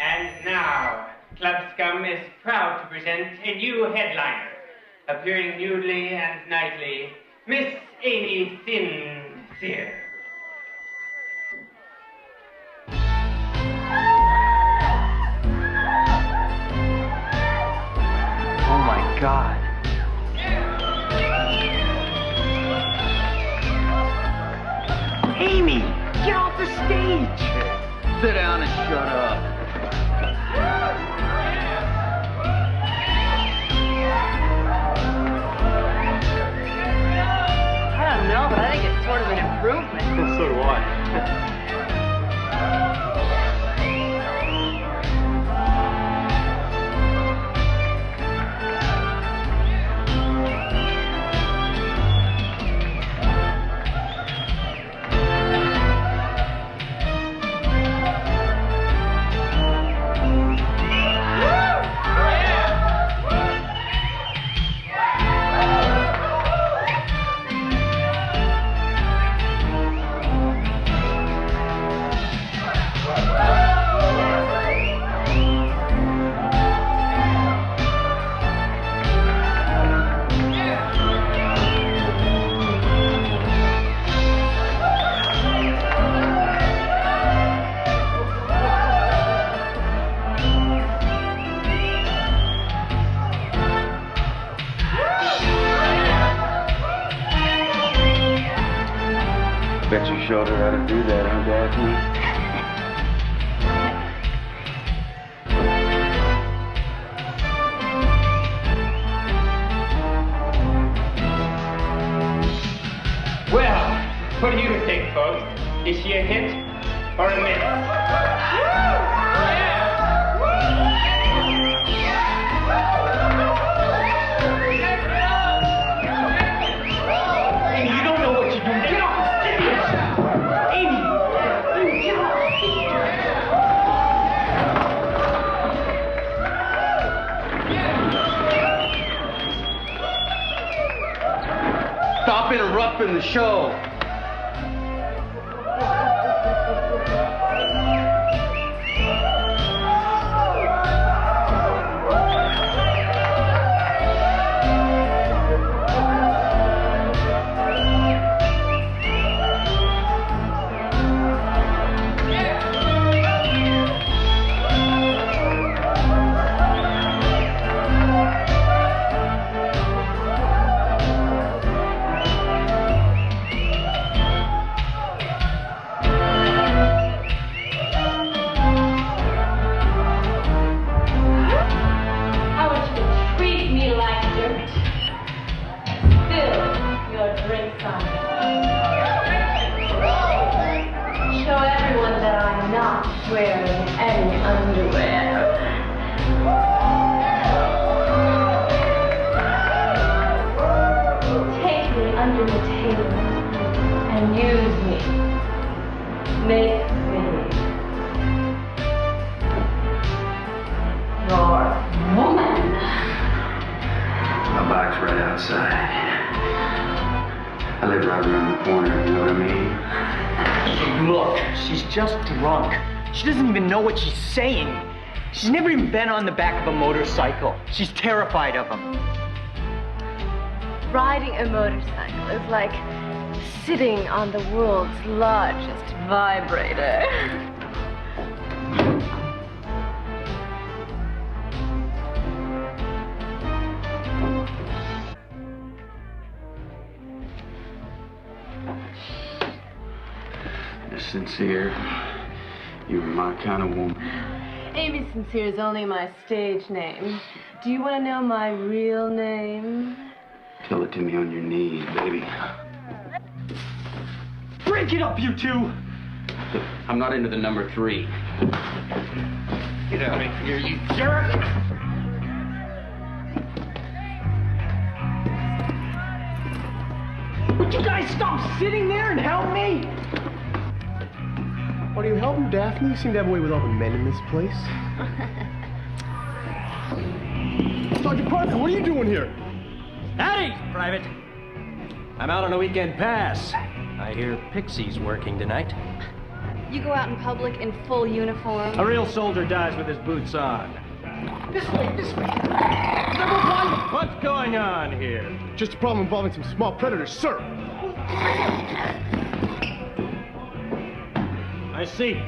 And now, Club Scum is proud to present a new headliner, appearing newly and nightly, Miss Amy Sincere. Oh my God. Amy, get off the stage! Sit down and shut up. I don't know, but I think it's sort of an improvement. So do I. Bet you showed her how to do that, huh, Daphne? Well, what do you think, folks? Is she a hit or a miss? Amy, you don't know what you're doing. Get off the stage! Amy! Amy, get off the stage! Stop interrupting the show. I want you to treat me like dirt. Spill your drinks on me. Show everyone that I'm not wearing any underwear. Take me under the table and use me. Make me your woman. My bike's right outside. I live right around the corner, you know what I mean? Look, she's just drunk. She doesn't even know what she's saying. She's never even been on the back of a motorcycle. She's terrified of them. Riding a motorcycle is like sitting on the world's largest vibrator. Miss Sincere, you were my kind of woman. Amy Sincere is only my stage name. Do you want to know my real name? Tell it to me on your knees, baby. Break it up, you two! I'm not into the number 3. Get out of here, you jerk! Would you guys stop sitting there and help me? What are you helping, Daphne? You seem to have a way with all the men in this place. Sergeant Parker, what are you doing here? Howdy, Private. I'm out on a weekend pass. I hear Pixie's working tonight. You go out in public in full uniform? A real soldier dies with his boots on. This way, this way. Number one! What's going on here? Just a problem involving some small predators, sir. I see.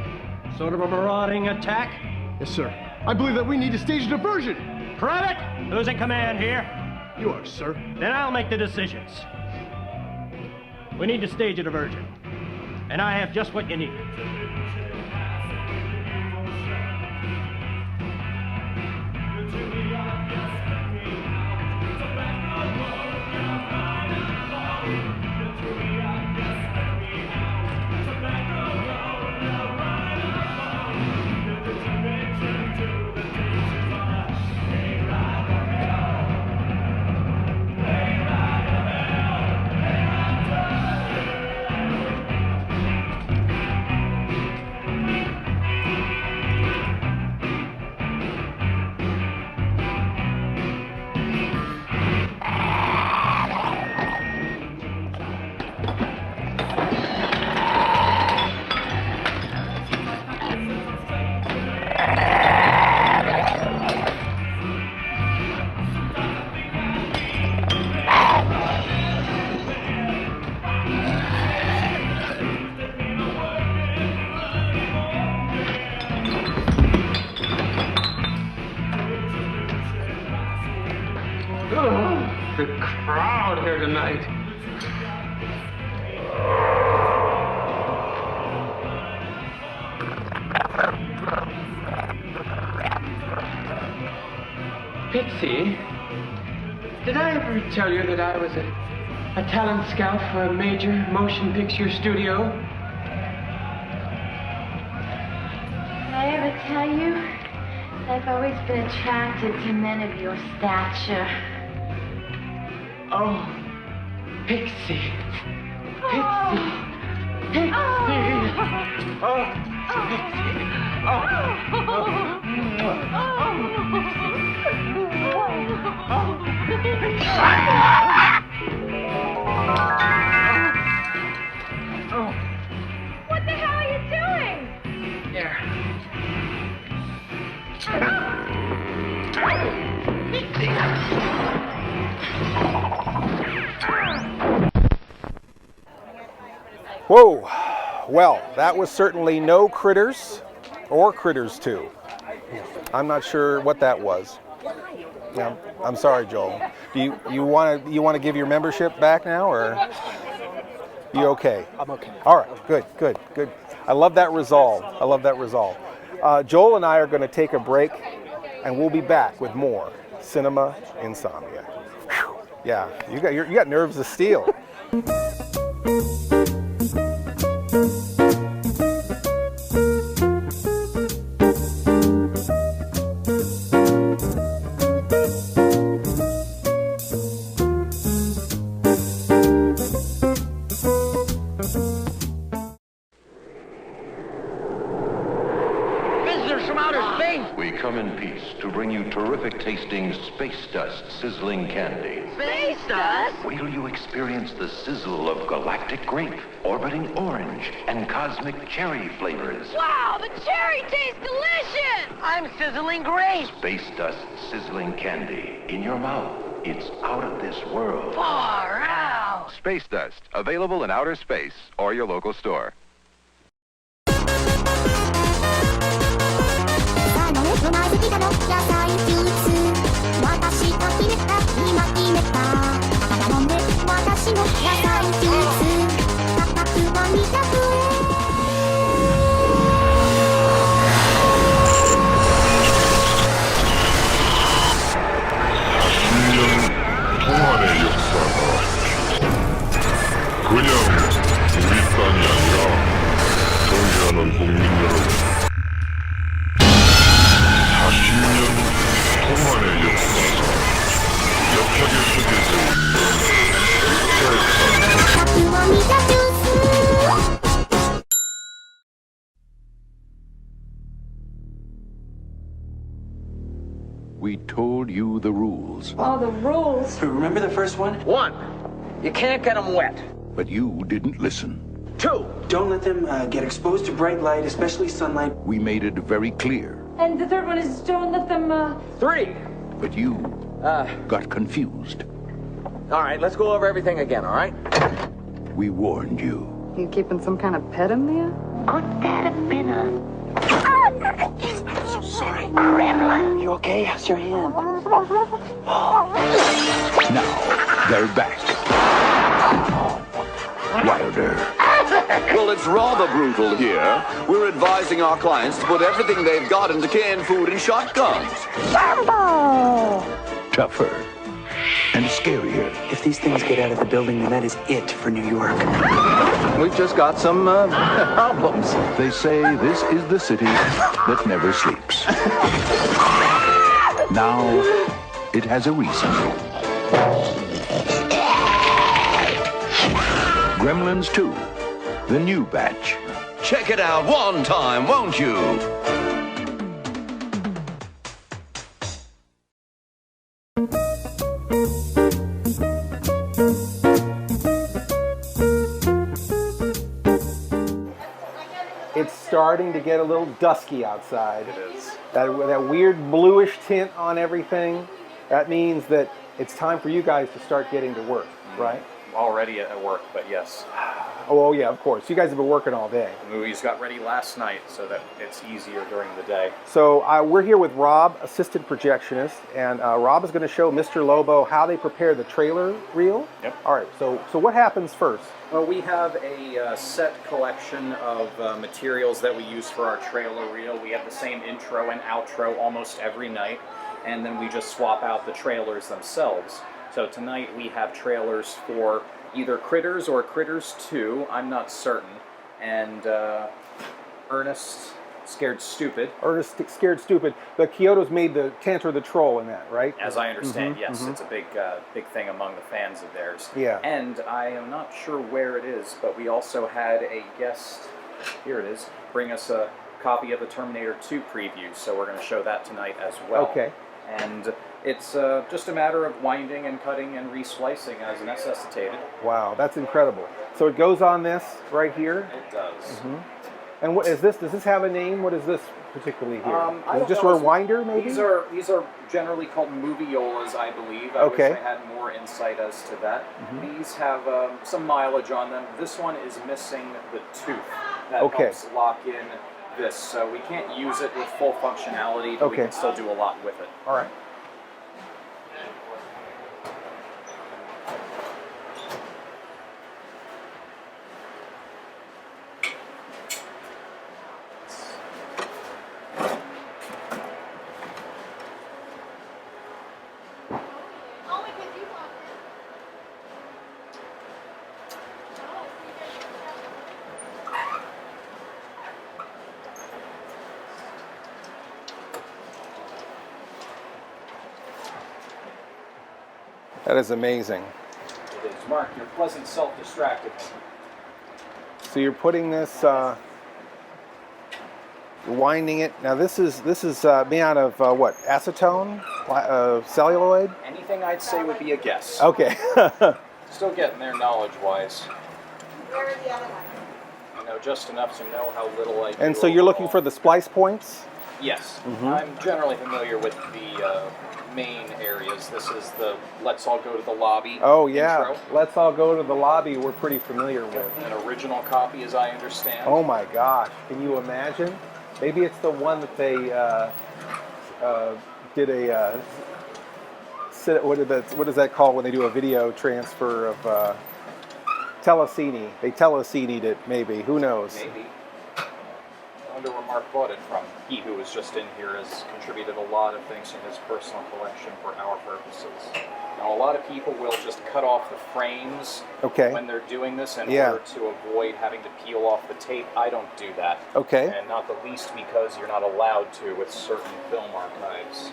Sort of a marauding attack? Yes, sir. I believe that we need to stage a diversion. Private, who's in command here? You are, sir. Then I'll make the decisions. We need to stage a diversion. And I have just what you need. The crowd here tonight. Pixie, did I ever tell you that I was a talent scout for a major motion picture studio? Did I ever tell you? I've always been attracted to men of your stature. Oh, Pixie. Pixie. Pixie. Oh, Pixie. What the hell are you doing? There. Whoa. Well, that was certainly no Critters or Critters 2. I'm not sure what that was. Yeah, I'm sorry, Joel. Do you want to give your membership back now, or you okay? I'm okay. All right, good. I love that resolve. Joel and I are going to take a break, and we'll be back with more Cinema Insomnia. Whew. Yeah, you got nerves of steel. Visitors from outer space! We come in peace to bring you terrific tasting space dust sizzling candy. Space dust? Wait till you experience the sizzle of galactic grape, orbiting orange, and cosmic cherry flavors. Wow, the cherry tastes delicious! I'm sizzling great! Space dust sizzling candy. In your mouth, it's out of this world. Far out! Space Dust, available in outer space or your local store. 그냥 우리 땅이 아니라 존경하는 국민 여러분, 40년 동안의 역사가 역사계 속에서 있는 We told you the rules, Oh, the rules. Remember the first one? 1, you can't get them wet. but you didn't listen. 2, don't let them get exposed to bright light, especially sunlight. We made it very clear, And the third one is don't let them, 3. but you got confused. All right, let's go over everything again, all right? We warned you. You keeping some kind of pet in there? Could that have been a... I'm so sorry. Gremlin? You okay? How's your hand? Now, they're back. Wilder. Well, it's rather brutal here. We're advising our clients to put everything they've got into canned food and shotguns. Tougher. And scarier. If these things get out of the building, then that is it for New York. We've just got some problems. They say this is the city that never sleeps. Now, it has a reason. Gremlins 2, the new batch. Check it out one time, won't you? It's starting to get a little dusky outside. It is. That weird bluish tint on everything. That means that it's time for you guys to start getting to work, right? Already at work, but yes. Oh, yeah, of course. You guys have been working all day. The movies got ready last night so that it's easier during the day. So we're here with Rob, assistant projectionist, and Rob is going to show Mr. Lobo how they prepare the trailer reel. Yep. All right, so what happens first? Well, we have a set collection of materials that we use for our trailer reel. We have the same intro and outro almost every night, and then we just swap out the trailers themselves. So tonight we have trailers for either Critters or Critters 2, I'm not certain, and Ernest Scared Stupid. Ernest Scared Stupid. The CHIODO's made the Tantor the Troll in that, right? As I understand, Mhm, yes, mhm. it's a big thing among the fans of theirs. Yeah. And I am not sure where it is, but we also had a guest, here it is, bring us a copy of the Terminator 2 preview, so we're going to show that tonight as well. Okay. And it's just a matter of winding and cutting and re-splicing as necessitated. Wow, that's incredible. So it goes on this right here? It does. Mhm. And what is this? Does this have a name? What is this particularly here? I Is it don't just know. a rewinder, maybe? These are generally called moviolas, I believe. I Okay. wish I had more insight as to that. Mhm. These have some mileage on them. This one is missing the tooth that Okay. helps lock in this, so we can't use it with full functionality, but we Okay. can still do a lot with it. All right. That is amazing. It is. Mark, your pleasant self-distracted. So you're putting this, you're winding it. Now this is made out of what? Acetone, celluloid. Anything I'd say would be a guess. Okay. Still getting there knowledge-wise. I know just enough to know how little I do. And so you're looking for the splice points? Yes. Mhm. I'm generally familiar with the main areas. This is the Let's All Go to the Lobby Oh yeah. intro. Let's all go to the lobby. We're pretty familiar with. An original copy, as I understand. Oh my gosh! Can you imagine? Maybe it's the one that they did a what is that called when they do a video transfer of telecine? They telecined it. Maybe. Who knows? Maybe. I wonder where Mark bought it from. He, who was just in here, has contributed a lot of things from his personal collection for our purposes. Now, a lot of people will just cut off the frames Okay. when they're doing this in Yeah. order to avoid having to peel off the tape. I don't do that. Okay. And not the least because you're not allowed to with certain film archives.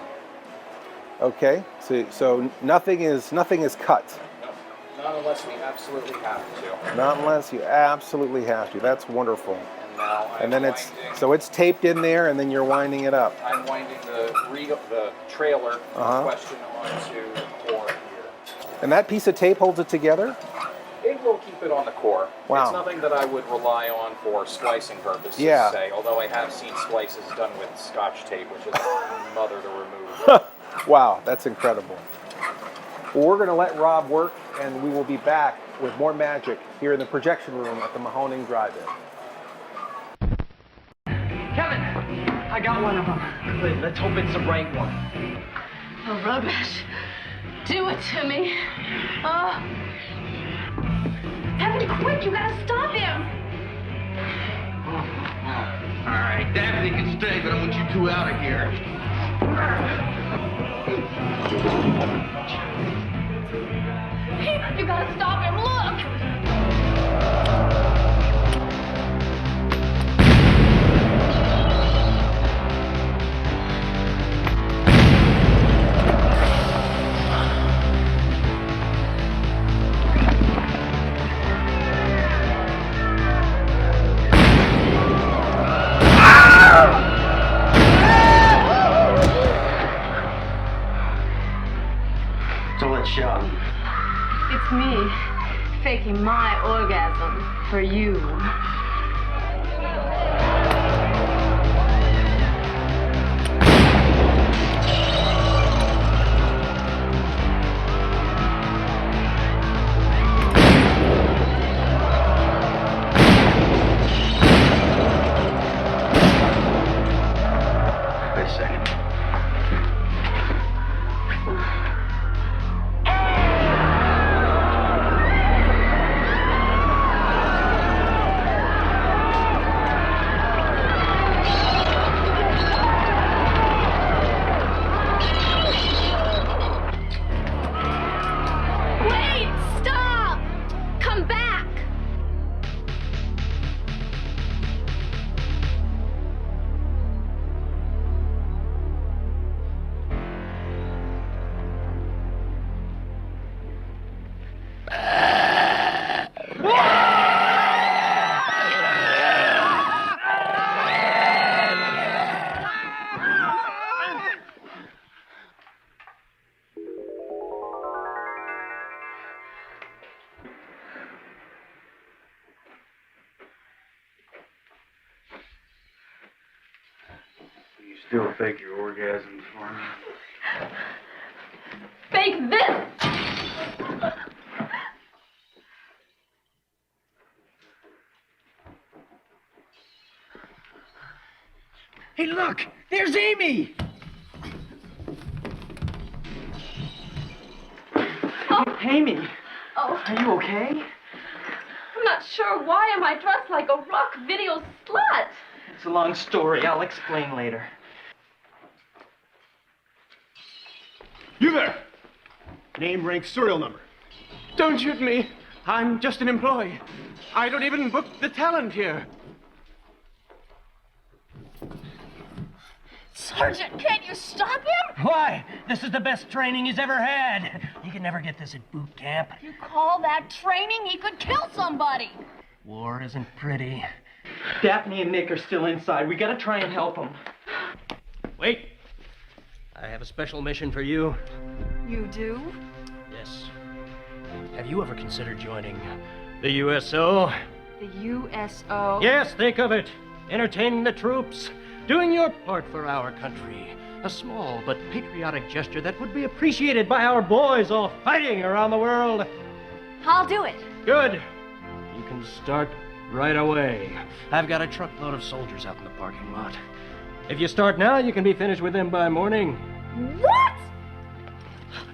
Okay. So nothing is cut. No, not unless we absolutely have to. Not unless you absolutely have to. That's wonderful. And now. And then it's taped in there, and then you're winding it up. I'm winding the trailer in question onto the core here. And that piece of tape holds it together? It will keep it on the core. Wow. It's nothing that I would rely on for splicing purposes, say, although I have seen splices done with Scotch tape, which is a mother to remove. Wow, that's incredible. Well, we're going to let Rob work, and we will be back with more magic here in the projection room at the Mahoning Drive-In. Kevin, I got one of them. Good, let's hope it's the right one. Oh, rubbish. Do it to me. Oh. Kevin, quick, you gotta stop him. All right, Daphne can stay, but I want you two out of here. You gotta stop him, look! So let's show. It's me, faking my orgasm for you. Wait a second. Wait! Stop! Come back! You still fake your orgasms for me? Fake this! Hey, look! There's Amy! Amy, Oh, are you okay? I'm not sure why am I dressed like a rock video slut? It's a long story. I'll explain later. You there! Name, rank, serial number. Don't shoot me. I'm just an employee. I don't even book the talent here. Sergeant, can't you stop him? Why? This is the best training he's ever had. You can never get this at boot camp. You call that training? He could kill somebody. War isn't pretty. Daphne and Nick are still inside. We gotta try and help them. Wait. I have a special mission for you. You do? Yes. Have you ever considered joining the USO? The USO? Yes, think of it. Entertaining the troops. Doing your part for our country. A small but patriotic gesture that would be appreciated by our boys all fighting around the world. I'll do it. Good. You can start right away. I've got a truckload of soldiers out in the parking lot. If you start now, you can be finished with them by morning. What?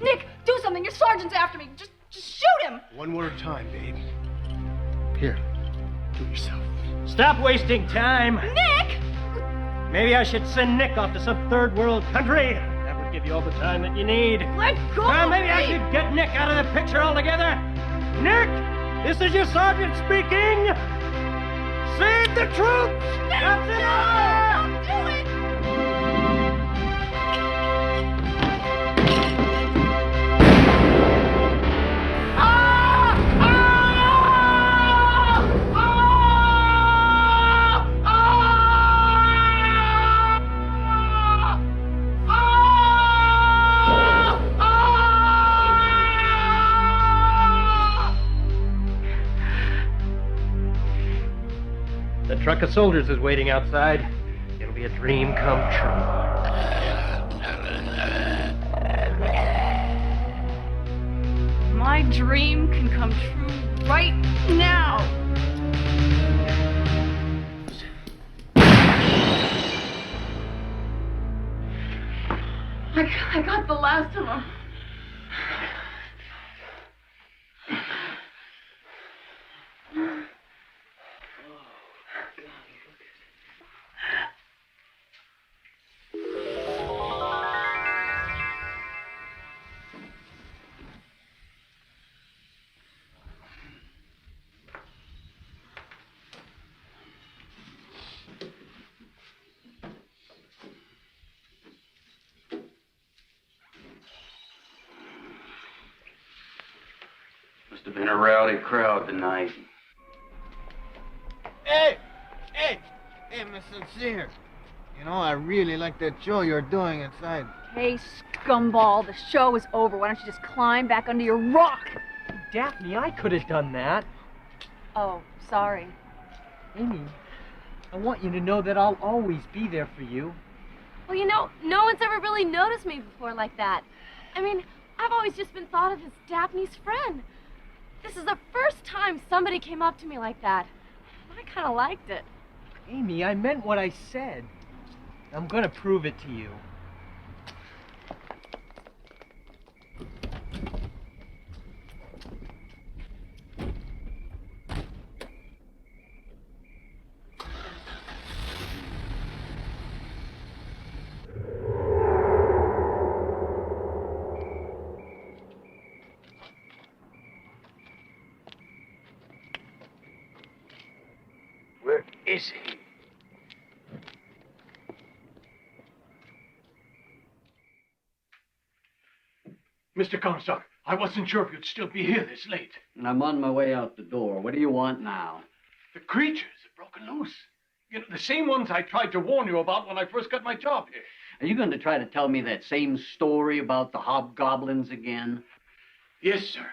Nick, do something. Your sergeant's after me. Just shoot him. One more time, babe. Here, do it yourself. Stop wasting time. Nick! Maybe I should send Nick off to some third world country. That would give you all the time that you need. Let go Well, of maybe I me. should get Nick out of the picture altogether. Nick, this is your sergeant speaking. Save the troops! That's it! Don't do it! truck of soldiers is waiting outside. It'll be a dream come true. My dream can come true right now. I got the last of them. Must have been a rowdy crowd tonight. Hey, Miss Sincere. You know, I really like that show you're doing inside. Hey, scumball, the show is over. Why don't you just climb back under your rock? Daphne, I could have done that. Oh, sorry. Amy, I want you to know that I'll always be there for you. Well, you know, no one's ever really noticed me before like that. I mean, I've always just been thought of as Daphne's friend. This is the first time somebody came up to me like that. I kind of liked it. Amy, I meant what I said. I'm gonna prove it to you. Where is he? Mr. Comstock, I wasn't sure if you'd still be here this late. I'm on my way out the door. What do you want now? The creatures have broken loose. You know, the same ones I tried to warn you about when I first got my job here. Are you going to try to tell me that same story about the Hobgoblins again? Yes, sir.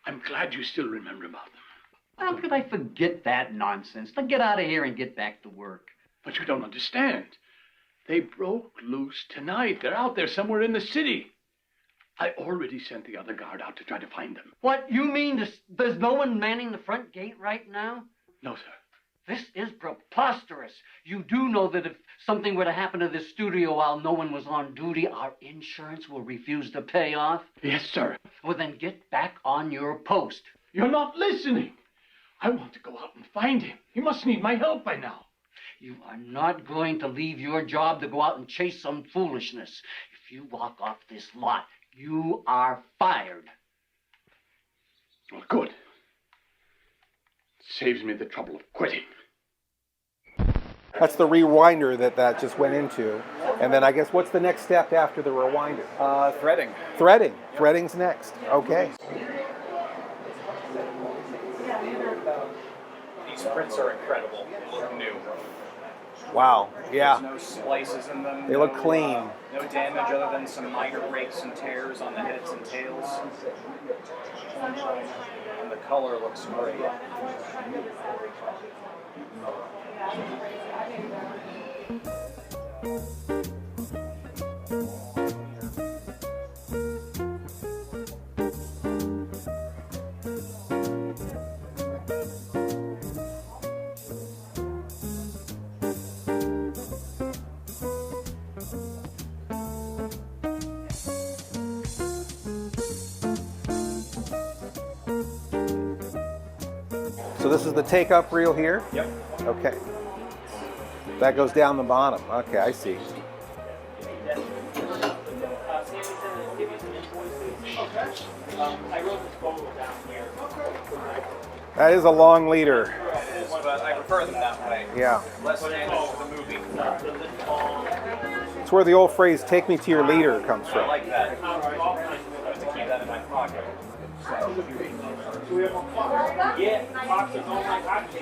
I'm glad you still remember about them. How could I forget that nonsense? Now get out of here and get back to work. But you don't understand. They broke loose tonight. They're out there somewhere in the city. I already sent the other guard out to try to find them. What, you mean there's no one manning the front gate right now? No, sir. This is preposterous. You do know that if something were to happen to this studio while no one was on duty, our insurance will refuse to pay off? Yes, sir. Well, then get back on your post. You're not listening. I want to go out and find him. He must need my help by now. You are not going to leave your job to go out and chase some foolishness. If you walk off this lot, you are fired. Well, good. Saves me the trouble of quitting. That's the rewinder that just went into. And then I guess what's the next step after the rewinder? Threading. Threading. Yep. Threading's next. Okay. These prints are incredible. They look new. Wow. Yeah. There's no splices in them. They look clean. No damage other than some minor breaks and tears on the heads and tails. And the color looks great. So this is the take-up reel here? Yep. Okay. That goes down the bottom. Okay, I see. That is a long leader. But I prefer them that way. Yeah. Less damage to the movie. It's where the old phrase, take me to your leader, comes I from. like that. I have to keep that in my pocket. Yeah, boxes on my pocket.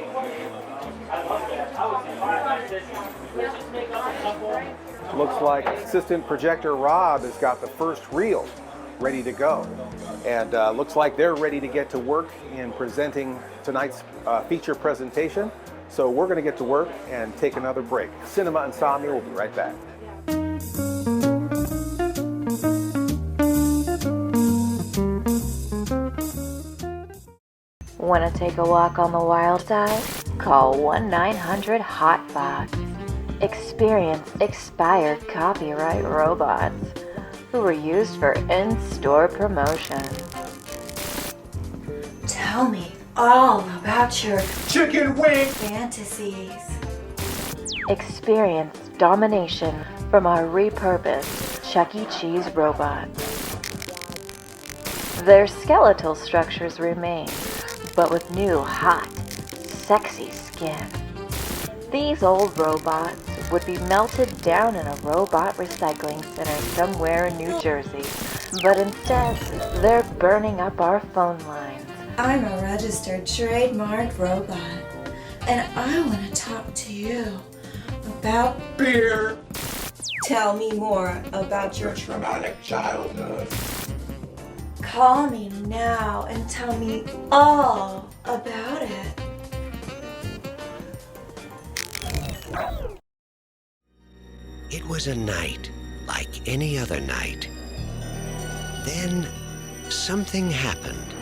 I love that. I was inspired. Let's just make up a couple. Looks like assistant projector Rob has got the first reel ready to go. And looks like they're ready to get to work in presenting tonight's feature presentation. So we're going to get to work and take another break. Cinema Insomnia will be right back. Want to take a walk on the wild side? Call 1-900-HOT-BOX. Experience expired copyright robots who were used for in-store promotion. Tell me all about your chicken wing fantasies. Experience domination from our repurposed Chuck E. Cheese robots. Their skeletal structures remain, but with new, hot, sexy skin. These old robots would be melted down in a robot recycling center somewhere in New Jersey, but instead, they're burning up our phone lines. I'm a registered trademark robot, and I want to talk to you about beer. Tell me more about your traumatic childhood. Call me now and tell me all about it. It was a night like any other night. Then something happened.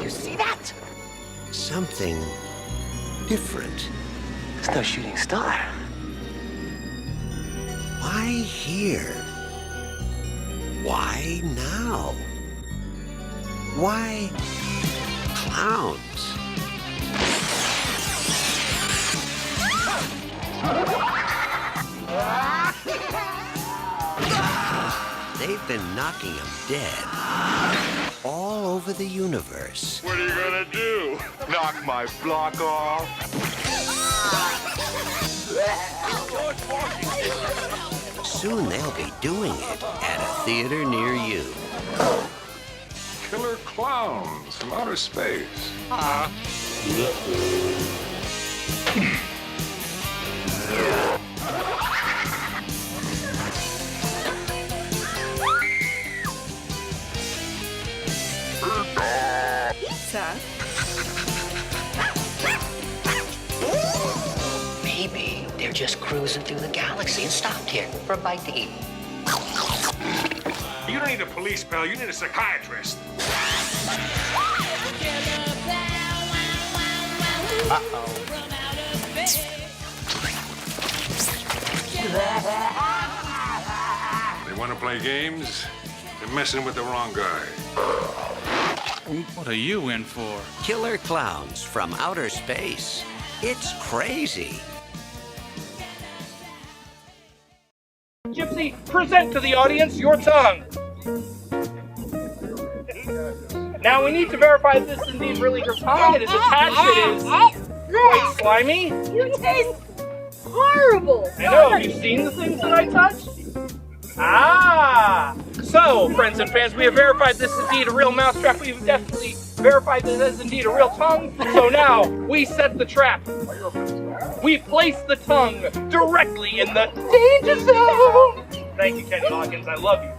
You see that? Something different. It's no shooting star. Why here? Why now? Why clowns? They've been knocking them dead all over the universe. What are you gonna do? Knock my block off? Soon they'll be doing it at a theater near you. Killer clowns from outer space. Pizza? Maybe they're just cruising through the galaxy and stopped here for a bite to eat. You don't need a police pal, you need a psychiatrist. They want to play games? They're messing with the wrong guy. What are you in for? Killer clowns from outer space. It's crazy. Gypsy, present to the audience your tongue. Now we need to verify if this is indeed really your tongue. It is attached. It is quite slimy. You taste horrible. I know. Have you seen the things that I touched? Ah! So, friends and fans, we have verified this is indeed a real mousetrap. We have definitely verified that this is indeed a real tongue. So now, we set the trap. We place the tongue directly in the danger zone. Thank you, Kenny Loggins. I love you.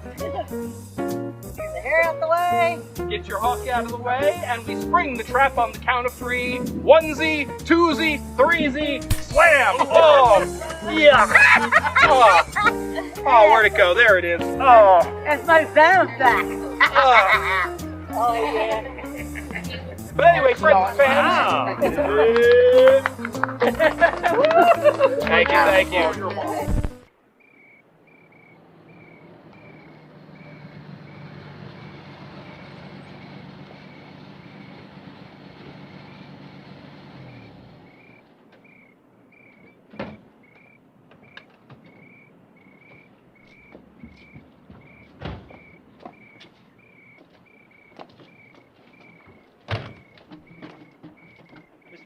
Get the hair out the way. Get your hawk out of the way, and we spring the trap on the count of 3. 1Z, 2Z, 3Z, slam! Oh, yeah! Oh, where'd it go? There it is. Oh. That's my sound back. Oh. Oh, yeah. But anyway, friends and fans. Thank you, thank you.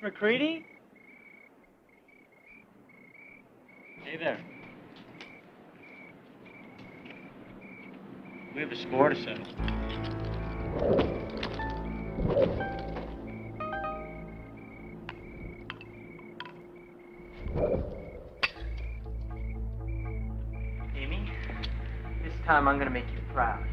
McCready? Hey there. We have a score to settle. Amy, this time I'm gonna make you proud.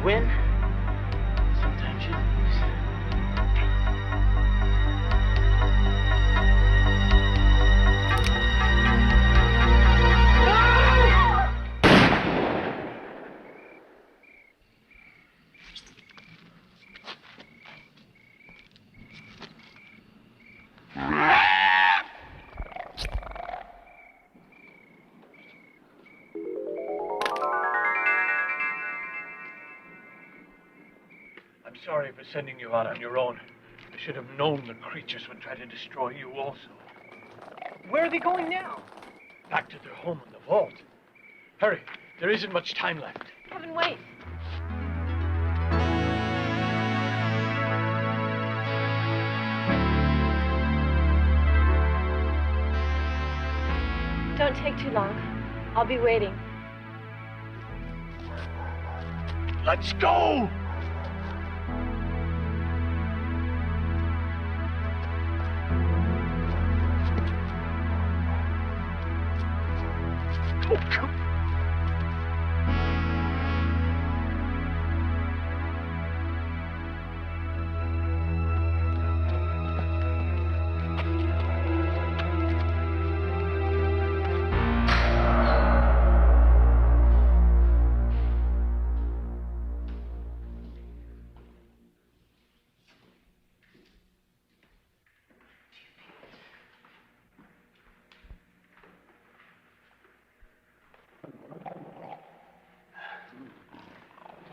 you win, sometimes you lose. I'm sorry for sending you out on your own. I should have known the creatures would try to destroy you also. Where are they going now? Back to their home in the vault. Hurry, there isn't much time left. Kevin, wait. Don't take too long. I'll be waiting. Let's go! Oh, come.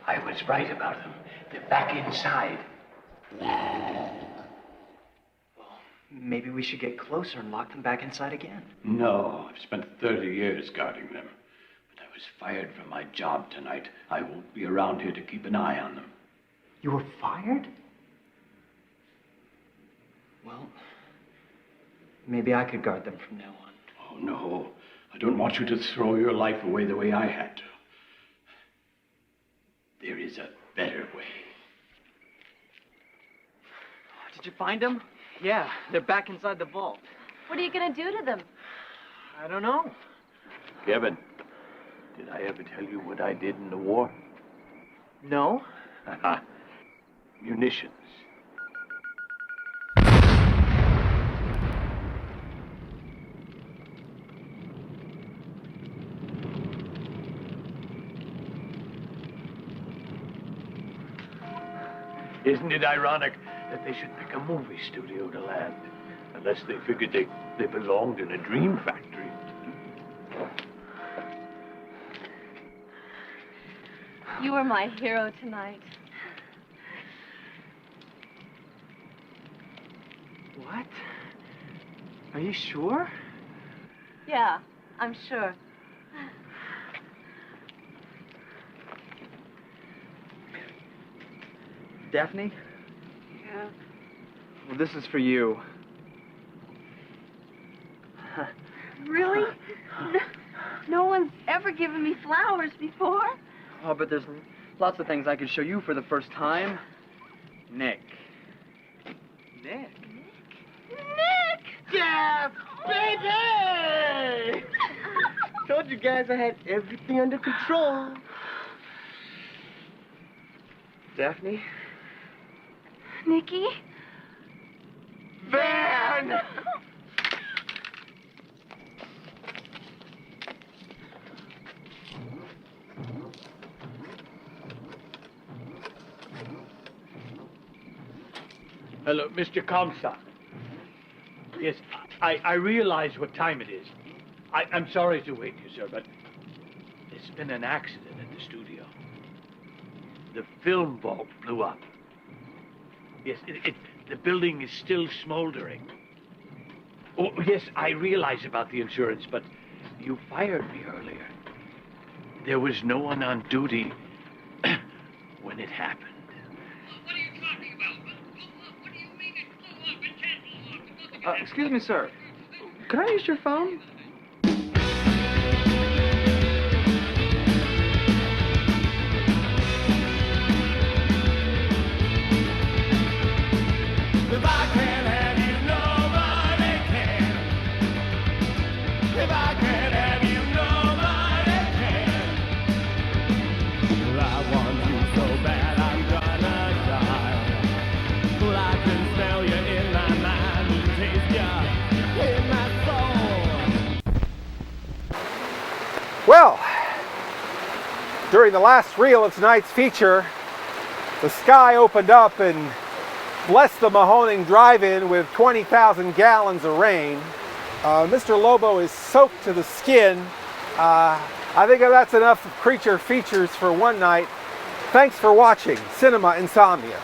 I was right about them. They're back inside. Maybe we should get closer and lock them back inside again. No, I've spent 30 years guarding them. But I was fired from my job tonight. I won't be around here to keep an eye on them. You were fired? Well, maybe I could guard them from now on. Oh, no. I don't want you to throw your life away the way I had to. There is a better way. Did you find them? Yeah, they're back inside the vault. What are you gonna do to them? I don't know. Kevin, did I ever tell you what I did in the war? No? Munitions. Isn't it ironic that they should pick a movie studio to land? Unless they figured they belonged in a dream factory. You were my hero tonight. What? Are you sure? Yeah, I'm sure. Daphne? Yeah. Well, this is for you. Really? No one's ever given me flowers before. Oh, but there's lots of things I could show you for the first time. Nick. Nick? Nick! Yeah, baby! Told you guys I had everything under control. Daphne? Nicky? Van! Hello, Mr. Comstock. Yes, I realize what time it is. I'm sorry to wake you, sir, but there's been an accident at the studio. The film vault blew up. Yes, the building is still smoldering. Oh, yes, I realize about the insurance, but you fired me earlier. There was no one on duty when it happened. Excuse me, sir. Can I use your phone? If I can't have you, nobody can. If I can't have you, nobody can. Well, I want you so Well, during the last reel of tonight's feature, the sky opened up and blessed the Mahoning Drive-In with 20,000 gallons of rain. Mr. Lobo is soaked to the skin. I think that's enough creature features for one night. Thanks for watching Cinema Insomnia.